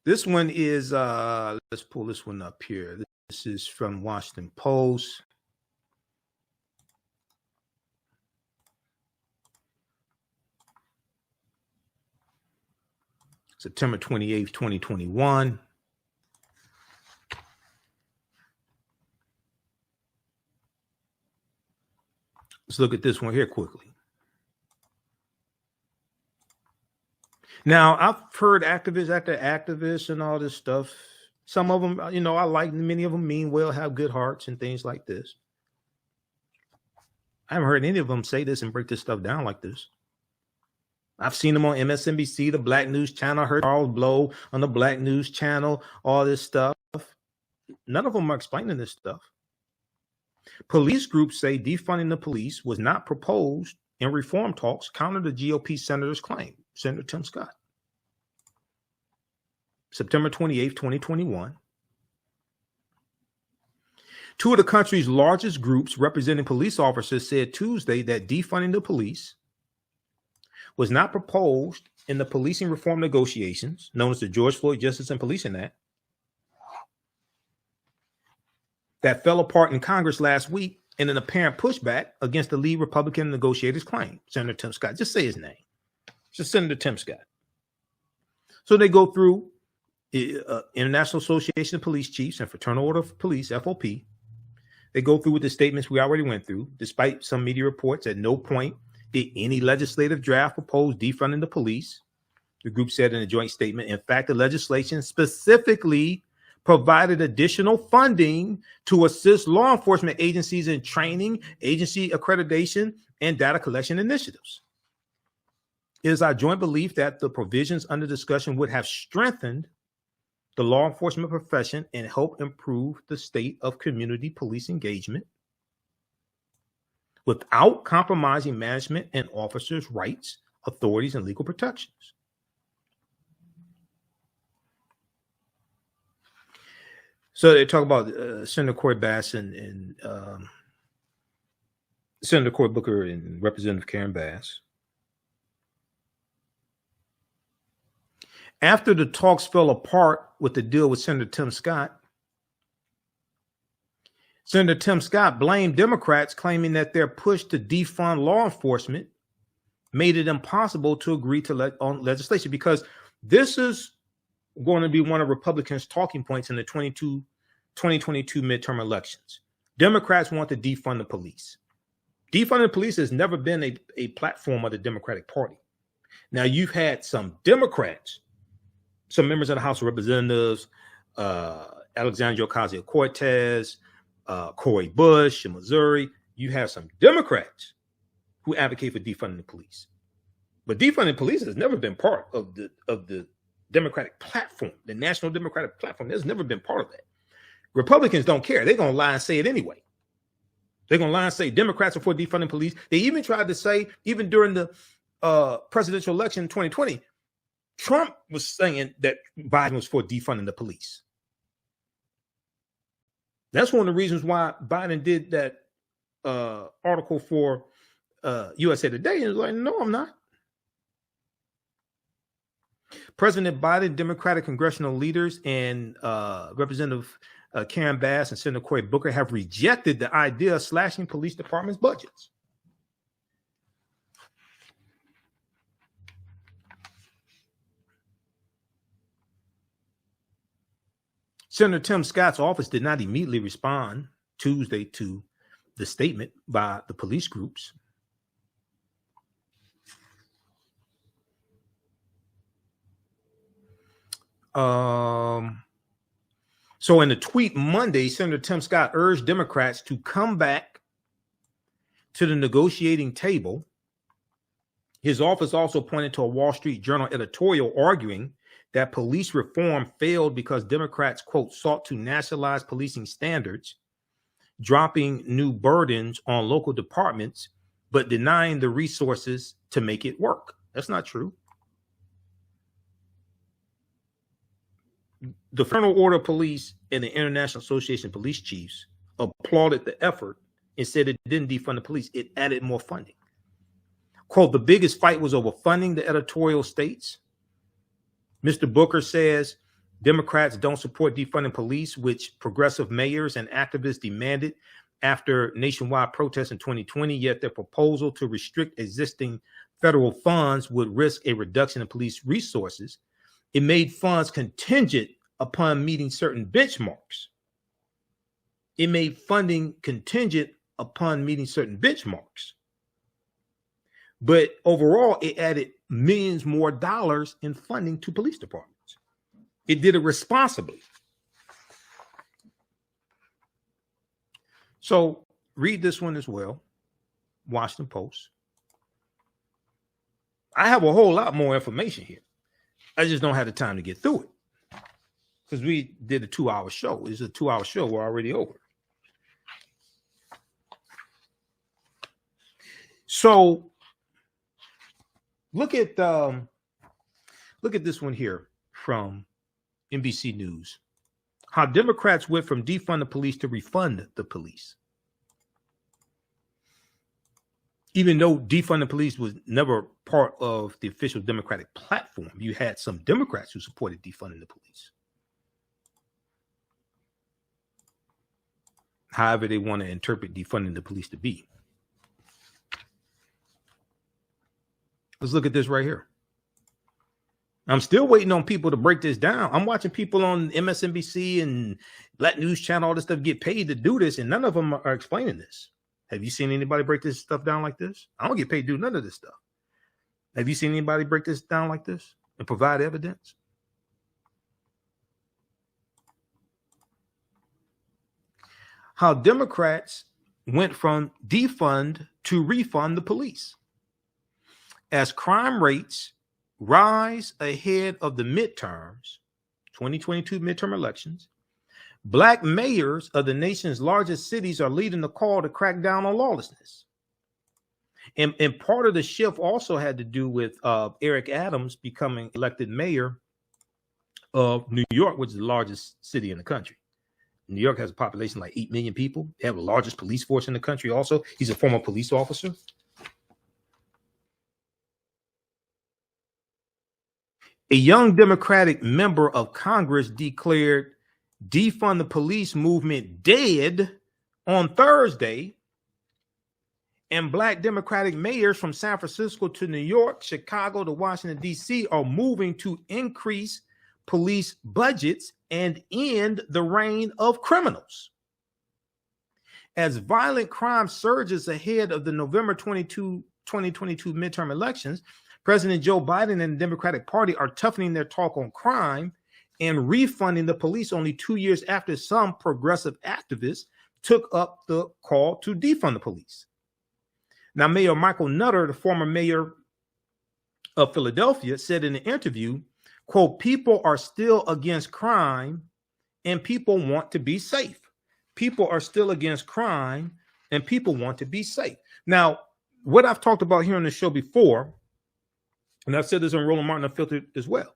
This one is, let's pull this one up here. This is from Washington Post. September 28th, 2021. Let's look at this one here quickly. Now, I've heard activists after activists and all this stuff. Some of them, you know, I like, many of them mean well, have good hearts and things like this. I haven't heard any of them say this and break this stuff down like this. I've seen them on MSNBC, the Black News Channel. I heard Charles Blow on the Black News Channel, all this stuff. None of them are explaining this stuff. Police groups say defunding the police was not proposed in reform talks, counter the GOP senator's claim. Senator Tim Scott. September 28th, 2021. Two of the country's largest groups representing police officers said Tuesday that defunding the police was not proposed in the policing reform negotiations, known as the George Floyd Justice and Policing Act, that fell apart in Congress last week in an apparent pushback against the lead Republican negotiator's claim. Senator Tim Scott. Just say his name. Just Senator Tim Scott. So they go through International Association of Police Chiefs and Fraternal Order of Police, FOP. They go through with the statements we already went through. Despite some media reports, at no point did any legislative draft propose defunding the police. The group said in a joint statement, in fact, the legislation specifically provided additional funding to assist law enforcement agencies in training, agency accreditation, and data collection initiatives. It is our joint belief that the provisions under discussion would have strengthened the law enforcement profession and help improve the state of community police engagement without compromising management and officers' rights, authorities, and legal protections. So they talk about Senator Cory Bass and Senator Cory Booker and Representative Karen Bass. After the talks fell apart with the deal with Senator Tim Scott, Senator Tim Scott blamed Democrats, claiming that their push to defund law enforcement made it impossible to agree to on legislation, because this is going to be one of Republicans' talking points in the 2022 midterm elections. Democrats want to defund the police. Defunding the police has never been a platform of the Democratic Party. Now, you've had some Democrats, some members of the House of Representatives, Alexandria Ocasio-Cortez, Cori Bush in Missouri. You have some Democrats who advocate for defunding the police. But defunding the police has never been part of the Democratic platform, the National Democratic platform. There's never been part of that. Republicans don't care. They're going to lie and say it anyway. They're going to lie and say Democrats are for defunding police. They even tried to say, even during the presidential election in 2020, Trump was saying that Biden was for defunding the police. That's one of the reasons why Biden did that article for USA Today. And was like, no, I'm not. President Biden, Democratic congressional leaders, and Representative Karen Bass and Senator Cory Booker have rejected the idea of slashing police departments' budgets. Senator Tim Scott's office did not immediately respond Tuesday to the statement by the police groups. So in a tweet Monday, Senator Tim Scott urged Democrats to come back to the negotiating table. His office also pointed to a Wall Street Journal editorial arguing that police reform failed because Democrats, quote, sought to nationalize policing standards, dropping new burdens on local departments, but denying the resources to make it work. That's not true. The Federal Order of Police and the International Association of Police Chiefs applauded the effort and said it didn't defund the police. It added more funding. Quote, the biggest fight was over funding, the editorial states. Mr. Booker says Democrats don't support defunding police, which progressive mayors and activists demanded after nationwide protests in 2020, yet their proposal to restrict existing federal funds would risk a reduction in police resources. It made funds contingent upon meeting certain benchmarks. It made funding contingent upon meeting certain benchmarks. But overall, it added millions more dollars in funding to police departments. It did it responsibly. So read this one as well, Washington Post. I have a whole lot more information here. I just don't have the time to get through it because we did a 2-hour show. It's a 2-hour show. We're already over. So look at this one here from NBC News. How Democrats went from defund the police to refund the police. Even though defund the police was never part of the official Democratic platform, you had some Democrats who supported defunding the police. However they want to interpret defunding the police to be. Let's look at this right here. I'm still waiting on people to break this down. I'm watching people on MSNBC and Black News Channel, all this stuff, get paid to do this, and none of them are explaining this. Have you seen anybody break this stuff down like this? I don't get paid to do none of this stuff. Have you seen anybody break this down like this and provide evidence? How Democrats went from defund to refund the police. As crime rates rise ahead of the midterms, 2022 midterm elections, Black mayors of the nation's largest cities are leading the call to crack down on lawlessness. And part of the shift also had to do with Eric Adams becoming elected mayor of New York, which is the largest city in the country. New York has a population like 8 million people. They have the largest police force in the country also. He's a former police officer. A young Democratic member of Congress declared defund the police movement dead on Thursday, and Black Democratic mayors from San Francisco to New York, Chicago to Washington, D.C. are moving to increase police budgets and end the reign of criminals. as violent crime surges ahead of the November 2022 midterm elections, President Joe Biden and the Democratic Party are toughening their talk on crime and refunding the police only 2 years after some progressive activists took up the call to defund the police. Now, Mayor Michael Nutter, the former mayor of Philadelphia, said in an interview, quote, people are still against crime and people want to be safe. People are still against crime and people want to be safe. Now, what I've talked about here on the show before, and I've said this on Roland Martin Unfiltered as well,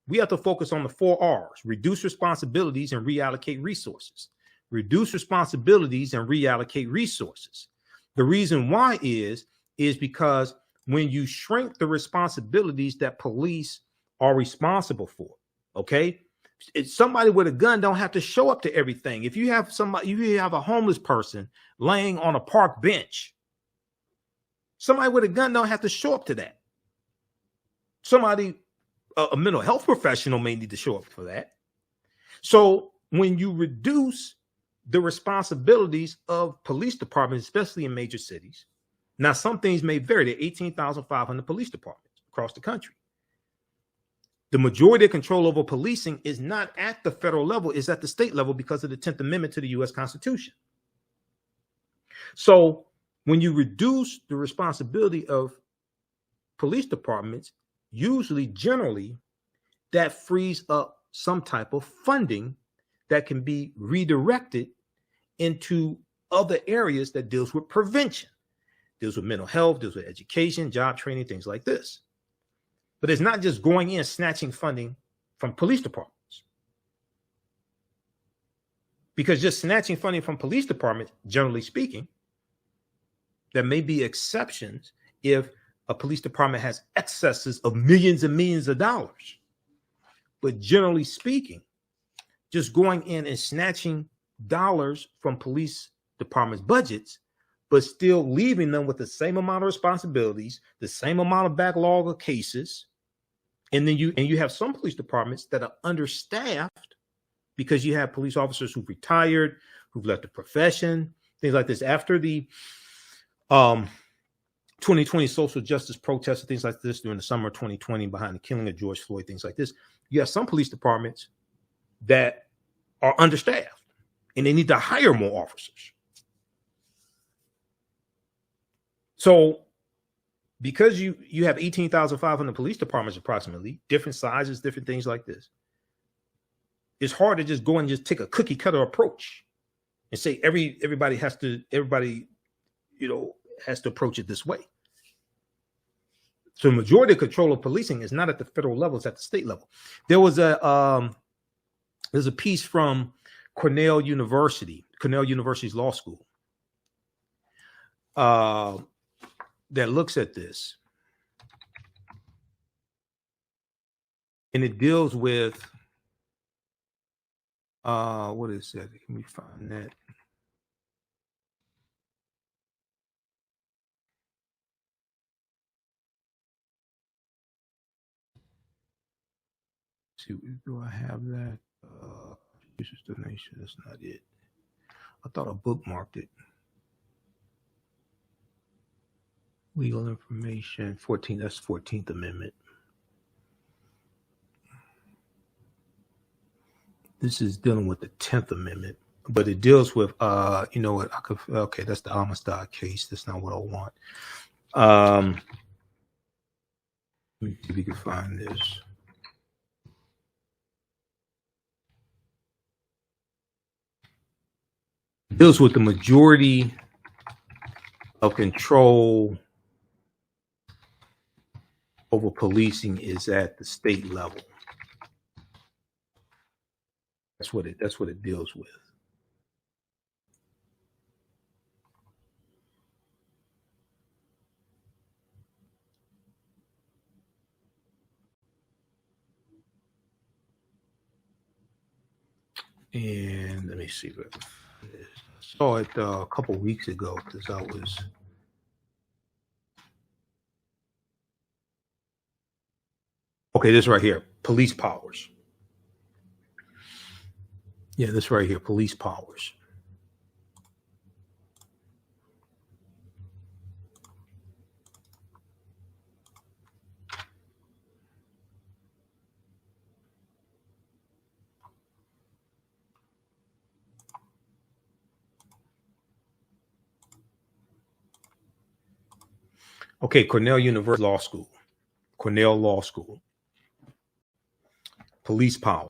we have to focus on the 4 R's: reduce responsibilities and reallocate resources. Reduce responsibilities and reallocate resources. The reason why is because when you shrink the responsibilities that police are responsible for, okay? Somebody with a gun don't have to show up to everything. If you have somebody, you have a homeless person laying on a park bench, somebody with a gun don't have to show up to that. Somebody, a mental health professional may need to show up for that. So when you reduce the responsibilities of police departments, especially in major cities, now some things may vary. There are 18,500 police departments across the country. The majority of control over policing is not at the federal level, it's at the state level because of the 10th Amendment to the U.S. Constitution. So when you reduce the responsibility of police departments, generally, that frees up some type of funding that can be redirected into other areas that deals with prevention, deals with mental health, deals with education, job training, things like this. But it's not just going in snatching funding from police departments. Because just snatching funding from police departments, generally speaking, there may be exceptions if a police department has excesses of millions and millions of dollars. But generally speaking, just going in and snatching dollars from police departments' budgets, but still leaving them with the same amount of responsibilities, the same amount of backlog of cases. And then you have some police departments that are understaffed because you have police officers who've retired, who've left the profession, things like this. After the 2020 social justice protests and things like this during the summer of 2020 behind the killing of George Floyd, things like this, you have some police departments that are understaffed and they need to hire more officers. So because you have 18,500 police departments approximately, different sizes, different things like this, it's hard to just go and just take a cookie cutter approach and say everybody has to approach it this way. So the majority of control of policing is not at the federal level, it's at the state level. There was there's a piece from Cornell University's law school, that looks at this, and it deals with what is that? Can we find that? See, do I have that? Users donation. That's not it. I thought I bookmarked it. Legal information, 14, that's 14th Amendment. This is dealing with the 10th Amendment, but it deals with, you know what, okay, that's the Amistad case. That's not what I want. Let me see if we can find this. It deals with the majority of control over policing is at the state level. That's what it deals with. And let me see what I saw it a couple weeks ago because I was okay, this right here, police powers. Yeah, this right here, police powers. Okay, Cornell University Law School. Cornell Law School. Police powers.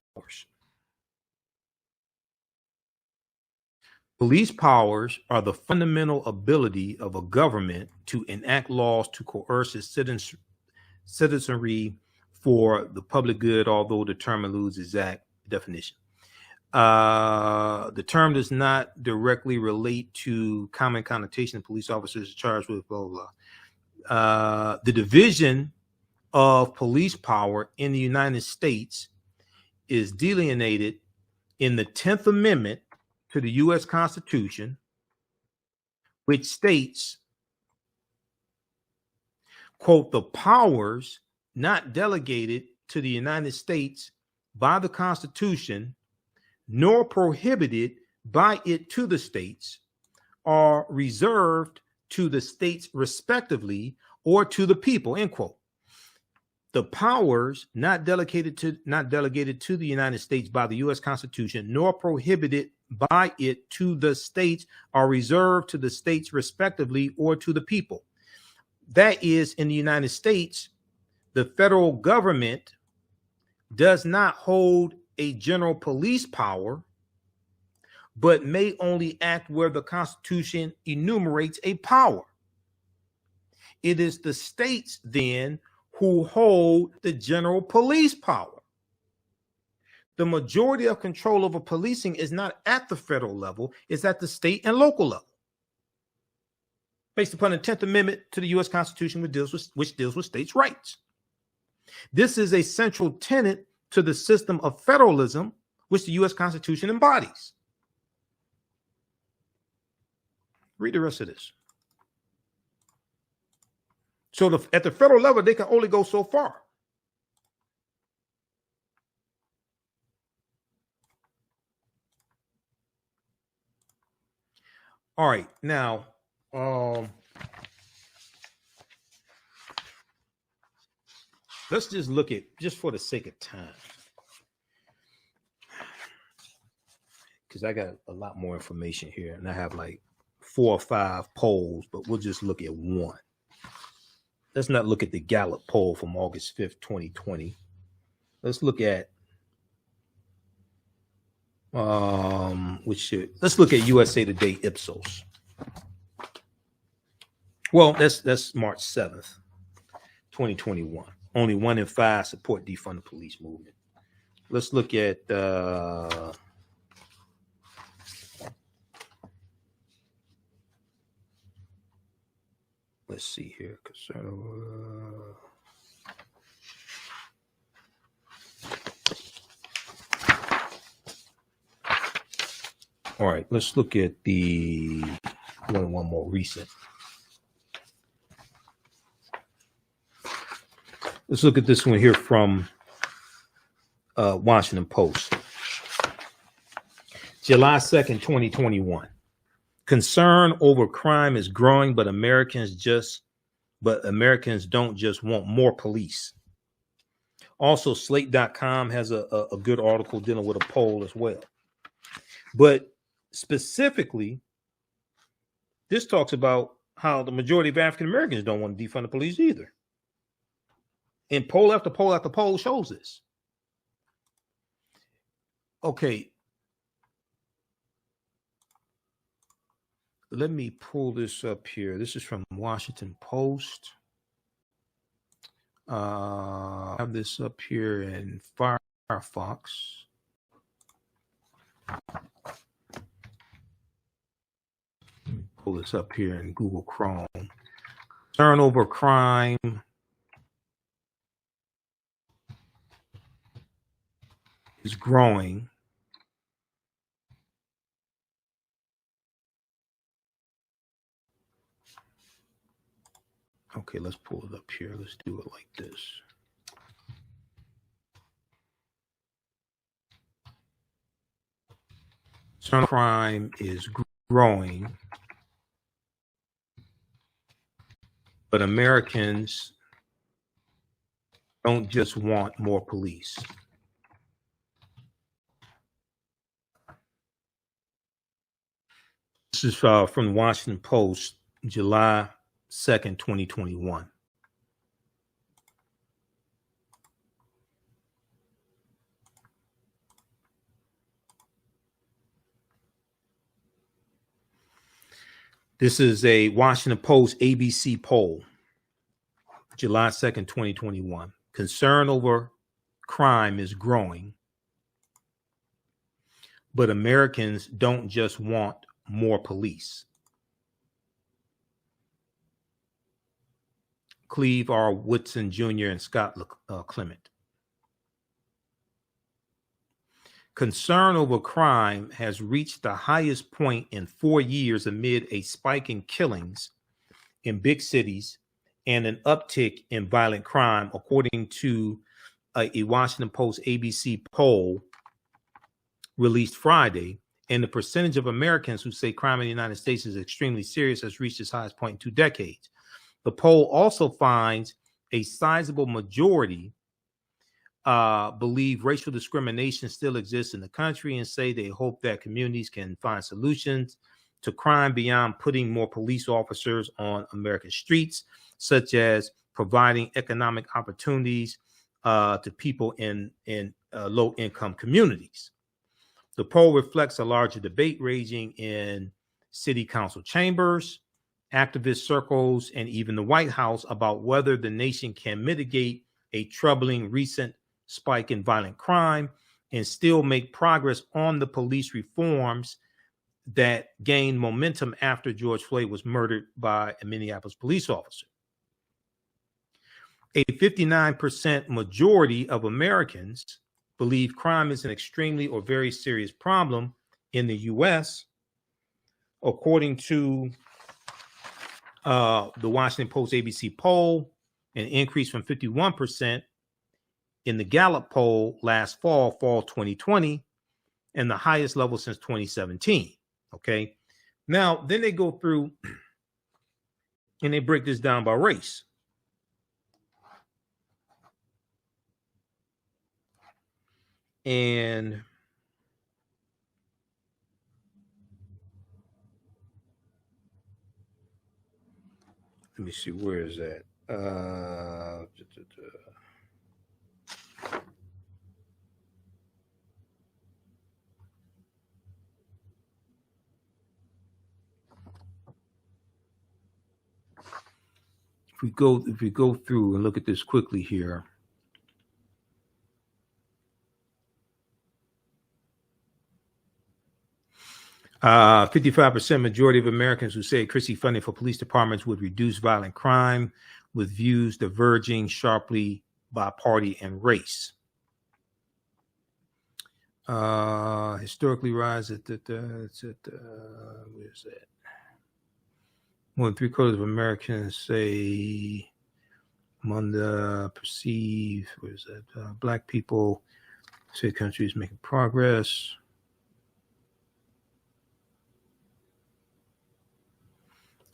Police powers are the fundamental ability of a government to enact laws to coerce its citizenry for the public good, although the term eludes exact definition. The term does not directly relate to common connotation of police officers charged with blah, blah, blah. The division of police power in the United States is delineated in the 10th Amendment to the U.S. Constitution, which states, quote, the powers not delegated to the United States by the Constitution, nor prohibited by it to the states, are reserved to the states respectively or to the people, end quote. The powers not delegated to the United States by the U.S. Constitution, nor prohibited by it to the states, are reserved to the states respectively or to the people. That is, in the United States, the federal government does not hold a general police power, but may only act where the Constitution enumerates a power. It is the states then who hold the general police power. The majority of control over policing is not at the federal level, it's at the state and local level, based upon the 10th Amendment to the U.S. Constitution, which deals with states' rights. This is a central tenet to the system of federalism, which the U.S. Constitution embodies. Read the rest of this. So at the federal level, they can only go so far. All right, now, let's just look at, just for the sake of time, because I got a lot more information here, and I have like 4 or 5 polls, but we'll just look at one. Let's not look at the Gallup poll from August 5th, 2020. Let's look at let's look at USA Today Ipsos. Well, that's March 7th, 2021. Only 1 in 5 support defund the police movement. Let's look at let's see here. All right, let's look at the one more recent. Let's look at this one here from Washington Post. July 2nd, 2021. Concern over crime is growing, but Americans don't just want more police. Also, Slate.com has a good article dealing with a poll as well. But specifically, this talks about how the majority of African Americans don't want to defund the police either. And poll after poll after poll shows this. Okay. Let me pull this up here. This is from Washington Post. I have this up here in Firefox. Pull this up here in Google Chrome. Concern over crime is growing. Okay, let's pull it up here. Let's do it like this. Some crime is growing, but Americans don't just want more police. This is from the Washington Post, July 2nd, 2021. This is a Washington Post ABC poll, July 2nd, 2021. Concern over crime is growing, but Americans don't just want more police. Cleve R. Woodson Jr. and Scott Clement. Concern over crime has reached the highest point in 4 years amid a spike in killings in big cities and an uptick in violent crime, according to a Washington Post ABC poll released Friday. And the percentage of Americans who say crime in the United States is extremely serious has reached its highest point in 2 decades. The poll also finds a sizable majority believe racial discrimination still exists in the country and say they hope that communities can find solutions to crime beyond putting more police officers on American streets, such as providing economic opportunities to people in low-income communities. The poll reflects a larger debate raging in city council chambers, activist circles, and even the White House about whether the nation can mitigate a troubling recent spike in violent crime and still make progress on the police reforms that gained momentum after George Floyd was murdered by a Minneapolis police officer. A 59% majority of Americans believe crime is an extremely or very serious problem in the U.S., according to the Washington Post ABC poll, an increase from 51% in the Gallup poll last fall 2020, and the highest level since 2017. Okay. Now, then they go through and they break this down by race. And let me see, where is that? If we go through and look at this quickly here. 55% majority of Americans who say increasing funding for police departments would reduce violent crime, with views diverging sharply by party and race. Historically rise at where's that? More than 3/4 of Americans say among the perceived, where's that? Black people say the country is making progress.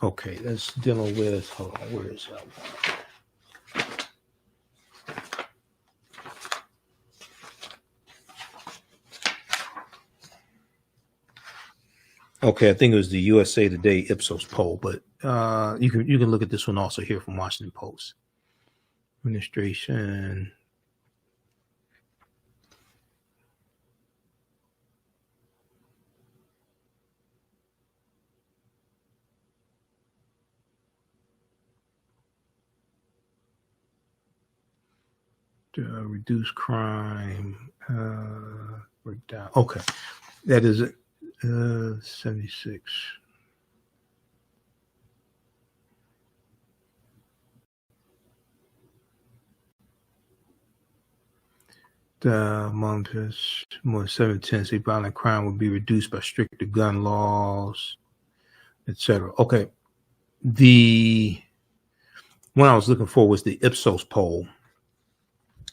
Okay, that's dealing with, hold on, where is that one? Okay, I think it was the USA Today Ipsos poll, but you can look at this one also here from Washington Post. Administration. Reduce crime, breakdown. Okay, that is it. 76. Among us, more than 7/10 say violent crime would be reduced by stricter gun laws, etc. Okay, the one I was looking for was the Ipsos poll.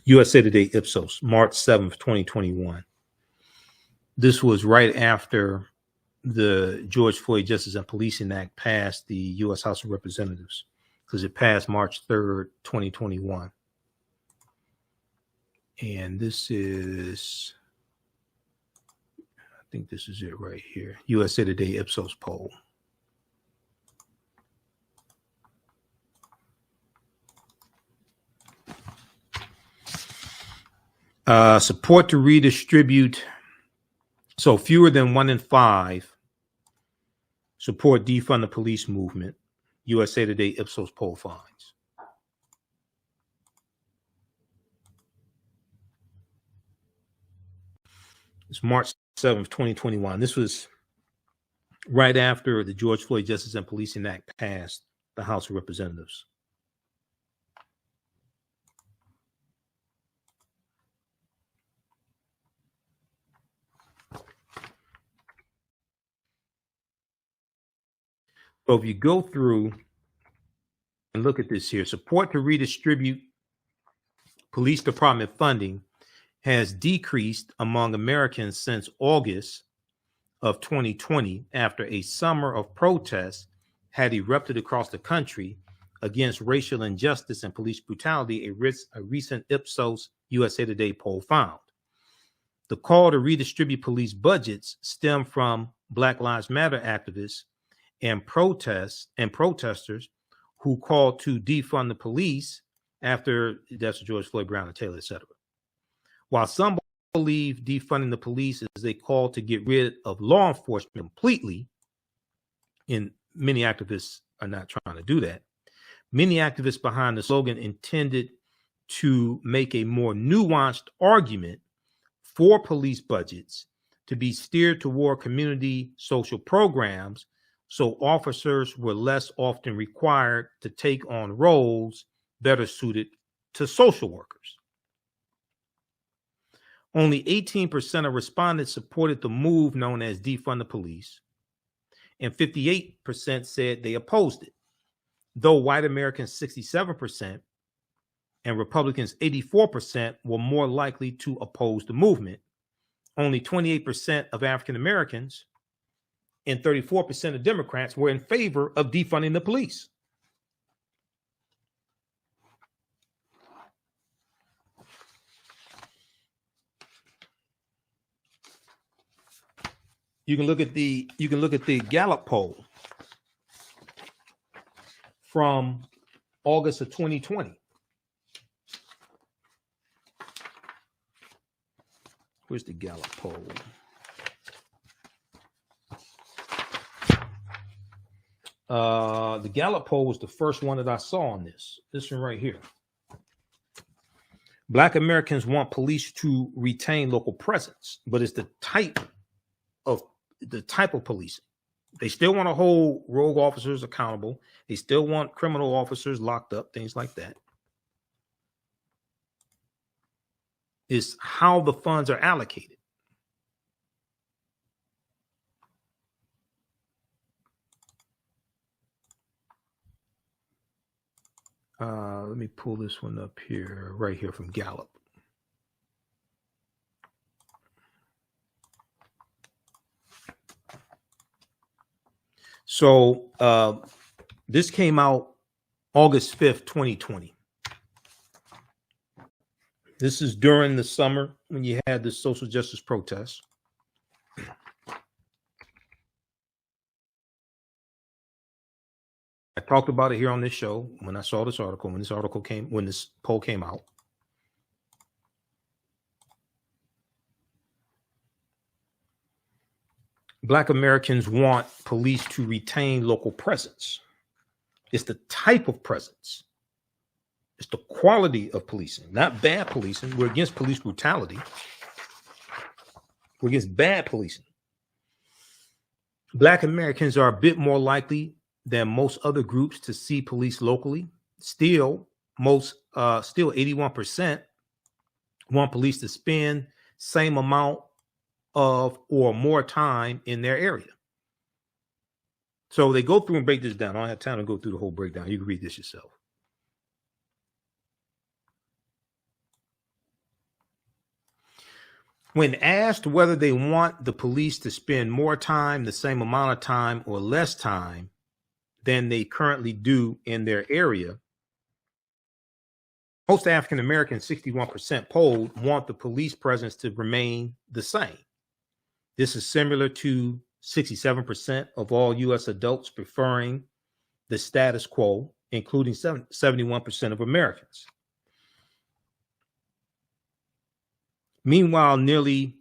USA Today Ipsos, March 7th, 2021. This was right after the George Floyd Justice and Policing Act passed the U.S. House of Representatives, because it passed March 3rd, 2021. And this is, I think this is it right here, USA Today Ipsos poll. Support to redistribute. So fewer than 1 in 5 support defund the police movement. USA Today Ipsos poll finds. It's March 7th, 2021. This was right after the George Floyd Justice and Policing Act passed the House of Representatives. So if you go through and look at this here, support to redistribute police department funding has decreased among Americans since August of 2020 after a summer of protests had erupted across the country against racial injustice and police brutality, a recent Ipsos USA Today poll found. The call to redistribute police budgets stemmed from Black Lives Matter activists and protesters who called to defund the police after the deaths of George Floyd, Breonna Taylor, etc. While some believe defunding the police is a call to get rid of law enforcement completely, and many activists are not trying to do that, many activists behind the slogan intended to make a more nuanced argument for police budgets to be steered toward community social programs, so officers were less often required to take on roles better suited to social workers. Only 18% of respondents supported the move known as Defund the Police, and 58% said they opposed it, though white Americans 67% and Republicans 84% were more likely to oppose the movement. Only 28% of African Americans and 34% of Democrats were in favor of defunding the police. You can look at the Gallup poll from August of 2020. Where's the Gallup poll? The Gallup poll was the first one that I saw on this. This one right here. Black Americans want police to retain local presence, but it's the type of policing. They still want to hold rogue officers accountable. They still want criminal officers locked up, things like that. It's how the funds are allocated. Let me pull this one up here, right here from Gallup. So this came out August 5th, 2020. This is during the summer when you had the social justice protests. I talked about it here on this show when I saw this article, when this poll came out. Black Americans want police to retain local presence. It's the type of presence. It's the quality of policing, not bad policing. We're against police brutality. We're against bad policing. Black Americans are a bit more likely than most other groups to see police locally. Still 81% want police to spend same amount of or more time in their area. So they go through and break this down. I don't have time to go through the whole breakdown. You can read this yourself. When asked whether they want the police to spend more time, the same amount of time, or less time than they currently do in their area, most African Americans, 61% polled, want the police presence to remain the same. This is similar to 67% of all U.S. adults preferring the status quo, including 71% of Americans. Meanwhile, nearly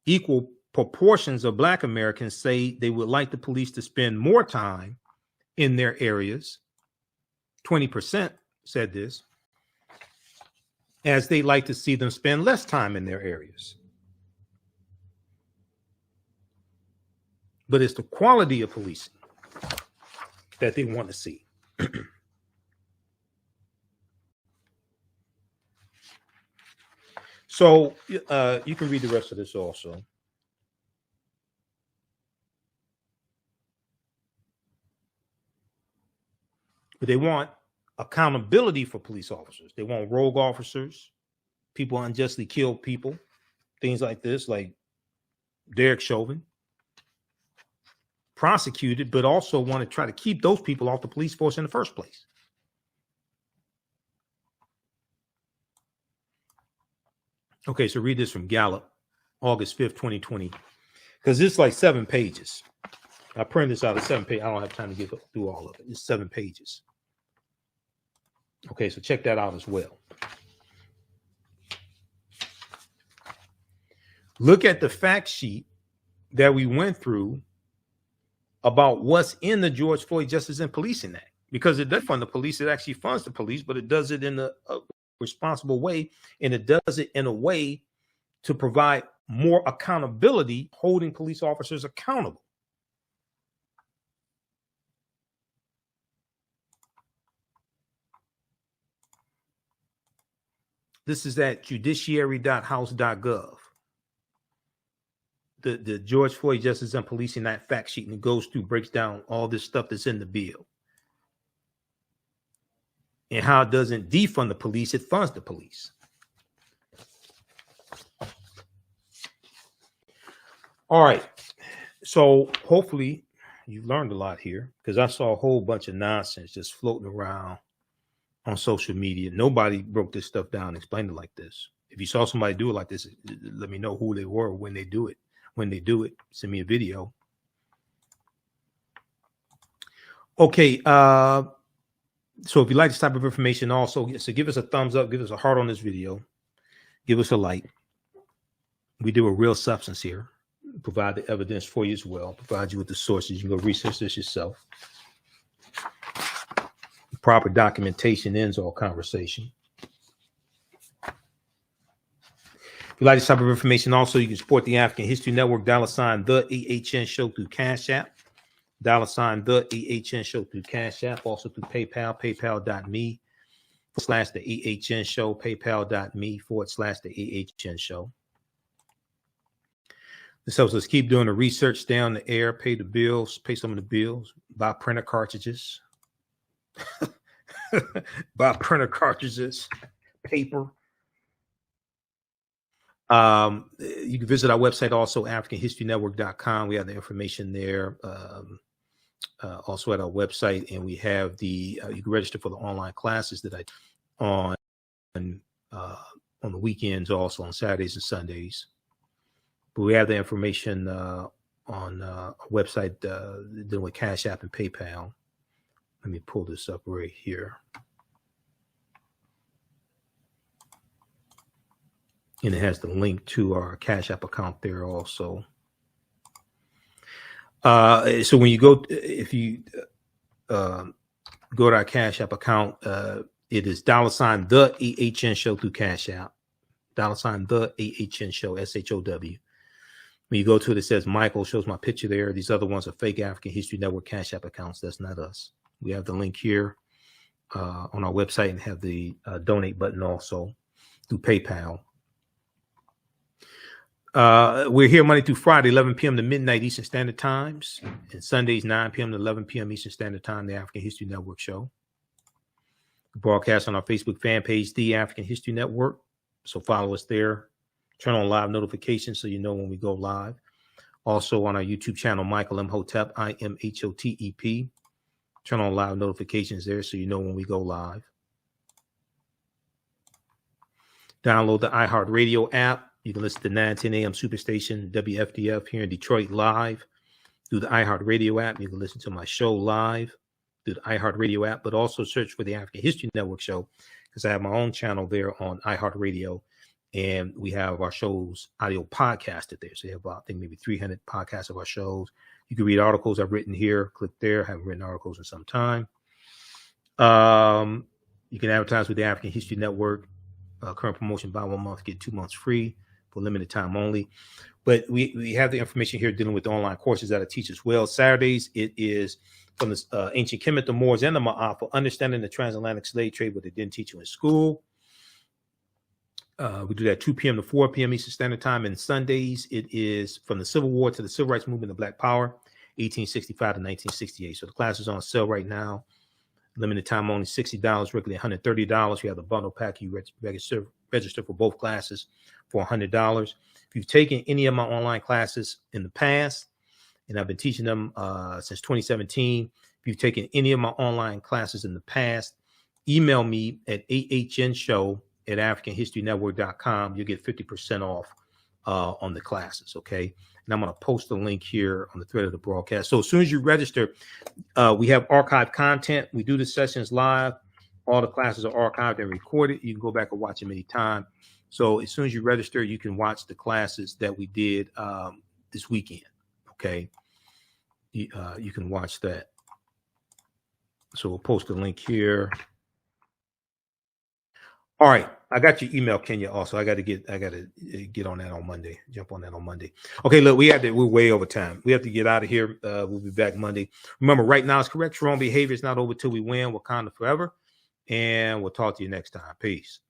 equal proportions of Black Americans say they would like the police to spend more time in their areas. 20% said this, as they like to see them spend less time in their areas. But it's the quality of policing that they want to see. So you can read the rest of this also. But they want accountability for police officers. They want rogue officers, people who unjustly kill people, things like this, like Derek Chauvin, prosecuted, but also want to try to keep those people off the police force in the first place. Okay, so read this from Gallup, August 5th, 2020, because it's like 7 pages. I printed this out of 7 pages. I don't have time to get through all of it. It's 7 pages. Okay, so check that out as well. Look at the fact sheet that we went through about what's in the George Floyd Justice and Policing Act. Because it does fund the police, it actually funds the police, but it does it in a responsible way, and it does it in a way to provide more accountability, holding police officers accountable. This is at judiciary.house.gov. The George Floyd Justice and Policing Act fact sheet, and it goes through, breaks down all this stuff that's in the bill. And how it doesn't defund the police, it funds the police. All right. So hopefully you've learned a lot here, because I saw a whole bunch of nonsense just floating around on social media. Nobody broke this stuff down and explained it like this. If you saw somebody do it like this, let me know who they were when they do it. When they do it, send me a video. Okay. So if you like this type of information also, so give us a thumbs up, give us a heart on this video, give us a like. We do a real substance here. Provide the evidence for you as well. Provide you with the sources. You can go research this yourself. Proper documentation ends all conversation. If you like this type of information also, you can support the African History Network, $ the AHN Show through Cash App. $ the AHN Show through Cash App, also through PayPal, paypal.me / the AHN Show, paypal.me / the AHN Show. This helps us keep doing the research, stay on the air, pay the bills, pay some of the bills, buy printer cartridges, paper. You can visit our website also, AfricanHistoryNetwork.com. We have the information there. Also at our website, and we have the you can register for the online classes that I on the weekends, also on Saturdays and Sundays. But we have the information on our website dealing with Cash App and PayPal. Let me pull this up right here. And it has the link to our Cash App account there also. So when you go, if you go to our Cash App account, it is $ the AHN Show through Cash App. $ the AHN Show, SHOW. When you go to it, it says Michael, shows my picture there. These other ones are fake African History Network Cash App accounts. That's not us. We have the link here on our website, and have the donate button also through PayPal. We're here Monday through Friday, 11 p.m. to midnight Eastern Standard Times, and Sundays, 9 p.m. to 11 p.m. Eastern Standard Time, the African History Network Show. We broadcast on our Facebook fan page, The African History Network. So follow us there. Turn on live notifications so you know when we go live. Also on our YouTube channel, Michael Imhotep, IMHOTEP. Turn on live notifications there so you know when we go live. Download the iHeartRadio app. You can listen to 9:10 a.m. Superstation WFDF here in Detroit live through the iHeartRadio app. You can listen to my show live through the iHeartRadio app, but also search for the African History Network Show, because I have my own channel there on iHeartRadio And we have our shows audio podcasted there. So you have, I think, maybe 300 podcasts of our shows. You can read articles I've written here. Click there. I haven't written articles in some time. You can advertise with the African History Network. Current promotion, buy 1 month, get 2 months free for limited time only. But we have the information here dealing with the online courses that I teach as well. Saturdays, it is from the ancient Kemet, the Moors, and the Maafa, understanding the transatlantic slave trade, but they didn't teach you in school. We do that 2 p.m. to 4 p.m. Eastern Standard Time. And Sundays, it is from the Civil War to the Civil Rights Movement of Black Power, 1865 to 1968. So the class is on sale right now. Limited time only, $60, regularly $130. You have the bundle pack. You register for both classes for $100. If you've taken any of my online classes in the past, and I've been teaching them since 2017, if you've taken any of my online classes in the past, email me at TheAHNShow@AfricanHistoryNetwork.com. You'll get 50% off on the classes, okay? And I'm going to post a link here on the thread of the broadcast. So as soon as you register, we have archived content. We do the sessions live. All the classes are archived and recorded. You can go back and watch them anytime. So as soon as you register, you can watch the classes that we did this weekend, okay? You can watch that. So we'll post a link here. All right, I got your email, Kenya. Also, I got to get on that on Monday. Jump on that on Monday. Okay, look, we're way over time. We have to get out of here. We'll be back Monday. Remember, right now is correct. Wrong behavior is not over till we win. Wakanda forever, and we'll talk to you next time. Peace.